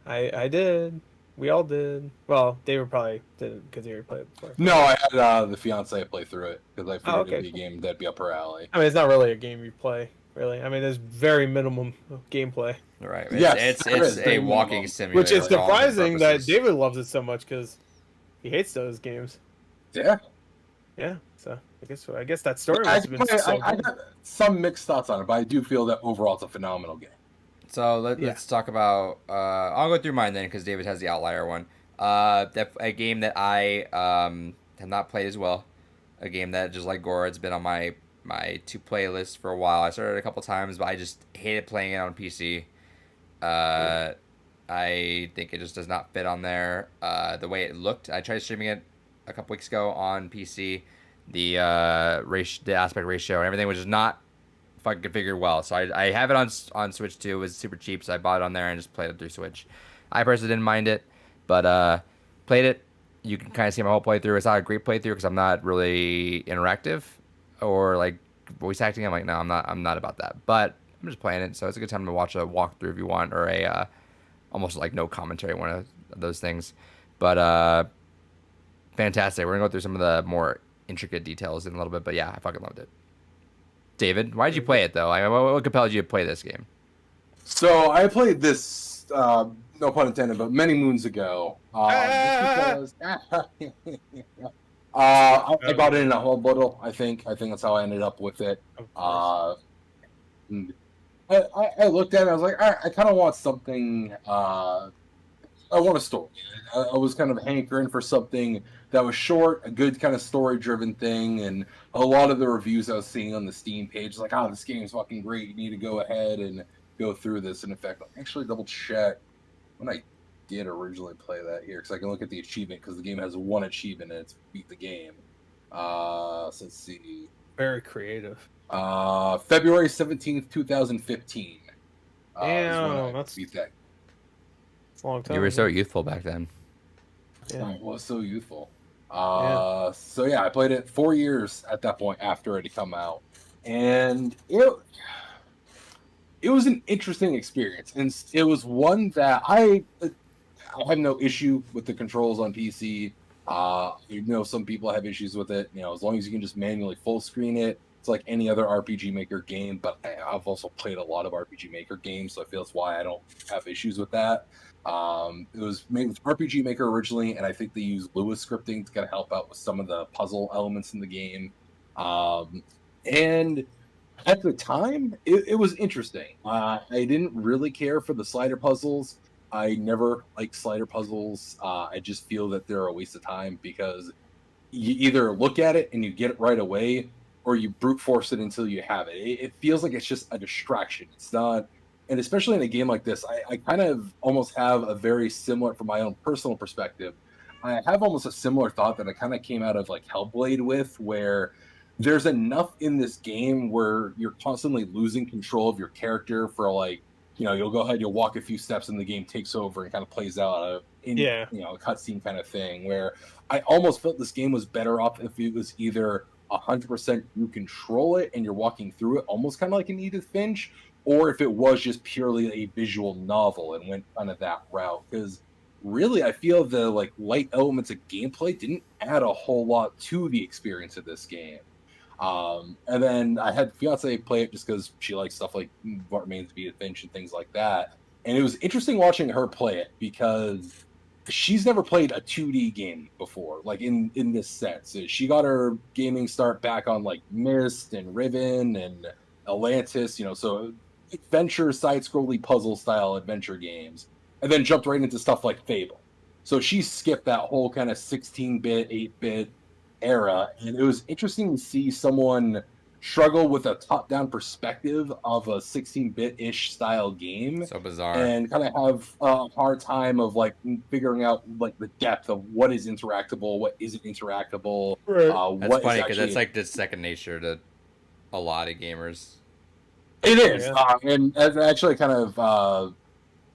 I did. We all did. Well, David probably didn't because he already played it before. No, I had the fiance play through it because I figured it'd be a game that'd be up her alley. I mean, it's not really a game you play, really. I mean, there's very minimum gameplay. Right. Yes, it's a walking simulator. Which is surprising that David loves it so much because he hates those games. Yeah. Yeah. So I guess that story must have been I got some mixed thoughts on it, but I do feel that overall it's a phenomenal game. So let's talk about. I'll go through mine then because David has the outlier one. A game that I have not played as well. A game that, just like Gore, it's been on my to play list for a while. I started a couple times, but I just hated playing it on PC. I think it just does not fit on there. The way it looked, I tried streaming it a couple weeks ago on PC. The aspect ratio and everything was just not fucking configured well. So I have it on Switch too. It was super cheap, so I bought it on there and just played it through Switch. I personally didn't mind it, but played it. You can kind of see my whole playthrough. It's not a great playthrough because I'm not really interactive or like voice acting. I'm like, no, I'm not about that. But I'm just playing it, so it's a good time to watch a walkthrough if you want, or a almost like no commentary, one of those things. But fantastic. We're gonna go through some of the more intricate details in a little bit, but yeah, I fucking loved it. David, why did you play it though? I mean, what compelled you to play this game? So I played this, no pun intended, but many moons ago. Because, I got it in a whole bottle. I think that's how I ended up with it. I looked at it. I was like, all right, I kind of want something. I want a story. I was kind of hankering for something that was short, a good kind of story-driven thing, and a lot of the reviews I was seeing on the Steam page, like, this game's fucking great. You need to go ahead and go through this. And in fact, I'll actually double-check when I did originally play that here, because I can look at the achievement, because the game has one achievement, and it's beat the game. So let's see. Very creative. February 17th, 2015. Damn, that's beat that. It's a long time. You were so youthful back then. Yeah. I was so youthful. So yeah, I played it 4 years at that point after it had come out, and it was an interesting experience, and it was one that I have no issue with the controls on PC. Some people have issues with it. As long as you can just manually full screen it, it's like any other RPG Maker game. But I've also played a lot of RPG Maker games, so I feel that's why I don't have issues with that. It was made with RPG Maker originally, and I think they used Lua scripting to kind of help out with some of the puzzle elements in the game. And at the time, it was interesting. I didn't really care for the slider puzzles. I never liked slider puzzles. I just feel that they're a waste of time because you either look at it and you get it right away, or you brute force it until you have it. It feels like it's just a distraction. It's not. And especially in a game like this, I kind of almost have a very similar, from my own personal perspective, I have almost a similar thought that I kind of came out of like Hellblade with, where there's enough in this game where you're constantly losing control of your character for like, you'll go ahead, you'll walk a few steps and the game takes over and kind of plays out a cutscene kind of thing, where I almost felt this game was better off if it was either 100% you control it and you're walking through it, almost kind of like an Edith Finch, or if it was just purely a visual novel and went kind of that route. Because really, I feel the like light elements of gameplay didn't add a whole lot to the experience of this game. And then I had fiance play it just because she likes stuff like what remains of Edith Finch and things like that. And it was interesting watching her play it because she's never played a 2D game before, like in this sense. She got her gaming start back on like Myst and Riven and Atlantis, so adventure, side-scrolly puzzle style adventure games, and then jumped right into stuff like Fable. So she skipped that whole kind of 16-bit, 8-bit era, and it was interesting to see someone struggle with a top-down perspective of a 16-bit-ish style game. So bizarre. And kind of have a hard time of like figuring out like the depth of what is interactable, what isn't interactable. Right. That's funny because that's like just second nature to a lot of gamers. It is, and actually kind of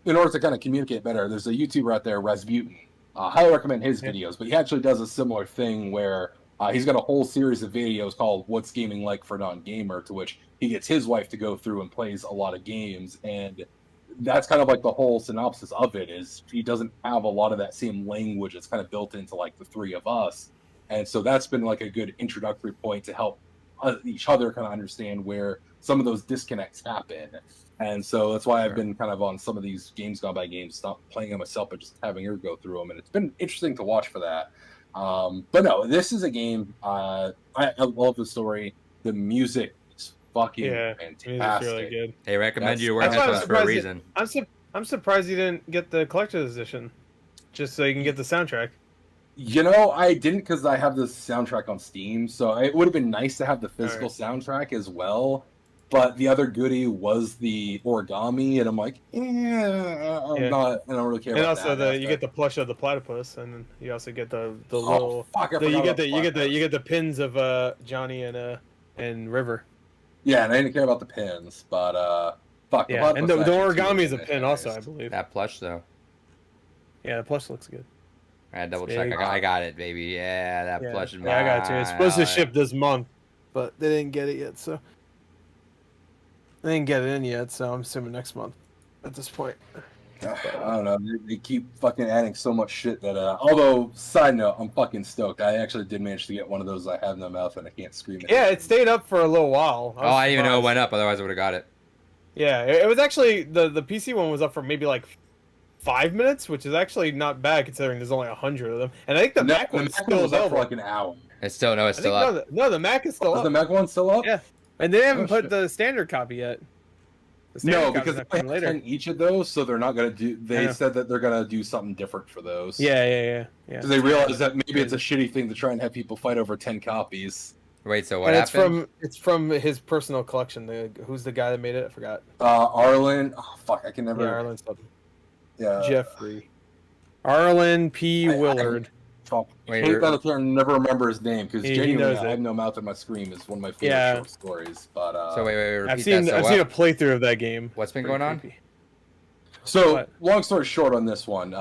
in order to kind of communicate better, there's a YouTuber out there, Rasputin. Highly recommend his videos, but he actually does a similar thing where he's got a whole series of videos called What's Gaming Like for Non-Gamer, to which he gets his wife to go through and plays a lot of games, and that's kind of like the whole synopsis of it, is he doesn't have a lot of that same language that's kind of built into like the three of us, and so that's been like a good introductory point to help each other kind of understand where some of those disconnects happen. And so that's why I've been kind of on some of these Games Gone By games, not playing them myself, but just having her go through them. And it's been interesting to watch for that. But no, this is a game. I love the story. The music is fucking fantastic. Music's really good. They recommend you to wear headphones for a reason. I'm surprised you didn't get the collector's edition, just so you can get the soundtrack. I didn't because I have the soundtrack on Steam, so it would have been nice to have the physical soundtrack as well. But the other goodie was the origami, and I'm like, I don't really care. And about also that you get the plush of the platypus, and you also get the little. Fuck, you get the pins of Johnny and River. Yeah, and I didn't care about the pins, but fuck. Yeah, and the origami is a pin also, I believe. That plush though. Yeah, the plush looks good. I had to double check. I got it, baby. Yeah, that plush is mine. Yeah, I got it too. It's supposed to ship this month, but they didn't get it yet, so. They didn't get it in yet, so I'm assuming next month at this point. I don't know. They keep fucking adding so much shit that, although, side note, I'm fucking stoked. I actually did manage to get one of those I have in my mouth and I can't scream it. Yeah, it stayed up for a little while. I didn't even know it went up, otherwise I would have got it. Yeah, it was actually, the PC one was up for maybe like 5 minutes, which is actually not bad considering there's only 100 of them. And I think the Mac one's still up for like an hour. It's still up. No, the Mac is still up. Is the Mac one still up? Yeah. And they haven't put the standard copy yet. No, because they have 10 each of those, so they're not going to do... They said that they're going to do something different for those. Yeah. Because they realize that maybe it's a shitty thing to try and have people fight over 10 copies. Wait, so what happened? It's from his personal collection. Who's the guy that made it? I forgot. Arlen... Oh, fuck, I can never... Yeah, Arlen something. Yeah. Jeffrey. Arlen P. Willard. I hate that I can never remember his name because genuinely I have no mouth in my scream is one of my favorite short stories. But so wait, repeat I've seen a playthrough of that game. What's been going on? So long story short on this one,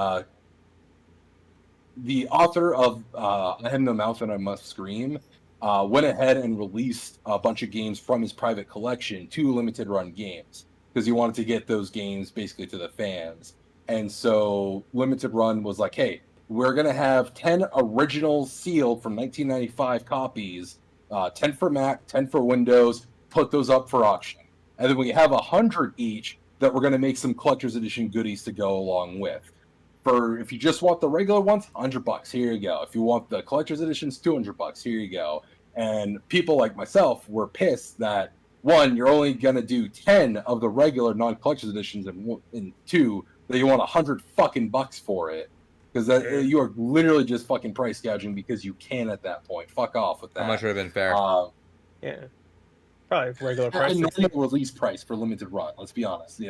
the author of I Have No Mouth and I Must Scream went ahead and released a bunch of games from his private collection to limited run games because he wanted to get those games basically to the fans. And so limited run was like, hey, we're going to have 10 original sealed from 1995 copies, 10 for Mac, 10 for Windows, put those up for auction. And then we have 100 each that we're going to make some collector's edition goodies to go along with. If you just want the regular ones, $100, here you go. If you want the collector's editions, $200, here you go. And people like myself were pissed that, one, you're only going to do 10 of the regular non-collector's editions, and two, that you want 100 fucking bucks for it. Because you are literally just fucking price gouging because you can at that point. Fuck off with that. How much would have been fair? Yeah. Probably regular price. A normal release price for limited run, let's be honest.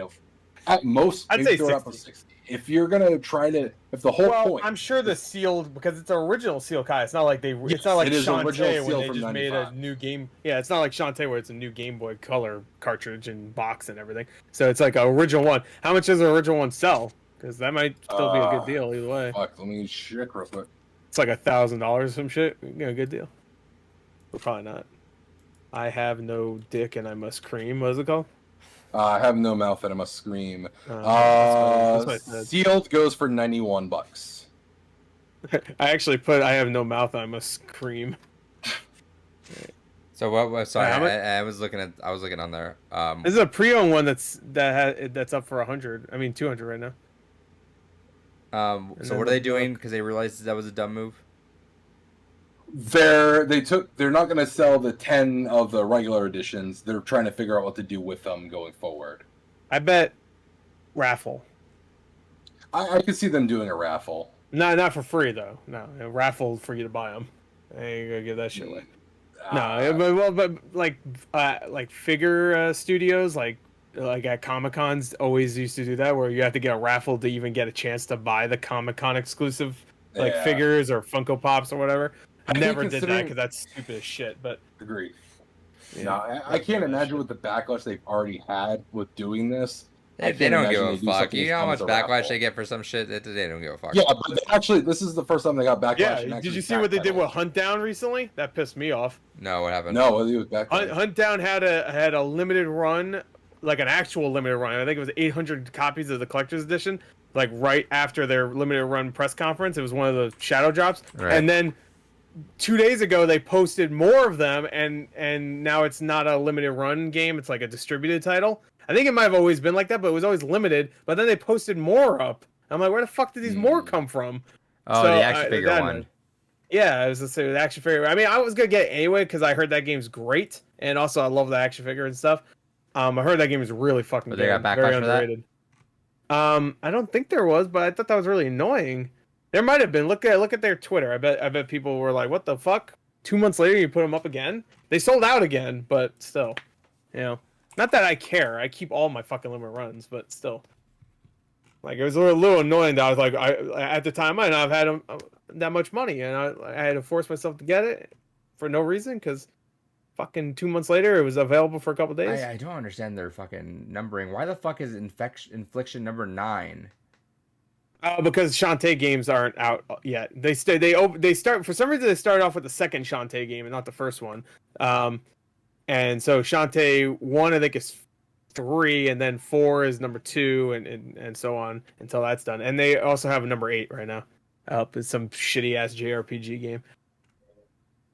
At most, I'd say 60. If you're going to try to... If the whole point... I'm sure the sealed... Because it's an original seal Kai. It's not like they... It's not like Shantae when they just made a new game... Yeah, it's not like Shantae where it's a new Game Boy Color cartridge and box and everything. So it's like an original one. How much does the original one sell? Because that might still be a good deal either way. Fuck, let me check real quick. It's like $1,000 or some shit. You get a good deal. But probably not. I have no dick and I must cream. What is it called? I have no mouth and I must scream. That's what I said. Sealed goes for $91. I actually put I have no mouth and I must cream. So what? Sorry, I was looking on there. This is a pre-owned one that's up for 100. I mean 200 right now. So what are they doing? Because they realized that was a dumb move. They're not going to sell the 10 of the regular editions. They're trying to figure out what to do with them going forward. I bet raffle. I could see them doing a raffle. No, not for free though. No, a raffle for you to buy them. I ain't gonna give that shit away. But like figure studios like at Comic-Cons always used to do that, where you have to get a raffle to even get a chance to buy the Comic-Con exclusive figures or Funko Pops or whatever. I never did that because that's stupid as shit. But agreed. Yeah, no, I can't imagine with the backlash they've already had with doing this. They don't give a fuck. You know how much backlash they get for some shit? They don't give a fuck. Yeah, but actually, this is the first time they got backlash. Yeah, did you see what they did with Hunt Down recently? That pissed me off. No, what happened? No, what did they do with backlash? Hunt Down had a limited run, like an actual limited run. I think it was 800 copies of the collector's edition. Like right after their limited run press conference, it was one of the shadow drops, and then 2 days ago they posted more of them, and now it's not a limited run game, it's like a distributed title. I think it might have always been like that, but it was always limited. But then they posted more up. I'm like, where the fuck did these more come from? Oh, so, the action figure one. Yeah, I was gonna say the action figure. I mean, I was gonna get it anyway because I heard that game's great, and also I love the action figure and stuff. I heard that game is really fucking good. They got backlash for that? I don't think there was, but I thought that was really annoying. There might have been. Look at their Twitter. I bet people were like, "What the fuck?" 2 months later, you put them up again. They sold out again, but still, you know. Not that I care. I keep all my fucking limited runs, but still, like it was a little annoying that I was like, at the time I might not have had that much money, and I had to force myself to get it for no reason because fucking 2 months later it was available for a couple days. I don't understand their fucking numbering. Why the fuck is Infliction number 9? Because Shantae games aren't out yet. They start for some reason they started off with the second Shantae game and not the first one. And so Shantae 1 I think is 3, and then 4 is number 2, and so on until that's done. And they also have a number 8 right now. It's some shitty ass JRPG game.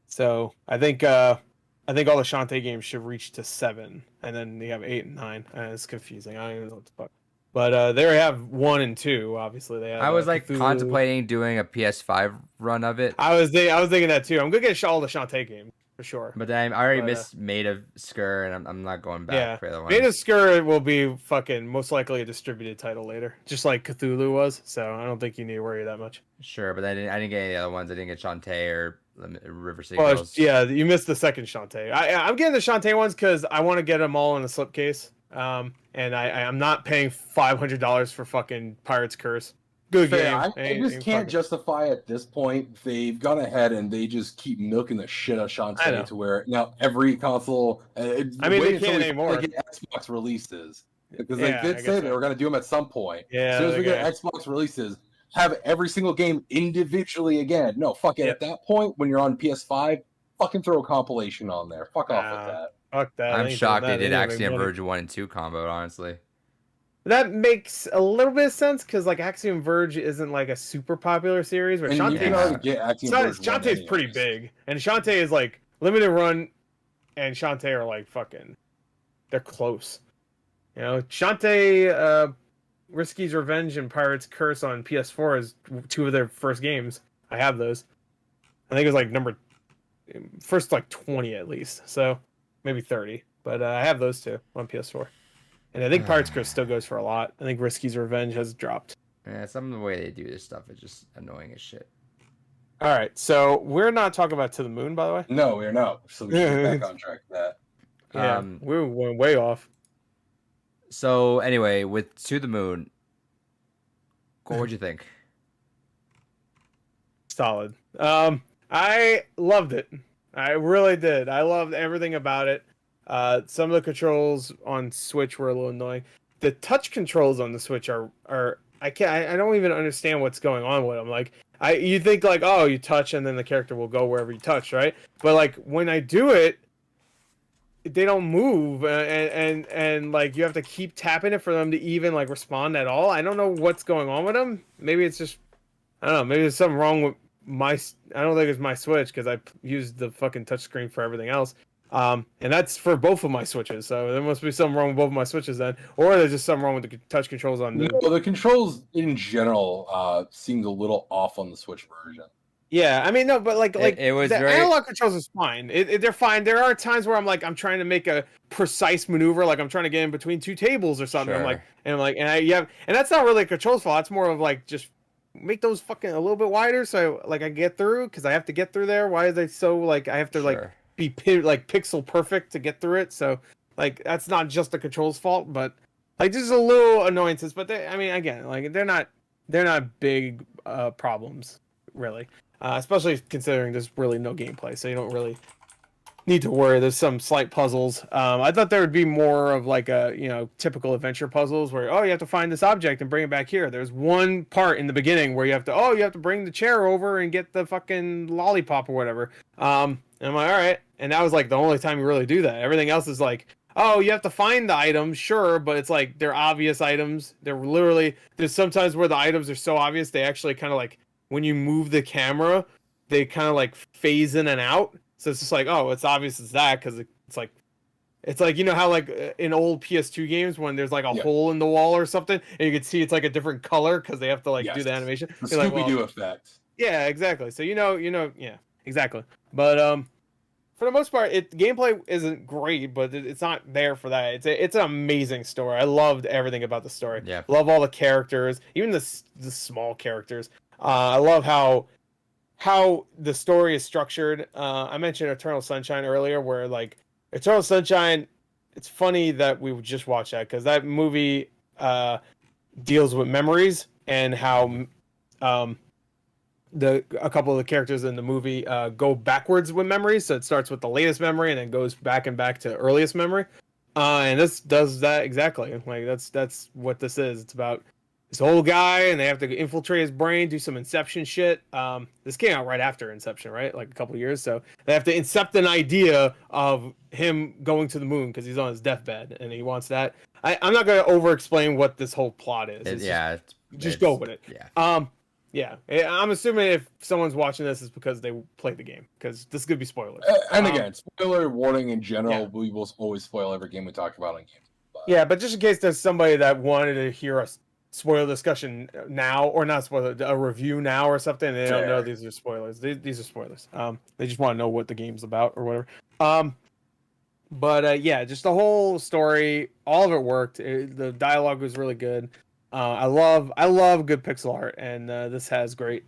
So I think all the Shantae games should reach to 7, and then you have 8 and 9. It's confusing. I don't even know what the fuck. But they have 1 and 2. Obviously, they have. I was like contemplating doing a PS5 run of it. I was thinking that too. I'm gonna get all the Shantae games for sure. But then I already missed Maid of Skur, and I'm not going back for the other one. Maid of Skur will be fucking most likely a distributed title later, just like Cthulhu was. So I don't think you need to worry that much. Sure, but I didn't get any other ones. I didn't get Shantae or River City Girls. Well, yeah, you missed the second Shantae. I'm getting the Shantae ones because I want to get them all in a slipcase. And I'm not paying $500 for fucking Pirate's Curse. Good game. I just can't justify at this point. They've gone ahead and they just keep milking the shit out of Shantae to where now every console. I mean, they can't anymore. Get Xbox releases because they did say they were going to do them at some point. Yeah. As soon as we get Xbox releases, have every single game individually again. No, fuck it. At that point, when you're on PS5, fucking throw a compilation on there. Fuck off with that. Fuck that. I'm shocked they did Axiom Verge 1 and 2 combo, honestly. That makes a little bit of sense because like Axiom Verge isn't like a super popular series, but Shantae's pretty big, and Shantae is like limited run, and Shantae are like fucking, they're close. You know, Shantae, Risky's Revenge and Pirate's Curse on PS4 is 2 of their first games. I have those. I think it was like first like 20 at least. So. Maybe 30, but I have those 2 on PS4, and I think Pirate's Curse still goes for a lot. I think Risky's Revenge has dropped. Yeah, some of the way they do this stuff is just annoying as shit. All right, so we're not talking about To the Moon, by the way. No, we're not. So we should get back on track with that. Yeah, we went way off. So anyway, with To the Moon, what would you think? Solid. I loved it. I really did. I loved everything about it. Some of the controls on Switch were a little annoying. The touch controls on the Switch are I don't even understand what's going on with them. Like You think like, oh, you touch and then the character will go wherever you touch, right? But like when I do it, they don't move, and like you have to keep tapping it for them to even like respond at all. I don't know what's going on with them. Maybe it's just, I don't know. Maybe there's something wrong with my. I don't think it's my Switch because I used the fucking touchscreen for everything else. And that's for both of my Switches. So there must be something wrong with both of my Switches then, or there's just something wrong with the touch controls on. No, the controls in general seemed a little off on the Switch version. Yeah, I mean, no, but like it was the very... analog controls is fine. They're fine. There are times where I'm trying to make a precise maneuver, like I'm trying to get in between two tables or something. Sure. And that's not really a controls fault. It's more of like just make those fucking a little bit wider so like I get through because I have to get through there. Why are they so like I have to like be like pixel perfect to get through it? So like that's not just the controls fault, but like just a little annoyances. But I mean, again, like they're not big problems really. Especially considering there's really no gameplay, so you don't really need to worry. There's some slight puzzles. I thought there would be more of like a typical adventure puzzles where you have to find this object and bring it back here. There's one part in the beginning where you have to bring the chair over and get the fucking lollipop or whatever. And I'm like, all right, and that was like the only time you really do that. Everything else is like, oh, you have to find the items, sure, but it's like they're obvious items. There's sometimes where the items are so obvious they actually kind of like. When you move the camera, they kind of like phase in and out. So it's just like, oh, it's obvious it's that because it's like you know how like in old PS2 games when there's like a hole in the wall or something, and you can see it's like a different color because they have to like do the animation. The Scooby-Doo effect. Yeah, exactly. So yeah, exactly. But for the most part, gameplay isn't great, but it's not there for that. It's an amazing story. I loved everything about the story. Yeah, love all the characters, even the small characters. I love how the story is structured. I mentioned Eternal Sunshine earlier, where like Eternal Sunshine, it's funny that we just watched that because that movie deals with memories and how a couple of the characters in the movie go backwards with memories. So it starts with the latest memory and then goes back to earliest memory. And this does that exactly. Like that's what this is. It's about this old guy, and they have to infiltrate his brain, do some Inception shit. This came out right after Inception, right? Like a couple years. So they have to incept an idea of him going to the moon because he's on his deathbed, and he wants that. I'm not going to over-explain what this whole plot is. Just go with it. Yeah. I'm assuming if someone's watching this, it's because they played the game, because this could be spoilers. And again, spoiler warning in general, we will always spoil every game we talk about on game. But just in case there's somebody that wanted to hear us spoiler discussion now, or not spoiler, a review now or something, they don't know these are spoilers. These are spoilers. They just want to know what the game's about or whatever. But just the whole story, all of it worked. The dialogue was really good. I love good pixel art, and this has great.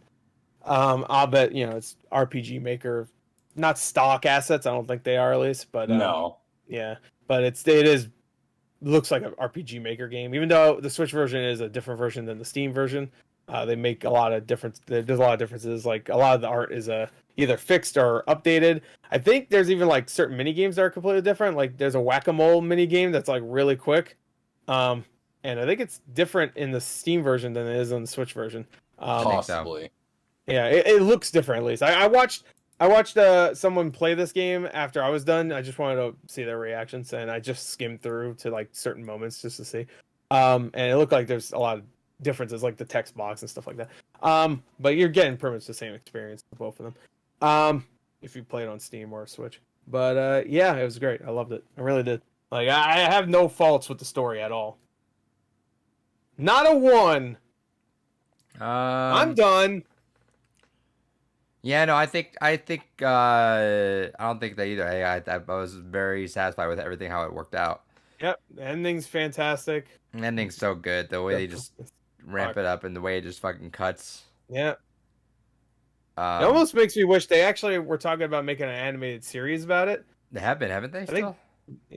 I'll bet it's RPG Maker, not stock assets. I don't think they are, at least, but no. Yeah, but it is. Looks like an RPG Maker game, even though the Switch version is a different version than the Steam version. They make a lot of difference. There's a lot of differences. Like a lot of the art is either fixed or updated. I think there's even like certain mini games that are completely different. Like there's a whack-a-mole mini game that's like really quick, and I think it's different in the Steam version than it is on the Switch version. Possibly. Yeah, it looks different at least. I watched someone play this game after I was done. I just wanted to see their reactions, and I just skimmed through to like certain moments just to see. And it looked like there's a lot of differences, like the text box and stuff like that. But you're getting pretty much the same experience with both of them. If you play it on Steam or Switch. But it was great. I loved it. I really did. Like I have no faults with the story at all. Not a one. I'm done. Yeah, no, I don't think that either. I was very satisfied with everything, how it worked out. Yep, the ending's fantastic. The ending's so good. The way they just ramp it up and the way it just fucking cuts. Yeah. It almost makes me wish they actually were talking about making an animated series about it. They have been, haven't they?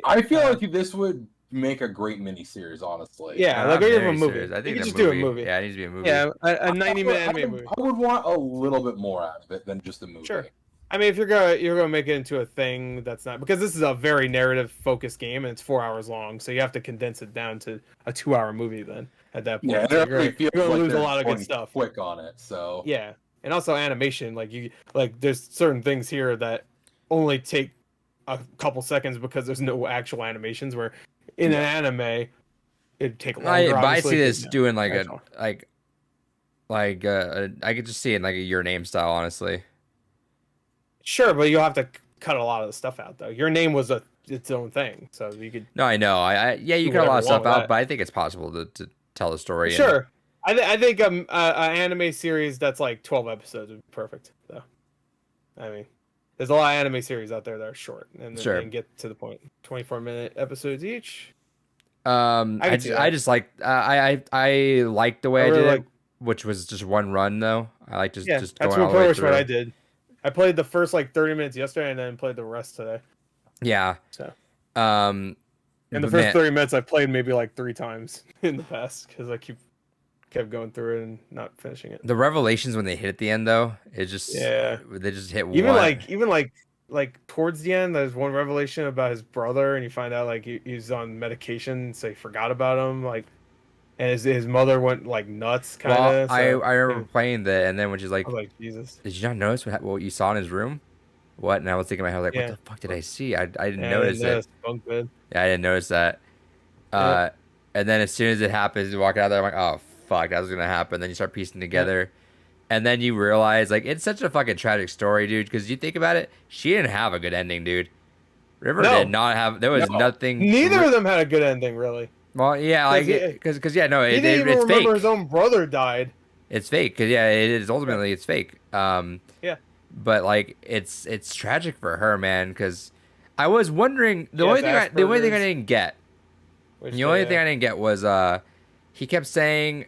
I feel like this would make a great miniseries, honestly. Yeah, like even a movie. I think just do a movie. Yeah, it needs to be a movie. Yeah, a 90-minute animated movie. I would want a little bit more out of it than just a movie. Sure. I mean, if you're gonna make it into a thing that's not, because this is a very narrative focused game and it's 4 hours long, so you have to condense it down to a 2-hour movie. Then at that point, yeah, so you're gonna lose a lot of good stuff. Quick on it, so yeah. And also animation, there's certain things here that only take a couple seconds because there's no actual animations. Where in an anime, it'd take longer. But I see this doing like I could just see it in like a Your Name style, honestly. Sure, but you'll have to cut a lot of the stuff out though. Your Name was its own thing, so you could. No, I know. You cut a lot of stuff out, but I think it's possible to tell the story. Sure, I think an anime series that's like 12 episodes would be perfect. Though, I mean, there's a lot of anime series out there that are short and then get to the point. 24-minute episodes each. I just like I like the way I did it, which was just one run though. I like just that's going all the way through. what I did. I played the first like 30 minutes yesterday and then played the rest today. Yeah. So. And the first 30 minutes I played maybe like 3 times in the past because I kept going through it and not finishing it. The revelations when they hit at the end though, they just hit even like towards the end, there's one revelation about his brother, and you find out like he's on medication, so he forgot about him, like, and his mother went like nuts, kind of. Well, I remember playing that, and then when she's like, I was like, Jesus, did you not notice what you saw in his room? What? And I was thinking in my head, like, what the fuck did I see? I didn't notice it. Bunk bed. Yeah, I didn't notice that. And then as soon as it happens, you walk out there, I'm like, oh fuck, that was gonna happen. Then you start piecing together. And then you realize, like, it's such a fucking tragic story, dude. Because you think about it, she didn't have a good ending, dude. River did not have. There was nothing. Neither of them had a good ending, really. Well, yeah, like, because he didn't even remember fake. His own brother died. It's fake, because it is ultimately it's fake. Yeah. But like, it's tragic for her, man. Because I was wondering the only thing I didn't get. The only thing I didn't get was he kept saying,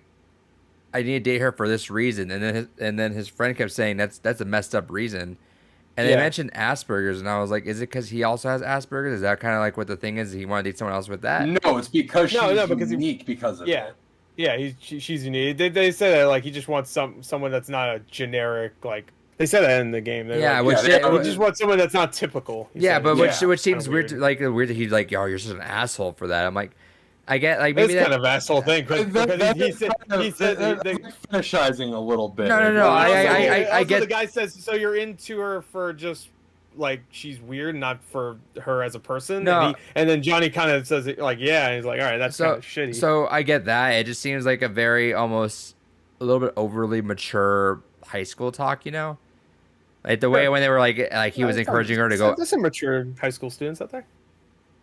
I need to date her for this reason, and then his friend kept saying that's a messed up reason, and they mentioned Asperger's, and I was like, is it because he also has Asperger's? Is that kind of like what the thing is? He want to date someone else with that? No, it's because she's unique because of it. Yeah, she's unique. They said that like he just wants someone that's not a generic like. They said that in the game. He just wants someone that's not typical. Which seems weird. Weird that he's like, "Oh, you're such an asshole for that." I'm like, I get like maybe that's kind of asshole thing because he said fetishizing a little bit. No. I get the guy says so you're into her for just like she's weird, not for her as a person. No. And then Johnny kind of says it like and he's like, all right, that's kind of shitty. So I get that. It just seems like a very almost a little bit overly mature high school talk, you know. Like the way when they were like he was encouraging her to go. There's some mature high school students out there.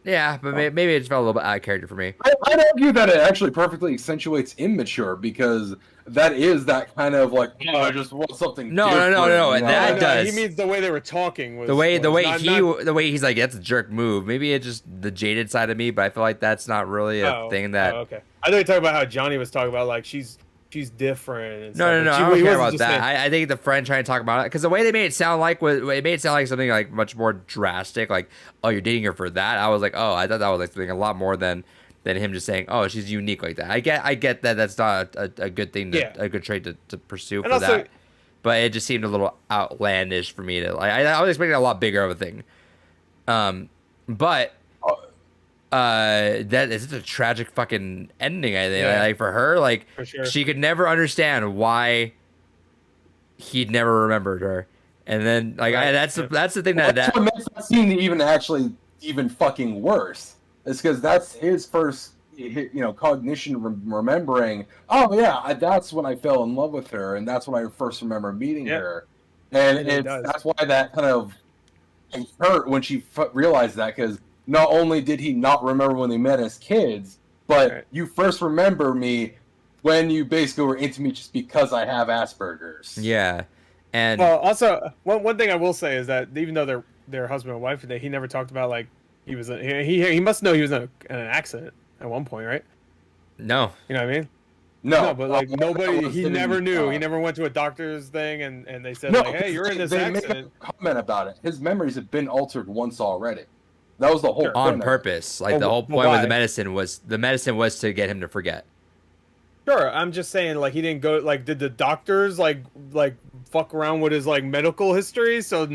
Yeah, but maybe it just felt a little bit out of character for me. I'd argue that it actually perfectly accentuates immature because that is that kind of like, I just want something. No. That does. He means the way they were talking was the way he's like, that's a jerk move. Maybe it's just the jaded side of me, but I feel like that's not really a thing that. Okay. I thought you were talking about how Johnny was talking about like she's different. And no, I don't care about that. I think the friend trying to talk about it because the way they made it sound like something like much more drastic. Like, oh, you're dating her for that. I was like, oh, I thought that was like something a lot more than him just saying, oh, she's unique like that. I get that that's not a good thing, a good trait to pursue for that. But it just seemed a little outlandish for me to like. I was expecting a lot bigger of a thing. But. That is a tragic fucking ending. I think like for her, like for sure. She could never understand why he'd never remembered her, and then like that's the thing that's what makes that scene even fucking worse. It's because that's his first, cognition, remembering. Oh yeah, that's when I fell in love with her, and that's when I first remember meeting her, and that's why that kind of hurt when she realized that because. Not only did he not remember when they met as kids, but you first remember me when you basically were into me just because I have Asperger's. Yeah, and also one thing I will say is that even though they're husband and wife today, he never talked about like he was he must know he was in an accident at one point, right? No, you know what I mean? No, but like nobody, he never knew. He never went to a doctor's thing, and they said like, hey, you're in this accident. They made a comment about it. His memories have been altered once already. That was the whole point. On purpose. Like the whole point with the medicine was to get him to forget. Sure, I'm just saying like he didn't go like did the doctors like fuck around with his like medical history so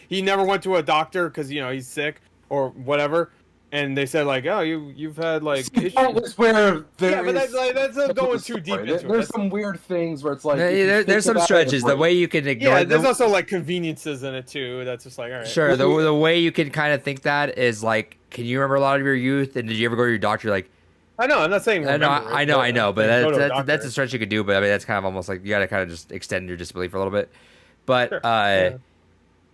he never went to a doctor because he's sick or whatever and they said like, oh, you've had like issues. That is where yeah, but that's going too deep into it. There's some weird things where it's like there's some stretches. The way you can ignore. Yeah, there's also like conveniences in it too. That's just like all right. Sure. The way you can kind of think that is like, can you remember a lot of your youth? And did you ever go to your doctor? Like, I know. I'm not saying. I know. But that's a stretch you could do. But I mean, that's kind of almost like you got to kind of just extend your disbelief for a little bit. But sure.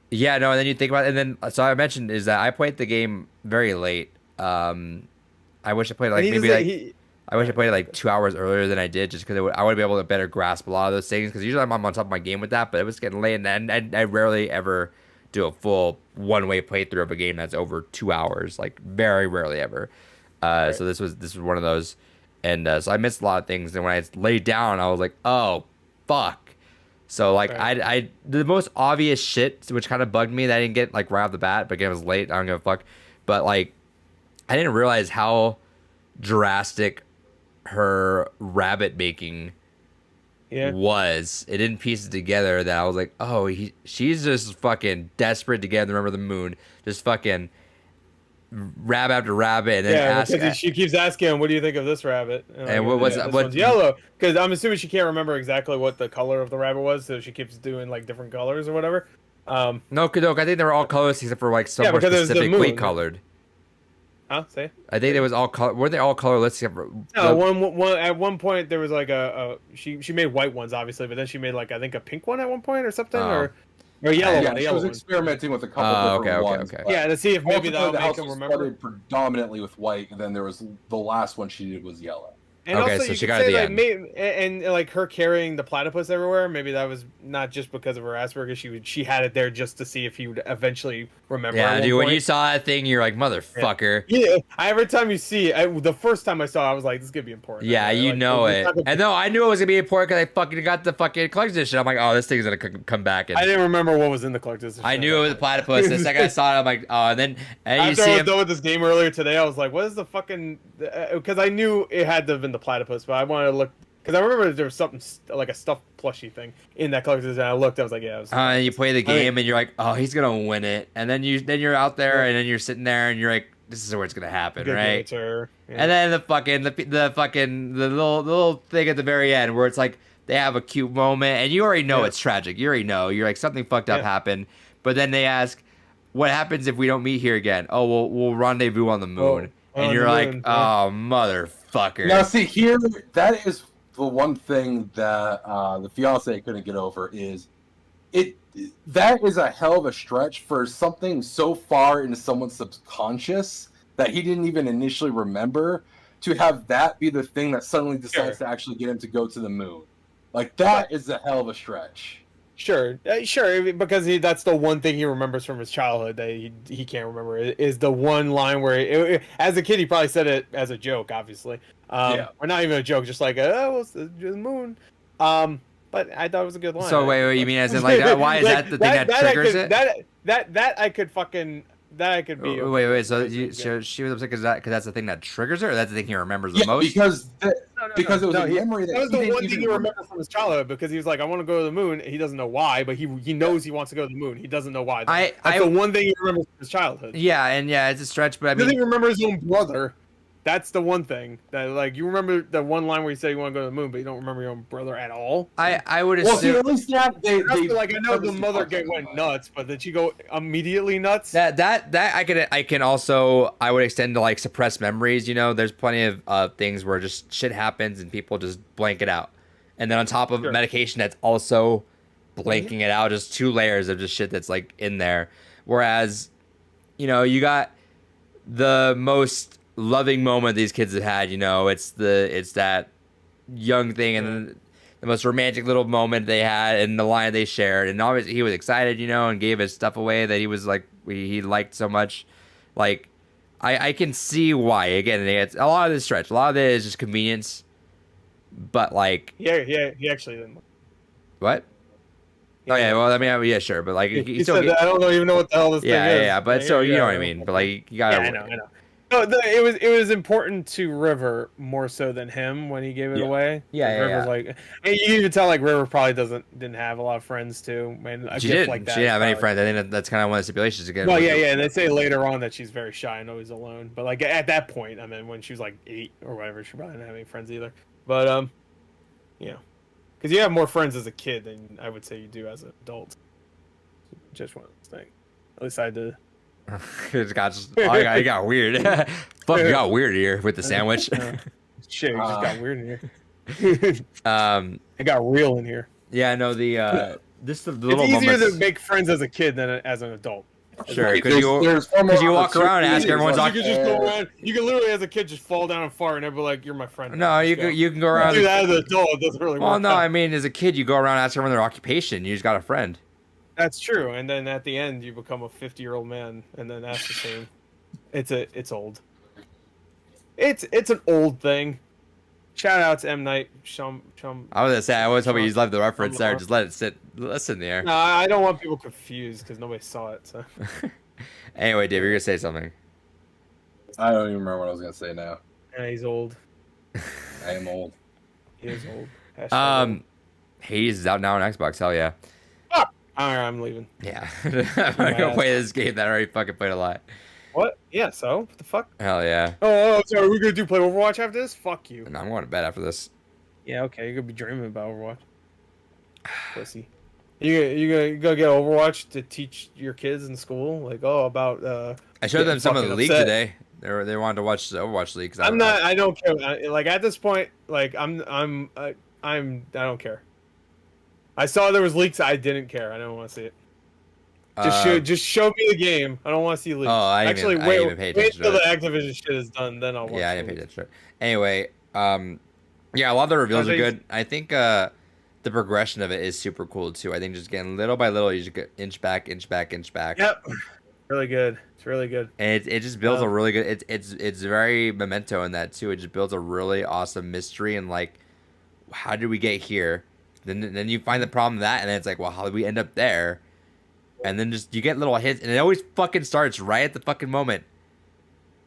yeah, no. And then you think about it, and then so I mentioned is that I played the game very late. I wish I played I wish I played it like 2 hours earlier than I did, just because I would be able to better grasp a lot of those things. Because usually I'm on top of my game with that, but it was getting late, and I rarely ever do a full one-way playthrough of a game that's over 2 hours. Like very rarely ever. Right. So this was one of those, and so I missed a lot of things. And when I laid down, I was like, oh, fuck. So like right. I the most obvious shit, which kind of bugged me that I didn't get like right off the bat, but again it was late. I don't give a fuck. But like I didn't realize how drastic her rabbit making was. It didn't piece it together that I was like, oh, she's just fucking desperate to get him to remember the moon, just fucking rabbit after rabbit, and then because she keeps asking him, what do you think of this rabbit? And like, what's yellow? Because I'm assuming she can't remember exactly what the color of the rabbit was, so she keeps doing like different colors or whatever. No, I think they were all colors except for like some more specifically colored. Huh? Say? I think it was all color. Were they all colorless? Except for no, at one point there was like she made white ones obviously, but then she made like I think a pink one at one point or something or yellow one. She was experimenting with a couple different ones. Okay. Yeah, to see if maybe that would make them remember. Started predominantly with white, and then there was the last one she did was yellow. And okay, also, so you she could got say, at the end. and like her carrying the platypus everywhere, maybe that was not just because of her Asperger's. She had it there just to see if he would eventually remember. Yeah, dude, when you saw that thing, you're like, motherfucker. Yeah, every time you see it, the first time I saw it, I was like, this is gonna be important. Yeah, you like, know it. And no, I knew it was gonna be important because I fucking got the fucking collector's edition. I'm like, oh, this thing's gonna come back. And I didn't remember what was in the collector's edition. I knew it was a platypus. The second I saw it, I'm like, oh, and then after you see I was him. done with this game earlier today, I was like, what is the fucking? Because I knew it had to have been the platypus, but I wanted to look because I remember there was something like a stuffed plushie thing in that collector's, and I looked. I was like, yeah. It was and you play the game, and you're like, oh, he's gonna win it, and then you're out there, and then you're sitting there, and you're like, this is where it's gonna happen, right? Yeah. And then the little thing at the very end where it's like they have a cute moment, and you already know it's tragic. You already know you're like something fucked up happened, but then they ask, what happens if we don't meet here again? Oh, we'll rendezvous on the moon. And you're like, oh, motherfucker. Now, see, here, that is the one thing that the fiance couldn't get over is that is a hell of a stretch for something so far into someone's subconscious that he didn't even initially remember to have that be the thing that suddenly decides to actually get him to go to the moon. Like, that is a hell of a stretch. Sure, because that's the one thing he remembers from his childhood that he can't remember is the one line where, as a kid, he probably said it as a joke, obviously, or not even a joke, just like, oh, it's the moon. But I thought it was a good line. So wait, you mean as in like, why is like, that the thing that triggers it? That I could fucking. That I could be. Wait. So she was upset because that's the thing that triggers her, or that's the thing he remembers the most? Because it was a memory that was the one thing he remembered from his childhood. Because he was like, I want to go to the moon. He doesn't know why, but he knows he wants to go to the moon. He doesn't know why. That's the one thing he remembers from his childhood. Yeah, and it's a stretch, but I mean, he doesn't remember his own brother. That's the one thing that, like, you remember the one line where you say you want to go to the moon, but you don't remember your own brother at all. I would assume. Well, see, at least they like, I know the mother went nuts, but did she go immediately nuts? That I can also, I would extend to like suppressed memories. You know, there's plenty of things where just shit happens and people just blank it out, and then on top of medication that's also blanking it out, just 2 layers of just shit that's like in there. Whereas, you know, you got the most loving moment these kids have had, you know, it's that young thing and the most romantic little moment they had and the line they shared, and obviously he was excited, you know, and gave his stuff away that he was like he liked so much. Like I can see why. Again, it's a lot of this stretch, a lot of it is just convenience, but like he actually didn't. What? Oh yeah, well I mean yeah sure, but like he said that, I don't even know what the hell this thing is. Yeah, but so you know what I mean. But like you gotta. Yeah, I know. No, it was important to River more so than him when he gave it away. River's like, and you can even tell like River probably didn't have a lot of friends too. And she didn't have any friends. I think that's kind of one of the stipulations again. Well, yeah. And they say later on that she's very shy and always alone. But like at that point, I mean, when she was like 8 or whatever, she probably didn't have any friends either. But yeah, because you have more friends as a kid than I would say you do as an adult. Just one of those things. At least I did. It got weird. Fuck, you got weird here with the sandwich. Shit, it just got weird in here. It got real in here. Yeah, no, the little it's easier moments... to make friends as a kid than as an adult. Sure, because you walk around and ask everyone's. You can just go around. You can literally, as a kid, just fall down and fart, and everybody like, "You're my friend." No, you can go around. Do that as an adult. It doesn't really work. Well, no, I mean, as a kid, you go around and ask everyone their occupation. You just got a friend. That's true, and then at the end, you become a 50-year-old man, and then that's the same. It's old. It's an old thing. Shout out to M. Night Shyamalan. I was gonna say, I was hoping you left the reference there. Just let it sit. Listen there. No, I don't want people confused because nobody saw it. So. Anyway, Dave, you're gonna say something. I don't even remember what I was gonna say now. Yeah, he's old. I am old. He is old. Old. Hades is out now on Xbox. Hell yeah. Alright, I'm leaving. Yeah. I'm gonna play this game that I already fucking played a lot. What? Yeah, so? What the fuck? Hell yeah. Oh, sorry, we're gonna play Overwatch after this? Fuck you. No, I'm going to bed after this. Yeah, okay, you're gonna be dreaming about Overwatch. Pussy. You gonna get Overwatch to teach your kids in school? Like, about, I showed them some of the league today. They wanted to watch the Overwatch league. I don't care. Like, at this point, like, I don't care. I saw there was leaks. I didn't care. I don't want to see it. Just show me the game. I don't want to see leaks. Oh, wait till the Activision shit is done. Then I'll watch. Yeah, I didn't pay attention to it. Anyway, yeah, a lot of the reveals are good. I think the progression of it is super cool too. I think just getting little by little, you just get inch back. Yep, really good. It's really good. And it just builds a really good. It's very Memento in that too. It just builds a really awesome mystery and like, how did we get here? Then you find the problem with that, and then it's like, well, how did we end up there? And then just you get little hits, and it always fucking starts right at the fucking moment.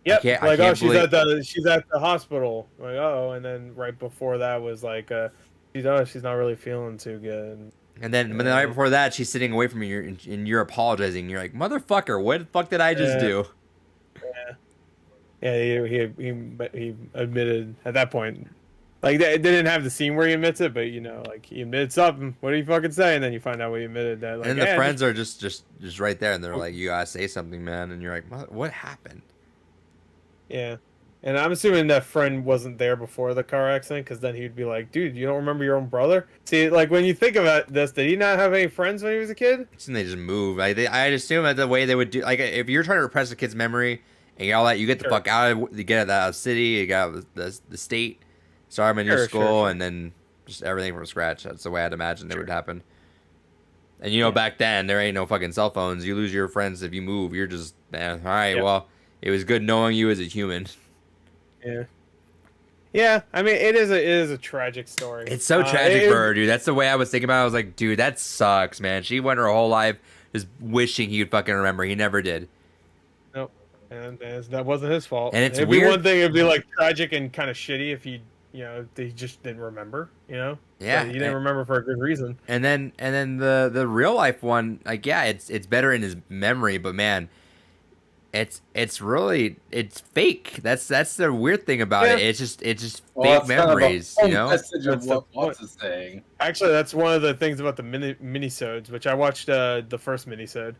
Yep, like, oh, she's at the hospital. Like, oh, and then right before that was like, she's not really feeling too good. And then, but then right before that, she's sitting away from you, and you're apologizing. You're like, motherfucker, what the fuck did I just do? Yeah, he admitted at that point. Like, they didn't have the scene where he admits it, but, you know, like, he admitted something. What do you fucking say? And then you find out what he admitted. That, like, and the friends are just right there, and they're like, you gotta say something, man. And you're like, what happened? Yeah. And I'm assuming that friend wasn't there before the car accident, because then he'd be like, dude, you don't remember your own brother? See, like, when you think about this, did he not have any friends when he was a kid? And they just move. I'd assume that the way they would do, like, if you're trying to repress a kid's memory, and all that, you get the fuck out of the city, you get out of the state. Start them in your school, and then just everything from scratch. That's the way I'd imagine it would happen. And you know, back then there ain't no fucking cell phones. You lose your friends if you move. You're just, man. All right, well, it was good knowing you as a human. Yeah. Yeah, I mean, it is a tragic story. It's so tragic for her, dude. That's the way I was thinking about it. I was like, dude, that sucks, man. She went her whole life just wishing he would fucking remember. He never did. Nope. And that wasn't his fault. And it's it'd weird. Be one thing, it'd be like tragic and kind of shitty if he, you know, they just didn't remember, you know? Yeah. He didn't remember for a good reason. And then the real life one, like, yeah, it's better in his memory, but man, it's fake. That's the weird thing about it. It's just fake memories, kind of you know? Message of what Watts is saying. Actually, that's one of the things about the minisodes, which I watched the first minisode,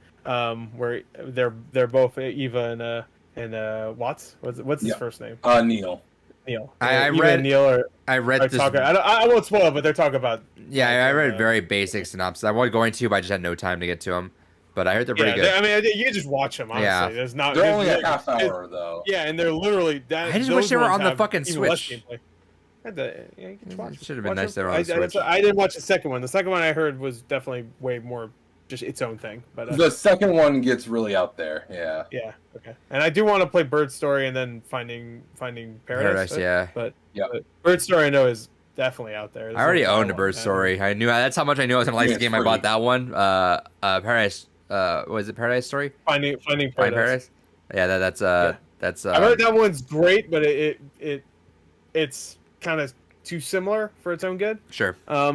where they're both Eva and Watts. What's his first name? Neil. Neil. I read this. I won't spoil it, but they're talking about. Yeah, I read very basic synopsis. I was going to, but I just had no time to get to them. But I heard they're pretty good. I mean, you can just watch them. Honestly, yeah. They're only a half hour though. Yeah, and they're literally. I just wish they were on the fucking Switch. It should have been nice they were on the Switch. I didn't watch the second one. The second one I heard was definitely way more just its own thing. But the second one gets really out there. Yeah. Yeah. Okay. And I do want to play Bird Story and then Finding Paradise. Yeah. But Bird Story I know is definitely out there. I already owned a Bird Story. I knew that's how much I knew I was gonna like this game. I bought that one. Paradise. Was it Paradise Story? Finding Paradise. Yeah, That's I heard that one's great, but it's kind of too similar for its own good. Sure. I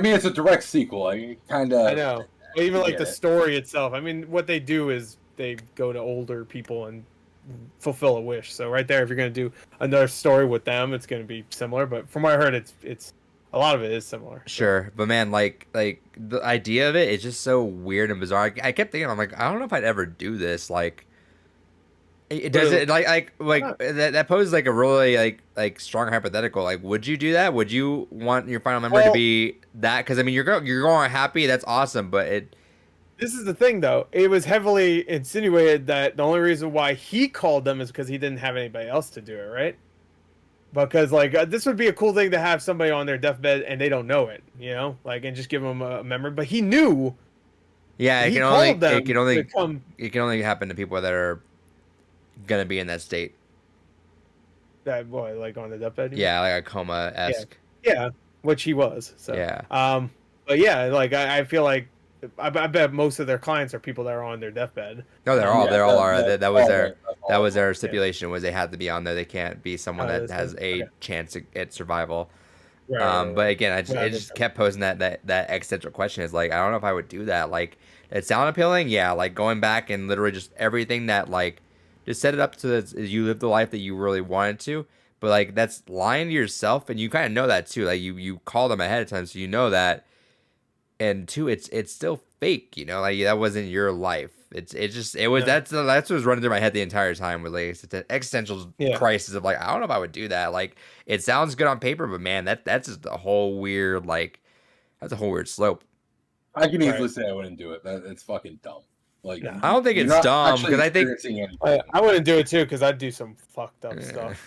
mean, it's a direct sequel. I know. Even like the story itself. I mean, what they do is they go to older people and fulfill a wish. So right there, if you're gonna do another story with them, it's gonna be similar. But from what I heard, it's a lot of it is similar. Sure, but man, like the idea of it is just so weird and bizarre. I kept thinking, I'm like, I don't know if I'd ever do this. Like, it does it like that poses like a really like strong hypothetical. Like, would you do that? Would you want your final memory to be that? Because I mean, you're going happy. That's awesome, but it. This is the thing, though. It was heavily insinuated that the only reason why he called them is because he didn't have anybody else to do it, right? Because like this would be a cool thing to have somebody on their deathbed and they don't know it, you know, like and just give them a memory. But he knew. Yeah, it can only happen to people that are gonna be in that state. That boy, like on the deathbed. Yeah, like a coma-esque. Yeah, which he was. So yeah. But yeah, like I feel like. I bet most of their clients are people that are on their deathbed. No, they all are. That was their stipulation was they had to be on there. They can't be someone that has a chance at survival. Right. But again, I just kept posing that existential question. Is like, I don't know if I would do that. Like, it sounded appealing, yeah. Like going back and literally just everything that like just set it up so that you live the life that you really wanted to. But like that's lying to yourself, and you kind of know that too. Like you call them ahead of time, so you know that. And two, it's still fake, you know, like that wasn't your life. That's what was running through my head the entire time with like it's an existential crisis of like I don't know if I would do that. Like it sounds good on paper, but man, that's just a whole weird that's a whole weird slope. I can easily say I wouldn't do it. It's fucking dumb. Like I don't think it's dumb because I think I wouldn't do it too because I'd do some fucked up stuff.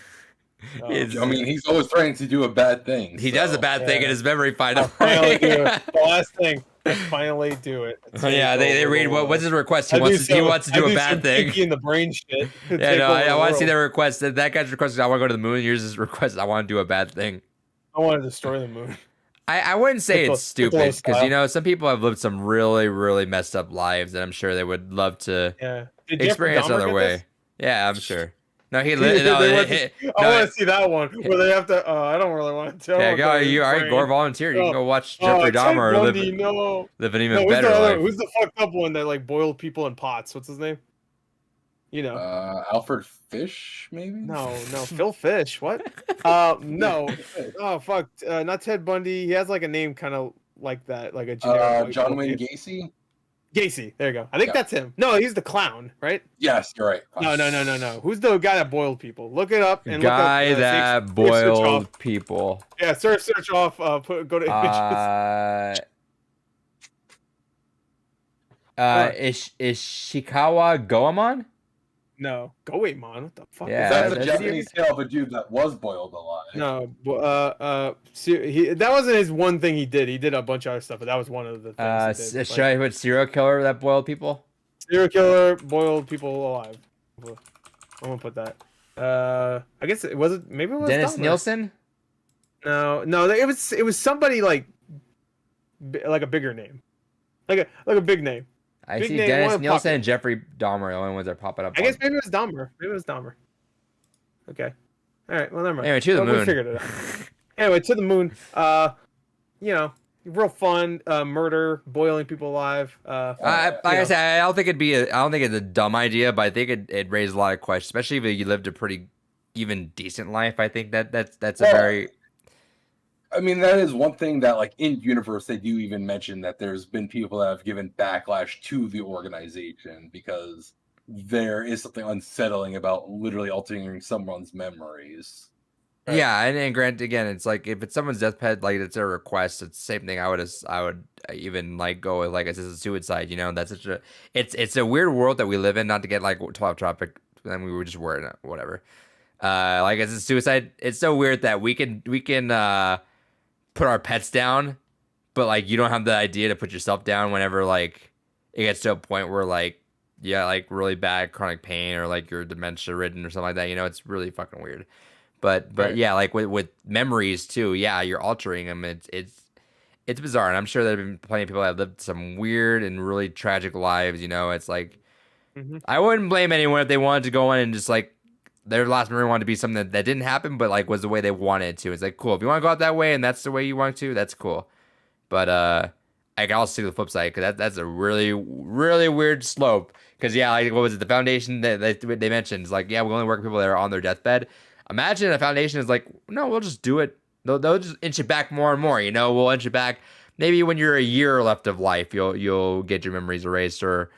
I mean, he's always trying to do a bad thing. He does a bad thing in his memory finally. Finally do it. The last thing. Finally do it. Yeah, they read what's his request. He wants to do a bad thing. In the brain shit. Yeah, no, I want to see their request. That guy's request is I want to go to the moon. Yours is request I want to do a bad thing. I want to destroy the moon. I wouldn't say it's stupid because you know some people have lived some really really messed up lives, and I'm sure they would love to experience another way. Yeah, I'm sure. No, he lived. I want to see that one where they have to. I don't really want to tell. Yeah, go. You all right? Gore volunteered. You can go watch Jeffrey Dahmer living even better life. Who's the fucked up one that like boiled people in pots? What's his name? You know, Alfred Fish, maybe. No, Phil Fish. What? No. Oh fuck, not Ted Bundy. He has like a name kind of like that, like a generic. John Wayne Gacy. Gacy, there you go. I think that's him. No, he's the clown, right? Yes, you're right. No. Who's the guy that boiled people? Look it up and guy look up. That boiled people. Yeah, search off. Go to images. Is Shikawa Goemon? No, Goemon. What the fuck? Yeah, is that the Japanese tale of a dude that was boiled alive? No, that wasn't his one thing he did. He did a bunch of other stuff, but that was one of the things. He did. Should I put serial killer that boiled people? Serial killer boiled people alive. I'm gonna put that. I guess it was. Maybe it was Dennis Nielsen. No, it was somebody like a bigger name, like a big name. I see Dennis Nielsen and Jeffrey Dahmer are the only ones that are popping up. I guess maybe it was Dahmer. Okay. All right. Well, never mind. Anyway, to the moon. We figured it out. Anyway, to the moon. You know, real fun. Murder, boiling people alive. I said, I don't think it's a dumb idea, but I think it'd raise a lot of questions, especially if you lived a pretty even decent life. I think that's a very. I mean, that is one thing that, like, in universe, they do even mention that there's been people that have given backlash to the organization because there is something unsettling about literally altering someone's memories. Right? Yeah, and granted, again, it's like if it's someone's deathbed, like it's a request. It's the same thing. I would even like go with like it's a suicide. You know, that's such a it's a weird world that we live in. Not to get like 12 topic, and we were just worried whatever. Like it's a suicide. It's so weird that we can put our pets down, but like you don't have the idea to put yourself down whenever like it gets to a point where like like really bad chronic pain or like you're dementia ridden or something like that. You know, it's really fucking weird. But right. Yeah, like with memories too. Yeah, you're altering them. It's bizarre, and I'm sure there have been plenty of people that have lived some weird and really tragic lives. You know, it's like I wouldn't blame anyone if they wanted to go in and just like their last memory wanted to be something that didn't happen, but like was the way they wanted it to. It's like, cool, if you want to go out that way and that's the way you want to, that's cool. But I can also see the flip side because that's a really, really weird slope. Because yeah, like what was it? The foundation that they mentioned is like, yeah, we only work with people that are on their deathbed. Imagine a foundation is like, no, we'll just do it. They'll just inch it back more and more. You know, we'll inch it back. Maybe when you're a year left of life, you'll get your memories erased or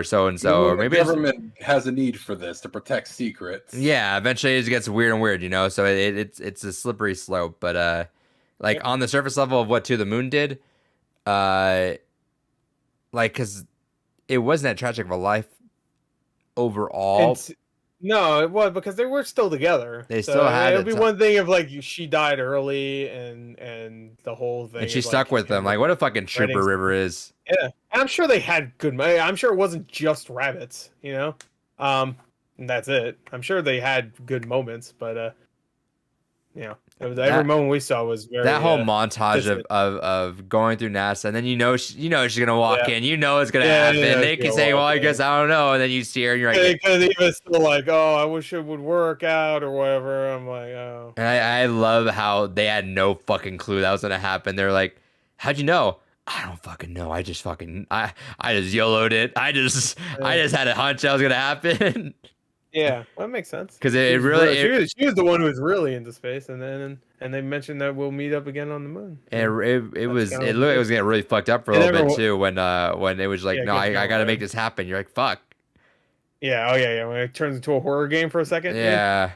so and so. Or maybe the government has a need for this to protect secrets. Yeah, eventually it gets weird and weird, you know. So it's a slippery slope. But like on the surface level of what To the Moon did, like because it wasn't that tragic of a life overall. No, it was because they were still together. They still had. It would be one thing if like she died early and the whole thing. And she stuck with them. Like what a fucking trooper River is. Yeah, and I'm sure they had good. I'm sure it wasn't just rabbits, you know. And that's it. I'm sure they had good moments, but every moment we saw was very. That whole montage of going through NASA, and then she's gonna walk in. You know it's gonna happen. They can say, "Well, I guess I don't know," and then you see her, and you're like, because even still like, "Oh, I wish it would work out" or whatever. I'm like, "Oh." And I love how they had no fucking clue that was gonna happen. They're like, "How'd you know?" I don't fucking know. I just YOLO'd it. I just had a hunch that was gonna happen. Yeah, that makes sense. Because it really she was the one who was really into space, and they mentioned that we'll meet up again on the moon. And it looked like it was getting really fucked up for a little bit too when it was like, no, I gotta make this happen. You're like, fuck. Yeah, when it turns into a horror game for a second. Yeah.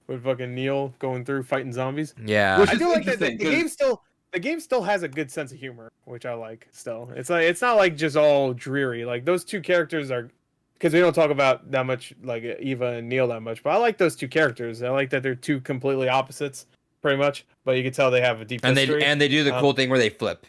With fucking Neil going through fighting zombies. Yeah. I feel like the game still has a good sense of humor, which I like. Still, it's not like just all dreary. Like those two characters are. Because we don't talk about that much, like Eva and Neil that much, but I like those two characters. I like that they're two completely opposites, pretty much. But you can tell they have a deep history. And they do the cool thing where they flip.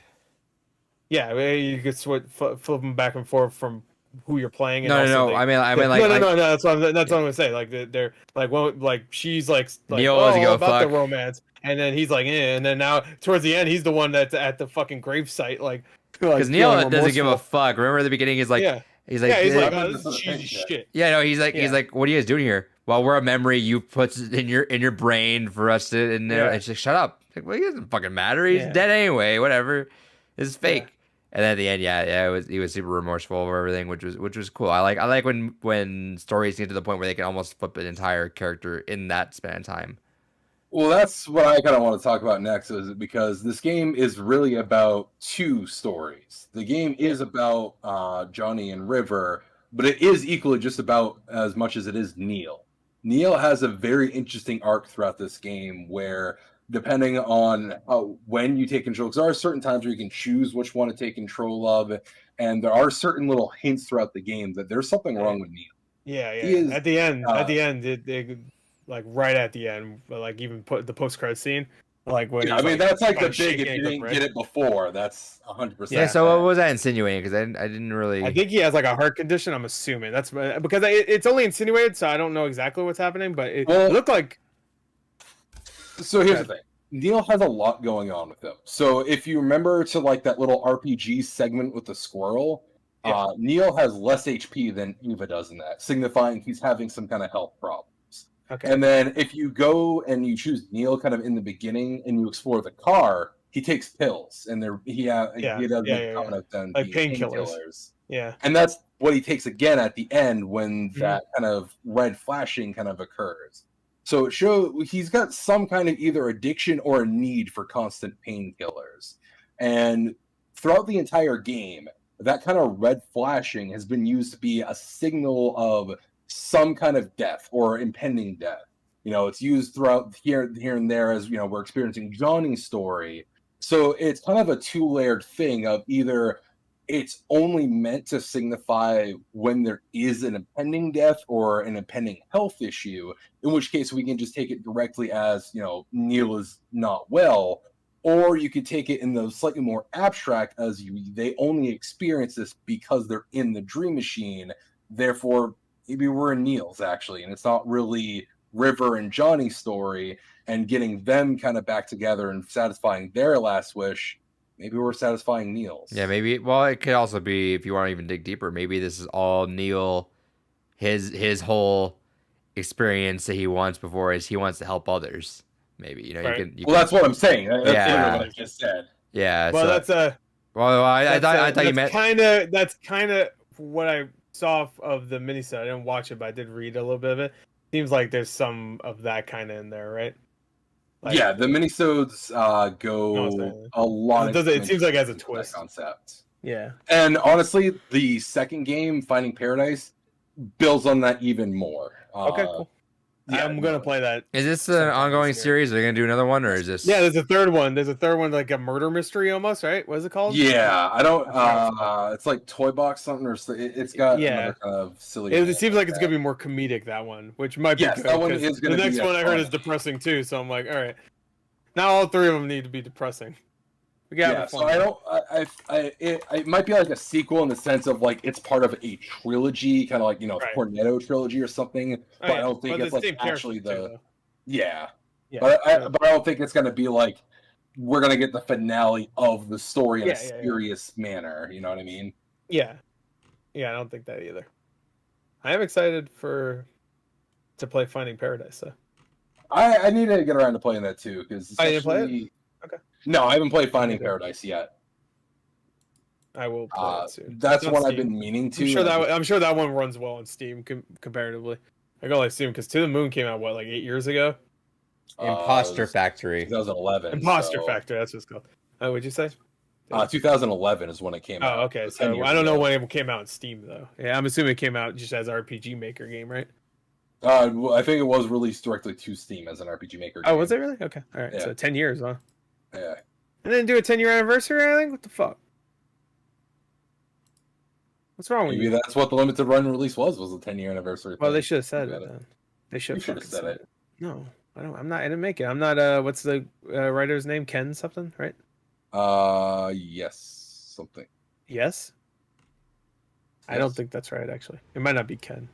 Yeah, you could flip them back and forth from who you're playing. And No. I mean, like no. That's what I'm gonna say. Like they're like, well, like she's like Neil was about fuck. The romance, and then he's like, and then now towards the end, he's the one that's at the fucking gravesite, like. Because Neil doesn't give a fuck. Remember at the beginning, he's like. Yeah. He's like, oh, this is cheesy shit. Yeah, no, he's like, what are you guys doing here? Well, we're a memory you put in your brain for us to. And it's like, shut up. Like, well, he doesn't fucking matter. He's dead anyway. Whatever. This is fake. Yeah. And then at the end, he was super remorseful over everything, which was cool. I like when stories get to the point where they can almost flip an entire character in that span of time. Well, that's what I kind of want to talk about next, is because this game is really about two stories. The game is about Johnny and River, but it is equally just about as much as it is Neil. Neil has a very interesting arc throughout this game where, depending on when you take control, because there are certain times where you can choose which one to take control of, and there are certain little hints throughout the game that there's something wrong with Neil. Yeah. At the end, like right at the end, like even put the post-credit scene, like when I mean that's like the big. If you didn't get it before, that's 100%. Yeah. So what was that insinuating? Because I didn't really. I think he has like a heart condition. I'm assuming that's because it's only insinuated, so I don't know exactly what's happening, but it looked like. So here's the thing. Neil has a lot going on with him. So if you remember to like that little RPG segment with the squirrel, Neil has less HP than Eva does in that, signifying he's having some kind of health problem. Okay. And then if you go and you choose Neil kind of in the beginning and you explore the car, he takes pills and he does them like painkillers. Yeah. And that's what he takes again at the end when that kind of red flashing kind of occurs. So it shows he's got some kind of either addiction or a need for constant painkillers. And throughout the entire game, that kind of red flashing has been used to be a signal of some kind of death or impending death. You know, it's used throughout here and there as, you know, we're experiencing Johnny's story. So it's kind of a two-layered thing of either it's only meant to signify when there is an impending death or an impending health issue, in which case we can just take it directly as, you know, Neil is not well, or you could take it in the slightly more abstract as they only experience this because they're in the dream machine, therefore maybe we're in Neil's actually, and it's not really River and Johnny's story, and getting them kind of back together and satisfying their last wish. Maybe we're satisfying Neil's. Yeah, maybe. Well, it could also be, if you want to even dig deeper, maybe this is all Neil, his whole experience that he wants before is he wants to help others. Maybe you well, can. That's what I'm saying. That's yeah, what I just said. Yeah. Well, so, that's a. Well, I thought you meant That's kind of what I saw of the minisode. I didn't watch it, but I did read a little bit of it. Seems like there's some of that kind of in there, right? Like, yeah, the minisodes go a lot. It seems like it has a twist concept. Yeah, and honestly, the second game, Finding Paradise, builds on that even more. Okay, cool. Yeah, I'm gonna play that. Is this an ongoing series? Are they gonna do another one, or is this? Yeah, there's a third one. There's a third one, like a murder mystery almost, right? What is it called? Yeah, I don't. It's like Toy Box something, or it's got another kind of silly. It seems like it's gonna be more comedic, that one, which might be good. That one is gonna. The next one I heard is depressing too, so I'm like, all right. Now all three of them need to be depressing. So I don't. It might be like a sequel in the sense of like it's part of a trilogy, kind of like Cornetto trilogy or something. But I don't think it's like actually the. Yeah. But I don't think it's gonna be like we're gonna get the finale of the story in a serious manner. You know what I mean? Yeah. Yeah, I don't think that either. I am excited to play Finding Paradise. So. I need to get around to playing that too because. I didn't play it. Okay. No, I haven't played Finding Paradise yet. I will play it soon. That's one I've been meaning to. I'm sure that one runs well on Steam comparatively. I can only assume because To the Moon came out like 8 years ago. Imposter Factory. 2011. Imposter Factory. That's what it's called. What'd you say? 2011 is when it came out. Oh, okay. So I don't know when it came out on Steam though. Yeah, I'm assuming it came out just as RPG Maker game, right? I think it was released directly to Steam as an RPG Maker game. Oh, was it really? Okay. All right. Yeah. So 10 years, huh? Yeah. And then do a 10-year anniversary or anything? What the fuck? What's wrong with you? Maybe that's what the limited run release was a 10-year anniversary. Well, they should have said it then. They should have said it. No, I don't. I didn't make it. I'm not. What's the writer's name? Ken something, right? Yes, something. Yes. I don't think that's right. Actually, it might not be Ken.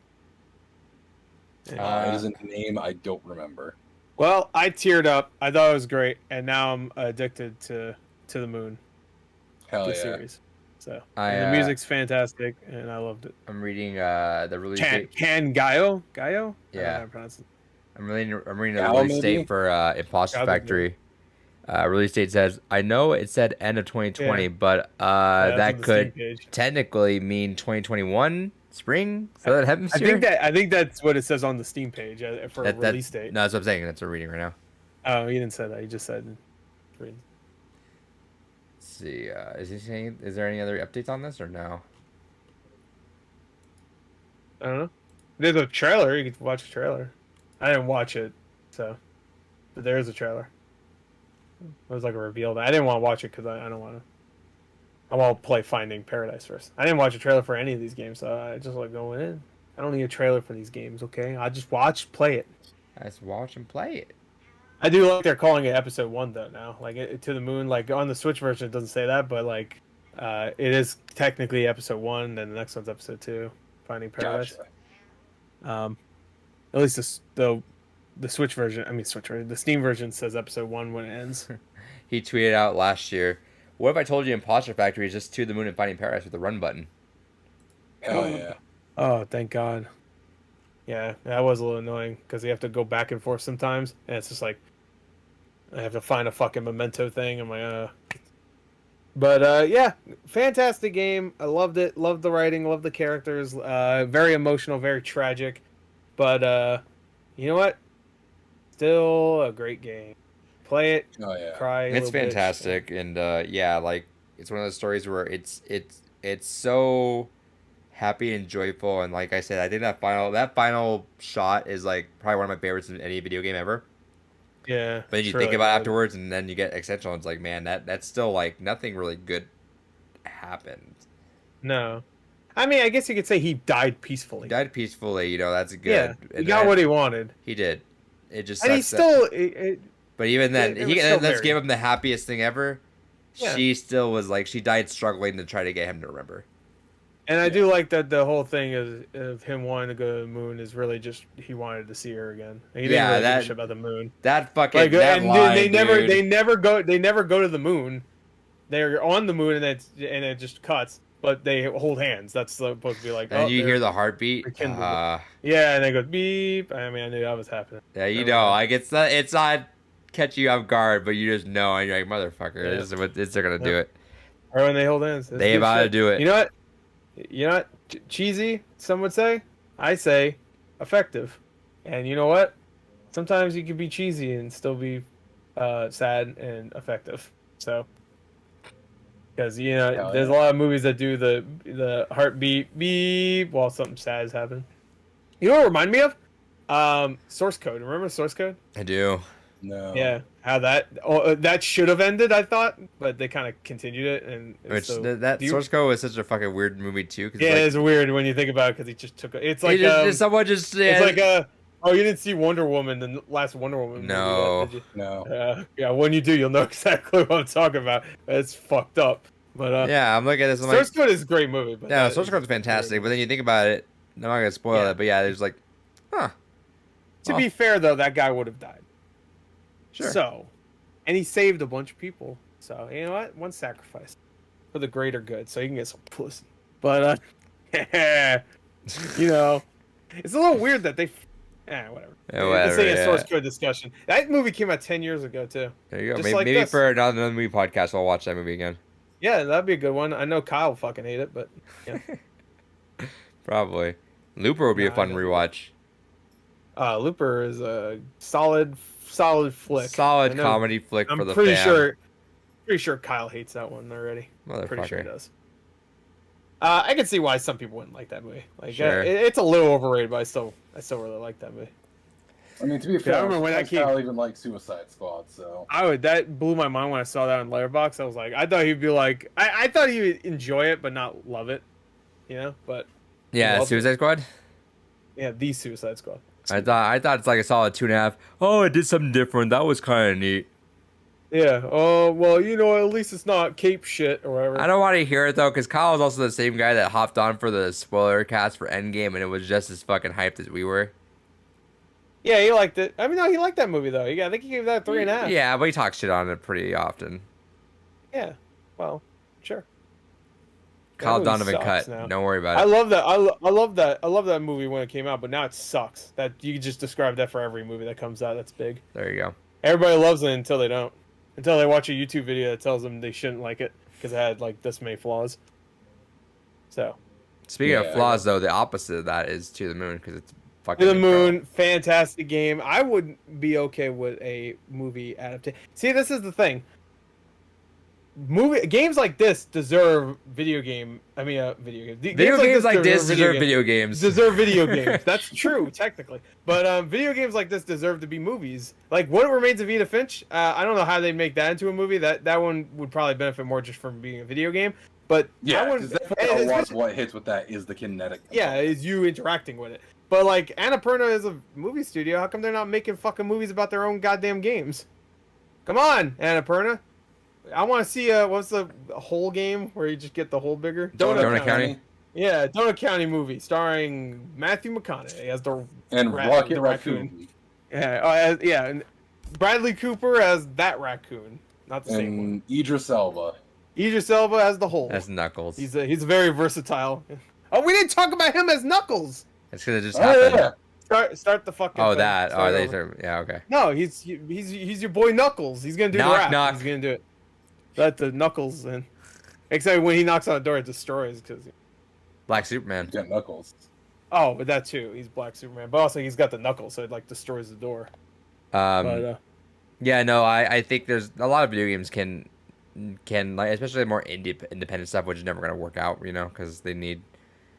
It is a name I don't remember. Well, I teared up. I thought it was great, and now I'm addicted to the Moon. Hell yeah! Series. So and the music's fantastic, and I loved it. I'm reading the release date. Gaio? Yeah. I'm reading the release date for Imposter Factory. Release date says, I know it said end of 2020, but that could technically mean 2021 spring. So that happens. I think that's what it says on the Steam page for release date. No, that's what I'm saying. That's what I'm reading right now. Oh, you didn't say that. You just said. Let's see. Is there any other updates on this or no? I don't know. There's a trailer. You can watch a trailer. I didn't watch it, but there is a trailer. It was like a reveal. I didn't want to watch it because I don't want to. I want to play Finding Paradise first. I didn't watch a trailer for any of these games, so I just like going in. I don't need a trailer for these games, okay? I just play it. I just watch and play it. I do like they're calling it Episode 1 though now. Like To the Moon, like on the Switch version it doesn't say that, but like it is technically Episode 1, then the next one's Episode 2, Finding Paradise. Gotcha. At least the Switch version, the Steam version says Episode 1 when it ends. He tweeted out last year, what if I told you Imposter Factory is just To the Moon and Finding Paradise with the run button? Hell yeah. Oh, thank God. Yeah, that was a little annoying because you have to go back and forth sometimes, and it's just like I have to find a fucking memento thing. I'm like, But yeah, fantastic game. I loved it. Loved the writing. Loved the characters. Very emotional. Very tragic. But you know what? Still a great game. Play it. Oh yeah. Cry. It's fantastic, and yeah, like it's one of those stories where it's so happy and joyful, and like I said, I think that final shot is like probably one of my favorites in any video game ever. Yeah. But then you think about it afterwards, and then you get existential, and it's like, man, that's still like nothing really good happened. No. I mean, I guess you could say he died peacefully. That's good. Yeah, he got what he wanted. He did. It just and he still. But even then, let's give him the happiest thing ever. Yeah. She still was like, she died struggling to try to get him to remember. And I do like that the whole thing of him wanting to go to the moon is really just he wanted to see her again. He didn't really give a shit about the moon. That fucking that line, they never go to the moon. They're on the moon and it just cuts. but they hold hands. That's supposed to be like. And you hear the heartbeat. Yeah, and then it goes beep. I mean, I knew that was happening. Yeah, you know, like it's not catching you off guard, but you just know, and you're like, motherfucker, Yeah. this is what they're gonna do it. Or when they hold hands, they about to do it. You know what? Cheesy, some would say. I say effective. And you know what? Sometimes you can be cheesy and still be sad and effective. So, because there's a lot of movies that do the heartbeat beep while something sad is happening. You know what it reminded me of? Source Code. Remember Source Code? I do. No. Yeah, how that should have ended, I thought, but they kind of continued it, and Source Code was such a fucking weird movie too. Yeah, it's weird when you think about it because he just took it. It's like someone just. Yeah. It's like oh, you didn't see Wonder Woman, the last Wonder Woman no. movie, did you? No. Yeah, when you do, you'll know exactly what I'm talking about. It's fucked up, but yeah, I'm looking at this. Source Code is a great movie. But yeah, Source Code is fantastic, but then you think about it. I'm not gonna spoil it, but yeah, there's like, huh. To be fair, though, that guy would have died. Sure. So, and he saved a bunch of people. So, you know what? One sacrifice for the greater good, so you can get some pussy. But, you know, it's a little weird that they. Whatever. Yeah, whatever. This ain't a Source Code discussion. That movie came out 10 years ago too. There you go. Maybe for another movie podcast, I'll watch that movie again. Yeah, that'd be a good one. I know Kyle fucking hate it, but yeah. Probably. Looper would be a fun rewatch. Looper is a solid flick. Solid comedy flick for the pretty fam. Pretty sure Kyle hates that one already. Motherfucker. Pretty sure he does. I can see why some people wouldn't like that movie. Like, sure. It's a little overrated, but I still really like that movie. I mean, to be fair, I remember when that came. Kyle even like Suicide Squad, so. That blew my mind when I saw that on Letterboxd. I was like, I thought he'd be like, I thought he would enjoy it, but not love it, but. Yeah, Suicide Squad. Yeah, the Suicide Squad. I thought it's like a solid 2.5. Oh, it did something different. That was kind of neat. Yeah. Oh, well, at least it's not cape shit or whatever. I don't want to hear it though, because Kyle is also the same guy that hopped on for the spoiler cast for Endgame, and it was just as fucking hyped as we were. Yeah, he liked it. I mean, no, he liked that movie though. I think he gave that 3.5. Yeah, but he talks shit on it pretty often. Yeah. Well, sure. Kyle Donovan cut. Now. Don't worry about it. I love that. I love that movie when it came out, but now it sucks. That you just describe that for every movie that comes out. That's big. There you go. Everybody loves it until they don't. Until they watch a YouTube video that tells them they shouldn't like it because it had like this many flaws. So. Speaking of flaws, though, the opposite of that is To the Moon because it's fucking. To the Moon, fantastic game. I would be okay with a movie adaptation. See, this is the thing. Games like this deserve video games. Video games like this deserve video games. Deserve video games. That's true, technically. But video games like this deserve to be movies. Like What Remains of Edith Finch. I don't know how they'd make that into a movie. That one would probably benefit more just from being a video game. But yeah, a lot of what hits with that is the kinetic. Yeah, is you interacting with it. But like Annapurna is a movie studio. How come they're not making fucking movies about their own goddamn games? Come on, Annapurna. I want to see what's the whole game where you just get the hole bigger? Donut County. Yeah, Donut County movie starring Matthew McConaughey as the Rocket Raccoon. Yeah, and Bradley Cooper as that raccoon, not the same one. Idris Elba. Idris Elba as the hole. As Knuckles. He's very versatile. Oh, we didn't talk about him as Knuckles. That's because it just happened. Yeah. Start the fucking. Oh, thing. That. Yeah, okay. No, he's your boy Knuckles. He's gonna do the rap. Knock. He's gonna do it. Let the Knuckles in. Except when he knocks on the door, it destroys because. Black Superman. He's got Knuckles. Oh, but that too. He's Black Superman, but also he's got the Knuckles, so it like destroys the door. Yeah, no, I think there's a lot of video games can like, especially more independent stuff, which is never gonna work out, because they need.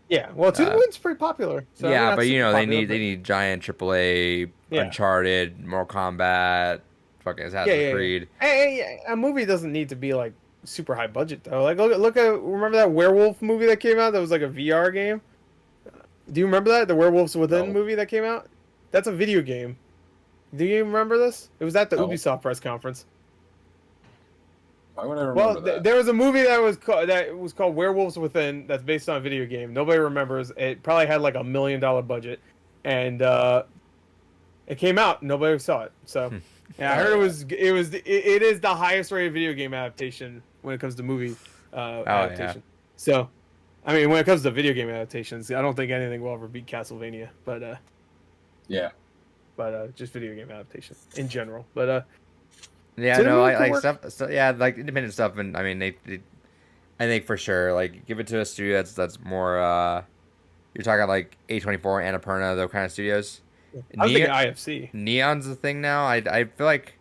Yeah, well, To the Moon's pretty popular. So yeah, but they need giant AAA, Uncharted, Mortal Kombat, fucking Assassin's Creed. Hey, a movie doesn't need to be like super high budget though. Like look at remember that werewolf movie that came out that was like a VR game? Do you remember that? The Werewolves Within movie that came out? That's a video game. Do you remember this? It was at the Ubisoft press conference. Why would I remember that? There was a movie that was called Werewolves Within that's based on a video game. Nobody remembers. It probably had like $1 million budget, and it came out. Nobody saw it. So yeah, I heard it is the highest rated video game adaptation when it comes to movie adaptation. So I mean, when it comes to video game adaptations, I don't think anything will ever beat Castlevania. But yeah. But just video game adaptation in general. But yeah, no, I like stuff. So, yeah, like independent stuff, and I mean, I think for sure, like give it to a studio that's more. You're talking like A24, Annapurna, those kind of studios. I was thinking IFC. Neon's a thing now. I feel like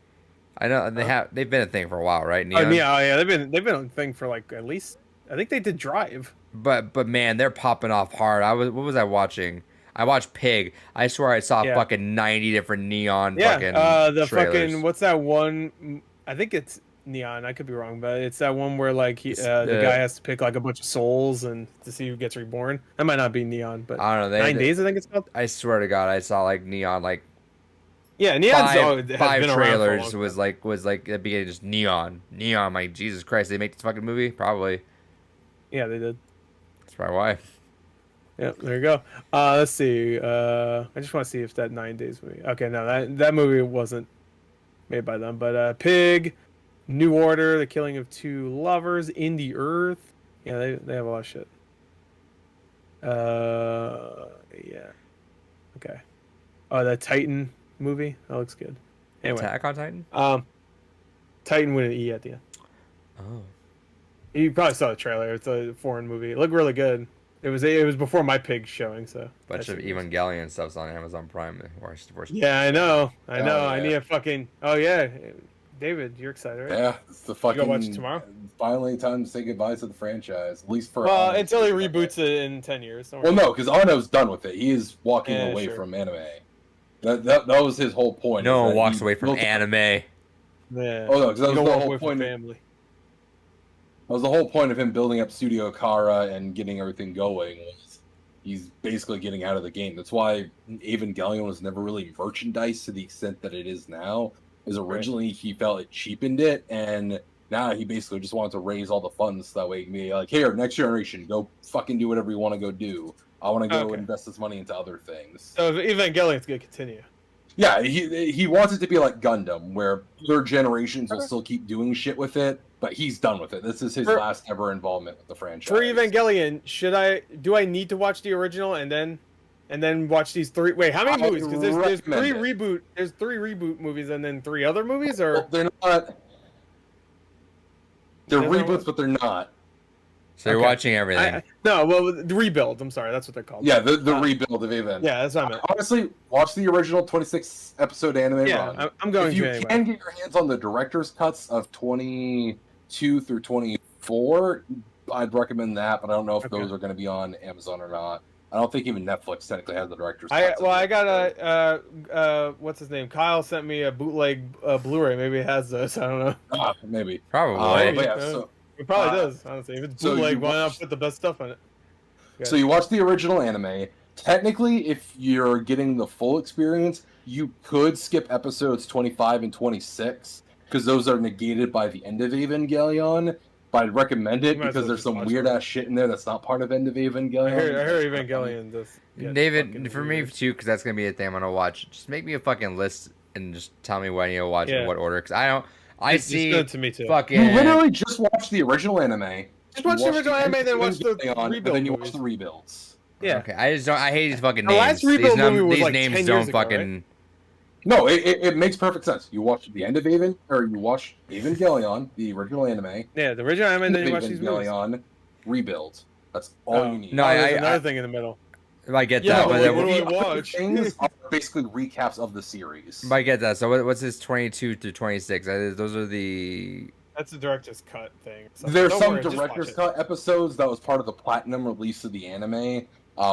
I know they've been a thing for a while, right? Neon? Oh yeah, they've been a thing for like at least I think they did Drive. But man, they're popping off hard. What was I watching? I watched Pig. I swear I saw fucking 90 different Neon fucking the trailers. fucking what's that one? I think it's Neon. I could be wrong, but it's that one where like the guy has to pick like a bunch of souls and to see who gets reborn. That might not be Neon, but I don't know. 9 Days, I think it's called. I swear to God, I saw like Neon like Neon's five trailers was like at the beginning just Neon. I'm like, Jesus Christ, they make this fucking movie? Probably. Yeah, they did. That's probably why. Yeah, there you go. Let's see. I just want to see if that 9 Days movie. Okay, no, that movie wasn't made by them. But Pig, New Order, The Killing of Two Lovers, In the Earth. Yeah, they have a lot of shit. Yeah. Okay. Oh, the Titan movie. That looks good. Anyway. Attack on Titan. Titan with an E at the end. Oh. You probably saw the trailer. It's a foreign movie. It looked really good. It was before my Pig showing, so. Bunch of Evangelion stuff's on Amazon Prime. Yeah, I know. Yeah. I need a fucking. Oh yeah, David, you're excited, right? Yeah, it's the fucking. You go watch it tomorrow. Finally, time to say goodbye to the franchise, at least for. Well, until he reboots it in 10 years. Well, no, because Arno's done with it. He is walking away from anime. That was his whole point. No one walks away from anime. Yeah. Oh no, because that was the whole point. Family. That was the whole point of him building up Studio Kara and getting everything going. He's basically getting out of the game. That's why Evangelion was never really merchandised to the extent that it is now. Because originally he felt it cheapened it, and now he basically just wanted to raise all the funds so that way he can be like, here, next generation, go fucking do whatever you want to go do. I want to go invest this money into other things. So Evangelion's going to continue. Yeah, he wants it to be like Gundam, where other generations will still keep doing shit with it, but he's done with it. This is his last ever involvement with the franchise. For Evangelion, do I need to watch the original and then watch these three? Wait, how many movies? Because there's three reboot movies and then 3 other movies, or they're not. They're reboots, but they're not. So you're watching everything. The rebuild. I'm sorry, that's what they're called. Yeah, the rebuild of Event. Yeah, that's what I meant. Honestly, watch the original 26 episode anime run. I'm going. If you can get your hands on the director's cuts of 22 through 24, I'd recommend that. But I don't know if those are going to be on Amazon or not. I don't think even Netflix technically has the director's cuts. I got a what's his name? Kyle sent me a bootleg Blu-ray. Maybe it has those. I don't know. Maybe. Probably. It probably does, honestly. If it's bootleg, why not put the best stuff on it? So you watch the original anime. Technically, if you're getting the full experience, you could skip episodes 25 and 26, because those are negated by the end of Evangelion. But I'd recommend it because there's some weird-ass shit in there that's not part of End of Evangelion. I heard Evangelion does. David, for me, too, because that's going to be a thing I'm going to watch, just make me a fucking list and just tell me when I need to watch in what order, because I don't... It's good to me too. Fucking... You literally just watch the original anime. Just watch the original anime, then watch the rebuild. And then you watch the rebuilds. Yeah. Okay. I hate these fucking names. The last rebuild movie was these like names 10 don't years fucking. Ago, right? No, it makes perfect sense. You watch the end of you watch Evangelion, the original anime. Yeah, the original anime, and then you watch these movies. Evangelion rebuild. That's all you need. No, there's another thing in the middle. I get that. What do I watch? Things are basically recaps of the series. I get that. So what's this 22 to 26? Those are the... That's the director's cut thing. There's some director's cut episodes that was part of the platinum release of the anime,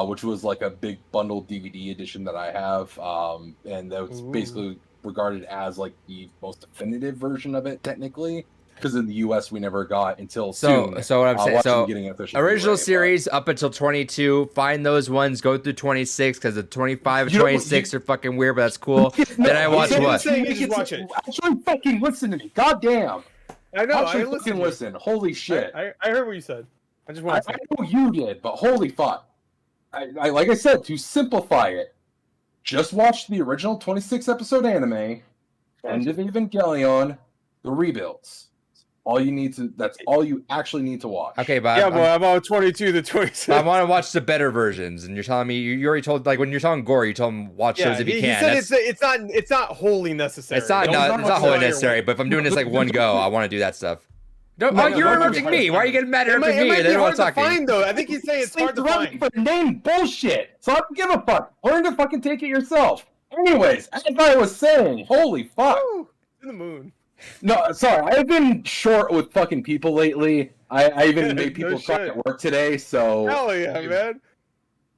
which was like a big bundled DVD edition that I have, and that was basically regarded as like the most definitive version of it, technically. Because in the U.S. we never got until soon. So what I'm saying, so original Blu-ray, series up until 22. Find those ones. Go through 26 because the 25 and 26 are fucking weird, but that's cool. Then I watch what? Just watch it. Actually, fucking listen to me. Goddamn. I know. Actually, fucking listen. Holy shit. I heard what you said. I just want to. I know you did, but holy fuck. I like I said, to simplify it, just watch the original 26 episode anime, End of Evangelion, the rebuilds. all you need to. That's all you actually need to watch. Okay, but yeah, I'm on 22 to 26. I want to watch the better versions, and you're telling me you already told, like, when you're talking gore, you told him watch those if you can. He said it's not wholly necessary. It's not wholly necessary. But if I'm doing this like one go, I want to do that stuff. You're interrupting me. Why are you getting mad at me? It might be hard to find, though. I think he's saying it's hard to find. For name bullshit. So I don't give a fuck. Learn to fucking take it yourself. Anyways, as I was saying, holy fuck. Woo, to the moon. No, sorry. I've been short with fucking people lately. I even made people cry at work today, so... Hell yeah, man.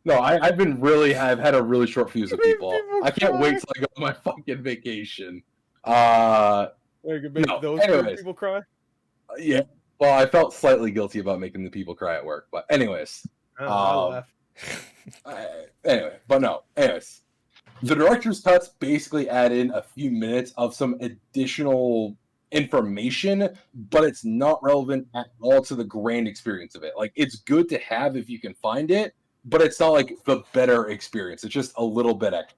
No, I've had a really short fuse of people. I can't wait till I go on my fucking vacation. Those people cry? Yeah. Well, I felt slightly guilty about making the people cry at work, but anyways. Anyways. The director's cuts basically add in a few minutes of some additional information, but it's not relevant at all to the grand experience of it. Like, it's good to have if you can find it, but it's not like the better experience. It's just a little bit extra.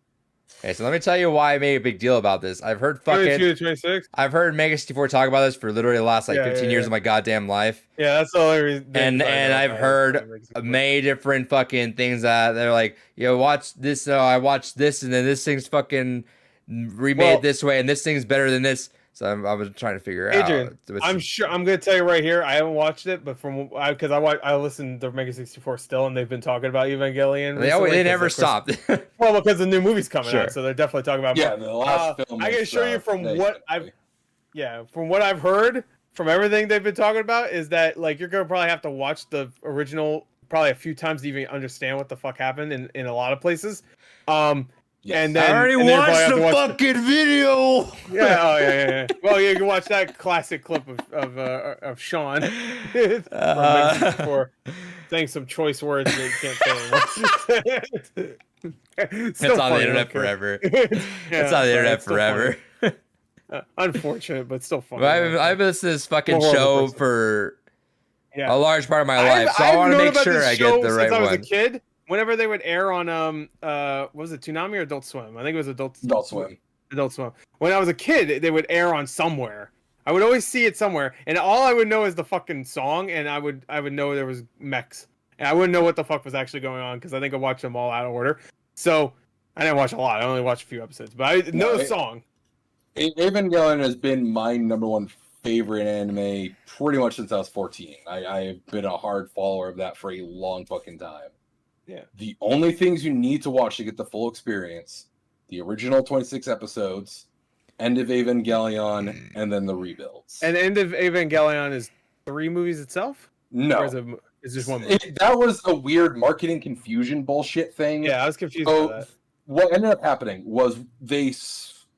Okay, so let me tell you why I made a big deal about this. I've heard I've heard Mega 64 talk about this for literally the last 15 years of my goddamn life. Yeah, that's the only reason. And I've heard many different fucking things that they're like, watch this. I watched this, and then this thing's fucking remade this way, and this thing's better than this. So I was trying to figure out. I'm gonna tell you right here. I haven't watched it, but because I listened to Mega 64 still, and they've been talking about Evangelion. They never stopped. Well, because the new movie's coming out, so they're definitely talking about. Yeah, the last film. I can show you from what I've heard from everything they've been talking about is that like you're gonna probably have to watch the original probably a few times to even understand what the fuck happened in a lot of places. Yes. And then, I already watched the fucking video. Yeah, Well, you can watch that classic clip of Sean for saying some choice words that you can't say. It's on the internet forever. It's on the internet forever. Unfortunate, but still funny. I've listened to this fucking show for a large part of my life, so I want to make sure I get the right one. Since I was a kid. Whenever they would air on what was it, Toonami or Adult Swim? I think it was Adult Swim. Adult Swim. When I was a kid, they would air on somewhere. I would always see it somewhere, and all I would know is the fucking song, and I would know there was mechs, and I wouldn't know what the fuck was actually going on because I think I watched them all out of order. So I didn't watch a lot. I only watched a few episodes, but I know the song. Evangelion has been my number one favorite anime pretty much since I was 14. I've been a hard follower of that for a long fucking time. Yeah. The only things you need to watch to get the full experience: the original 26 episodes, End of Evangelion, and then the rebuilds. And End of Evangelion is 3 movies itself? No. Or is it just 1 movie? That was a weird marketing confusion bullshit thing. Yeah, I was confused by that. What ended up happening was they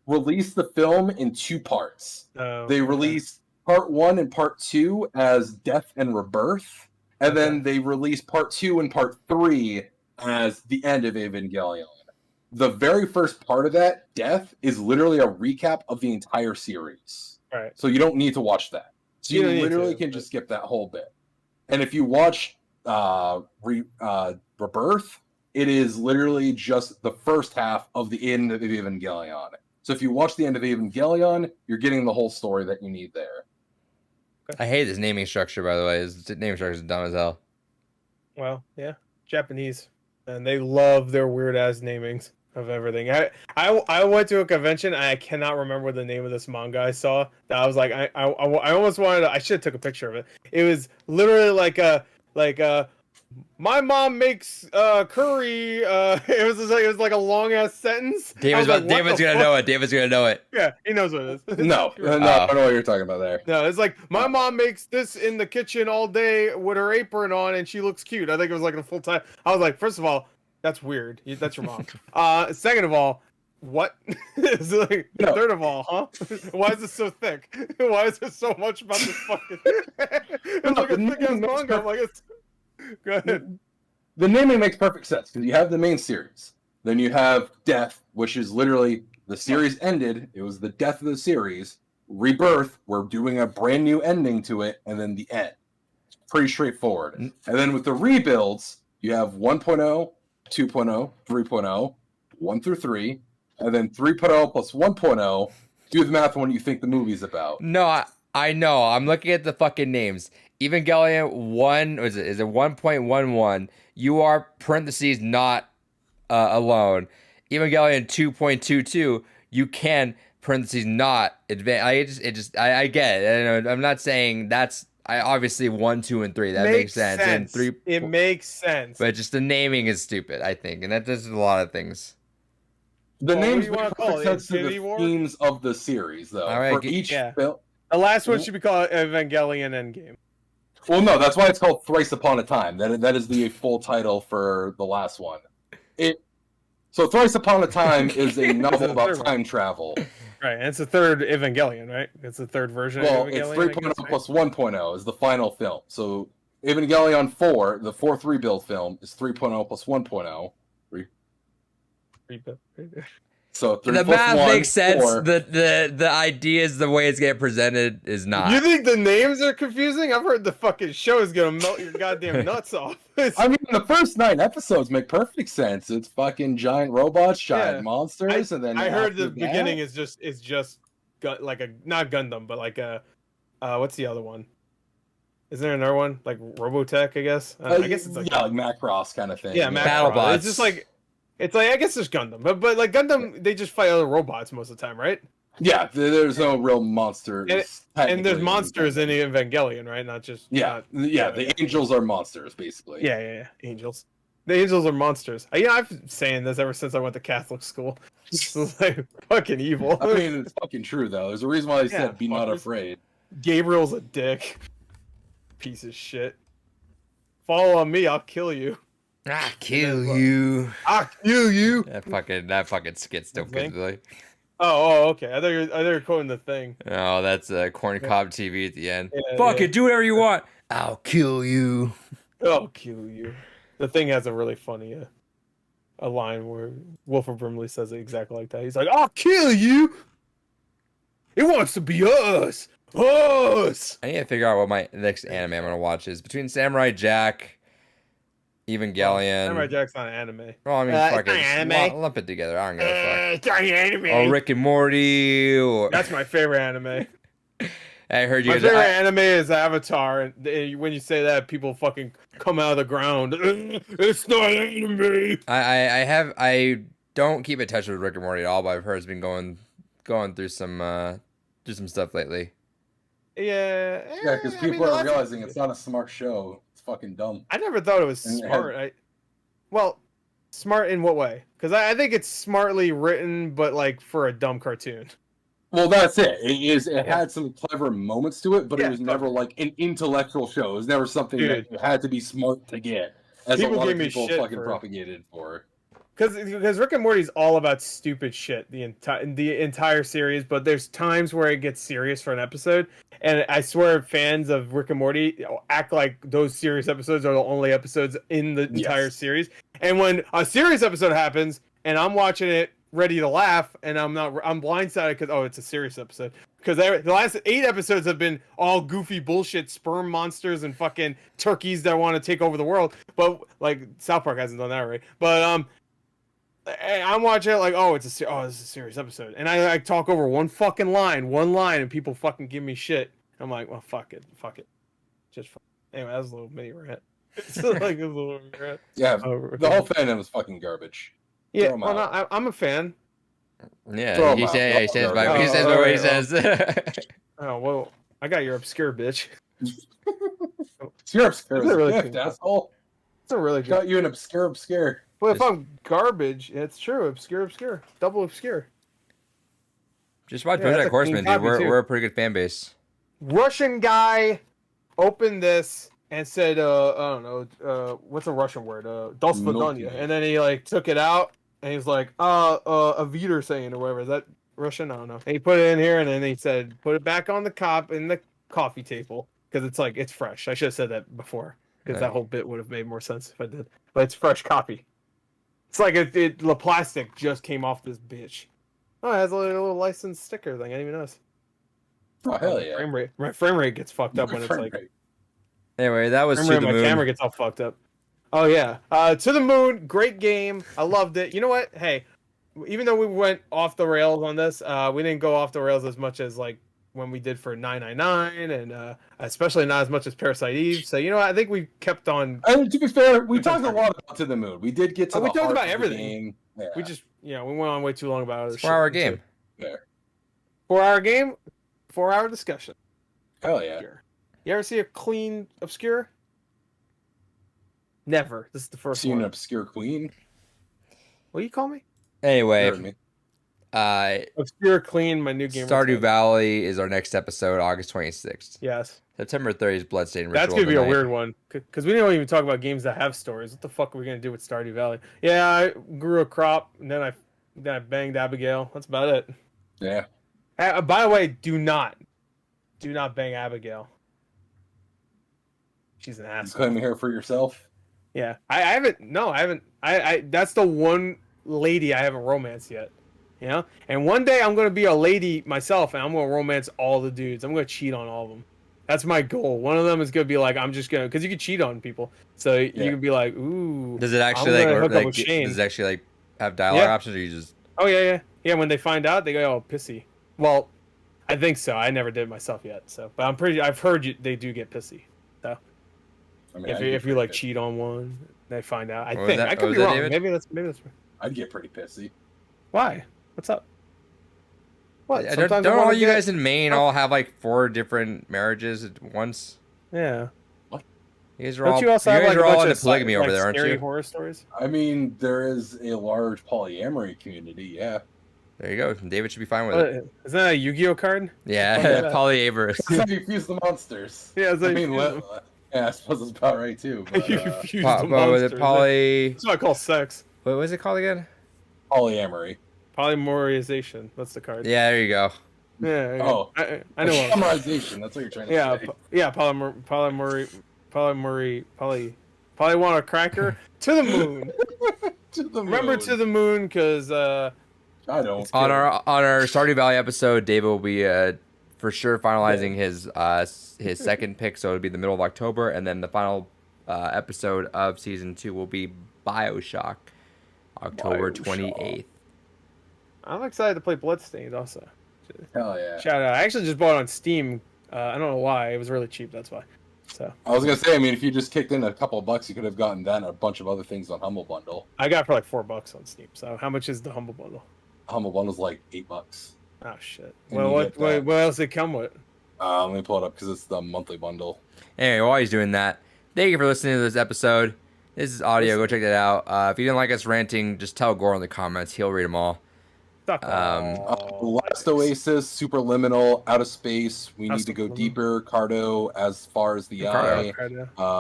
released the film in 2 parts. They released part 1 and part 2 as Death and Rebirth. And then they released part 2 and part 3 as the End of Evangelion. The very first part of that, Death, is literally a recap of the entire series. Right. So you don't need to watch that. So you literally can just skip that whole bit. And if you watch Rebirth, it is literally just the first half of the End of Evangelion. So if you watch the End of Evangelion, you're getting the whole story that you need there. I hate this naming structure, by the way. This naming structure is dumb as hell. Well, yeah, Japanese, and they love their weird ass namings of everything. I went to a convention. And I cannot remember the name of this manga I saw. That I was like, I almost wanted to. I should have took a picture of it. It was literally like my mom makes curry. It was like a long ass sentence. David's gonna know it. David's gonna know it. Yeah, he knows what it is. No, I don't know what you're talking about there. No, it's like my mom makes this in the kitchen all day with her apron on, and she looks cute. I think it was like a full time. I was like, first of all, that's weird. That's your mom. Second of all, what? Third of all, huh? Why is this so thick? Why is there so much about this fucking? It's like a thick ass manga. I'm like, it's. Go ahead. The naming makes perfect sense because you have the main series. Then you have Death, which is literally the series ended. It was the death of the series. Rebirth, we're doing a brand new ending to it, and then the end. It's pretty straightforward. And then with the rebuilds, you have 1.0, 2.0, 3.0, 1 through 3, and then 3.0 plus 1.0. Do the math on what you think the movie's about. No, I know. I'm looking at the fucking names. Evangelion 1, is it 1.11? You are parentheses not alone. Evangelion 2.22, you can parentheses not advance. I get it. I'm not saying that's obviously 1, 2, and 3. That makes sense. And 3, it makes sense. but just the naming is stupid, I think, and that does a lot of things. The names make perfect sense to the themes of the series, though. All right, for each film. The last one should be called Evangelion Endgame. Well, no, that's why it's called Thrice Upon a Time. That is the full title for the last one. So Thrice Upon a Time is a novel about time travel. Right, and it's the third Evangelion, right? It's the third version of Evangelion. Well, it's 3.0 plus 1.0 is the final film. So Evangelion 4, the fourth rebuild film, is 3.0 plus 1.0. So the math makes sense. The ideas, the way it's getting presented, is not. You think the names are confusing? I've heard the fucking show is gonna melt your goddamn nuts off. I mean, the first 9 episodes make perfect sense. It's fucking giant robots, giant monsters, and then I heard the beginning is just like a not Gundam, but like a what's the other one? Is there another one like Robotech? I guess. I guess it's like like Macross kind of thing. Yeah, BattleBots. It's just like. It's like I guess there's Gundam, but like Gundam, they just fight other robots most of the time, right? Yeah, there's no real monsters. And there's monsters in Evangelion, right? Not just the angels are monsters, basically. Yeah, angels. The angels are monsters. I've been saying this ever since I went to Catholic school. It's like fucking evil. I mean, it's fucking true though. There's a reason why they said "be not afraid." Gabriel's a dick. Piece of shit. Follow on me, I'll kill you. I kill you. I kill you. That fucking skit's still good. Like. Oh, okay. I thought you were quoting the thing. Oh, that's Corn Cob TV at the end. Fuck it, do whatever you want. I'll kill you. I'll kill you. The thing has a really funny a line where Wilford Brimley says it exactly like that. He's like, "I'll kill you. It wants to be us. Us." I need to figure out what my next anime I'm gonna watch is between Samurai Jack. Evangelion. Samurai Jack's not an anime. Well, I mean, fuck it. Lump it together. I don't give a fuck. It's not an anime. Oh, Rick and Morty. That's my favorite anime. I heard you. My favorite anime is Avatar, and when you say that, people fucking come out of the ground. It's not anime. I don't keep in touch with Rick and Morty at all, but I've heard it's been going through some stuff lately. Yeah, because people are realizing it's not a smart show. It's fucking dumb. I never thought it was smart. Smart in what way? Because I think it's smartly written, but like for a dumb cartoon. Well, that's it. It had some clever moments to it, but it was never like an intellectual show. It was never something that you had to be smart to get, as a lot of people fucking propagated for. Because Rick and Morty's all about stupid shit the entire series, but there's times where it gets serious for an episode, and I swear fans of Rick and Morty act like those serious episodes are the only episodes in the entire series. And when a serious episode happens, and I'm watching it ready to laugh, and I'm blindsided because it's a serious episode. Because the last 8 episodes have been all goofy bullshit, sperm monsters and fucking turkeys that want to take over the world. But like South Park hasn't done that, right? But I'm watching it like, this is a serious episode, and I talk over one line, and people fucking give me shit. I'm like, well, fuck it, just anyway. That was a little mini rant. It's like a little rant. Yeah, the whole fandom is fucking garbage. Yeah, I'm a fan. Yeah, he says what he says. Oh well, I got your obscure bitch. You're obscure, really gift, asshole. It's a really got you an obscure. Well, if I'm garbage, it's true. Obscure. Double obscure. Just watch BoJack Horseman, dude. We're a pretty good fan base. Russian guy opened this and said, I don't know, what's a Russian word? Dos Vidanya. And then he like took it out and he's like, a Viter saying or whatever. Is that Russian? I don't know. And he put it in here and then he said, put it back on the coffee table because it's like, it's fresh. I should have said that before because that whole bit would have made more sense if I did. But it's fresh coffee. It's like the plastic just came off this bitch. Oh, it has a little license sticker thing. I didn't even notice. Oh, hell yeah. My frame rate gets fucked up when it's like... Anyway, that was To the Moon. My camera gets all fucked up. Oh, yeah. To the Moon, great game. I loved it. You know what? Hey, even though we went off the rails on this, we didn't go off the rails as much as, like, when we did for 999, and especially not as much as Parasite Eve. So I think we kept on. And to be fair, we talked a lot about To the Moon. We did get to we the talked heart about of the everything. game. Yeah. We just we went on way too long about other shit. 4-hour game. Yeah. 4-hour game, 4-hour discussion. Hell yeah. You ever see a clean Obscure? Never. This is the first Seen one. an Obscure Queen? What do you call me? Anyway, Obscure Clean, my new game. Stardew Valley is our next episode, August 26th. Yes. September 30th is Bloodstained Ritual. That's going to be a weird one, because we didn't even talk about games that have stories. What the fuck are we going to do with Stardew Valley? Yeah, I grew a crop, and then I banged Abigail. That's about it. Yeah. By the way, do not bang Abigail. She's an asshole. You claiming her for yourself? Yeah, I haven't. No, I haven't. I that's the one lady I haven't romanced yet. And one day I'm gonna be a lady myself, and I'm gonna romance all the dudes. I'm gonna cheat on all of them. That's my goal. One of them is gonna be like, I'm just gonna, because you can cheat on people, so you can be like, ooh. Does it actually does it actually have dialogue options, or you just? Oh yeah. When they find out, they go, oh, pissy. Well, I think so. I never did it myself yet, but I've heard they do get pissy. So. I mean, if you like cheat on one, they find out. I think I could be wrong. Maybe that's. I'd get pretty pissy. Why? What's up? What? Don't all you guys in Maine all have like 4 different marriages at once? Yeah. What? You guys are all. You guys are all into polygamy over there, aren't you? Horror stories. I mean, there is a large polyamory community. Yeah. There you go. David should be fine with it. Isn't that a Yu-Gi-Oh card? Yeah, polyavorous. You fuse the monsters. Yeah, yeah, I suppose it's about right too. But, you fuse the monsters. That's what I call sex. What was it called again? Polyamory. Polymerization. That's the card. Yeah, there you go. Yeah. Oh, I know. Polymerization. That's what you're trying to say. Poly want a cracker to the moon. To the moon. Remember To the Moon, because I don't. On our Stardew Valley episode, David will be for sure finalizing his second pick, so it'll be the middle of October, and then the final episode of season 2 will be BioShock, October 28th. I'm excited to play Bloodstained also. Hell yeah! Shout out! I actually just bought it on Steam. I don't know why. It was really cheap. That's why. So I was gonna say, I mean, if you just kicked in a couple of bucks, you could have gotten that and a bunch of other things on Humble Bundle. I got it for like $4 on Steam. So how much is the Humble Bundle? Humble Bundle's like $8. Oh shit! Well, what else did it come with? Let me pull it up because it's the monthly bundle. Anyway, while he's doing that, thank you for listening to this episode. This is audio. Go check that out. If you didn't like us ranting, just tell Gore in the comments. He'll read them all. Last Oasis, Superliminal, Out of Space, We Need to Go Deeper, Cardo, As Far as the Eye,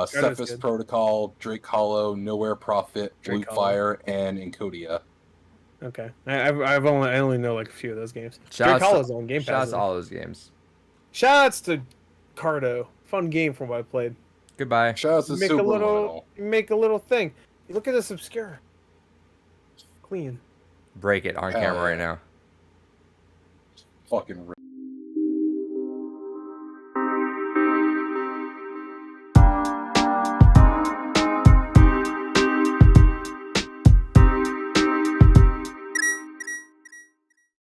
Cephas Protocol, Drake Hollow, Nowhere Prophet, Blue Fire, and Encodia. Okay, I only know like a few of those games. Drake Hollow's on Game Pass. Shout out to all those games. Shoutouts to Cardo. Fun game from what I played. Goodbye. Shout out to Superliminal. Make a little thing. Look at this Obscure. Clean. Break it on camera right now. Fucking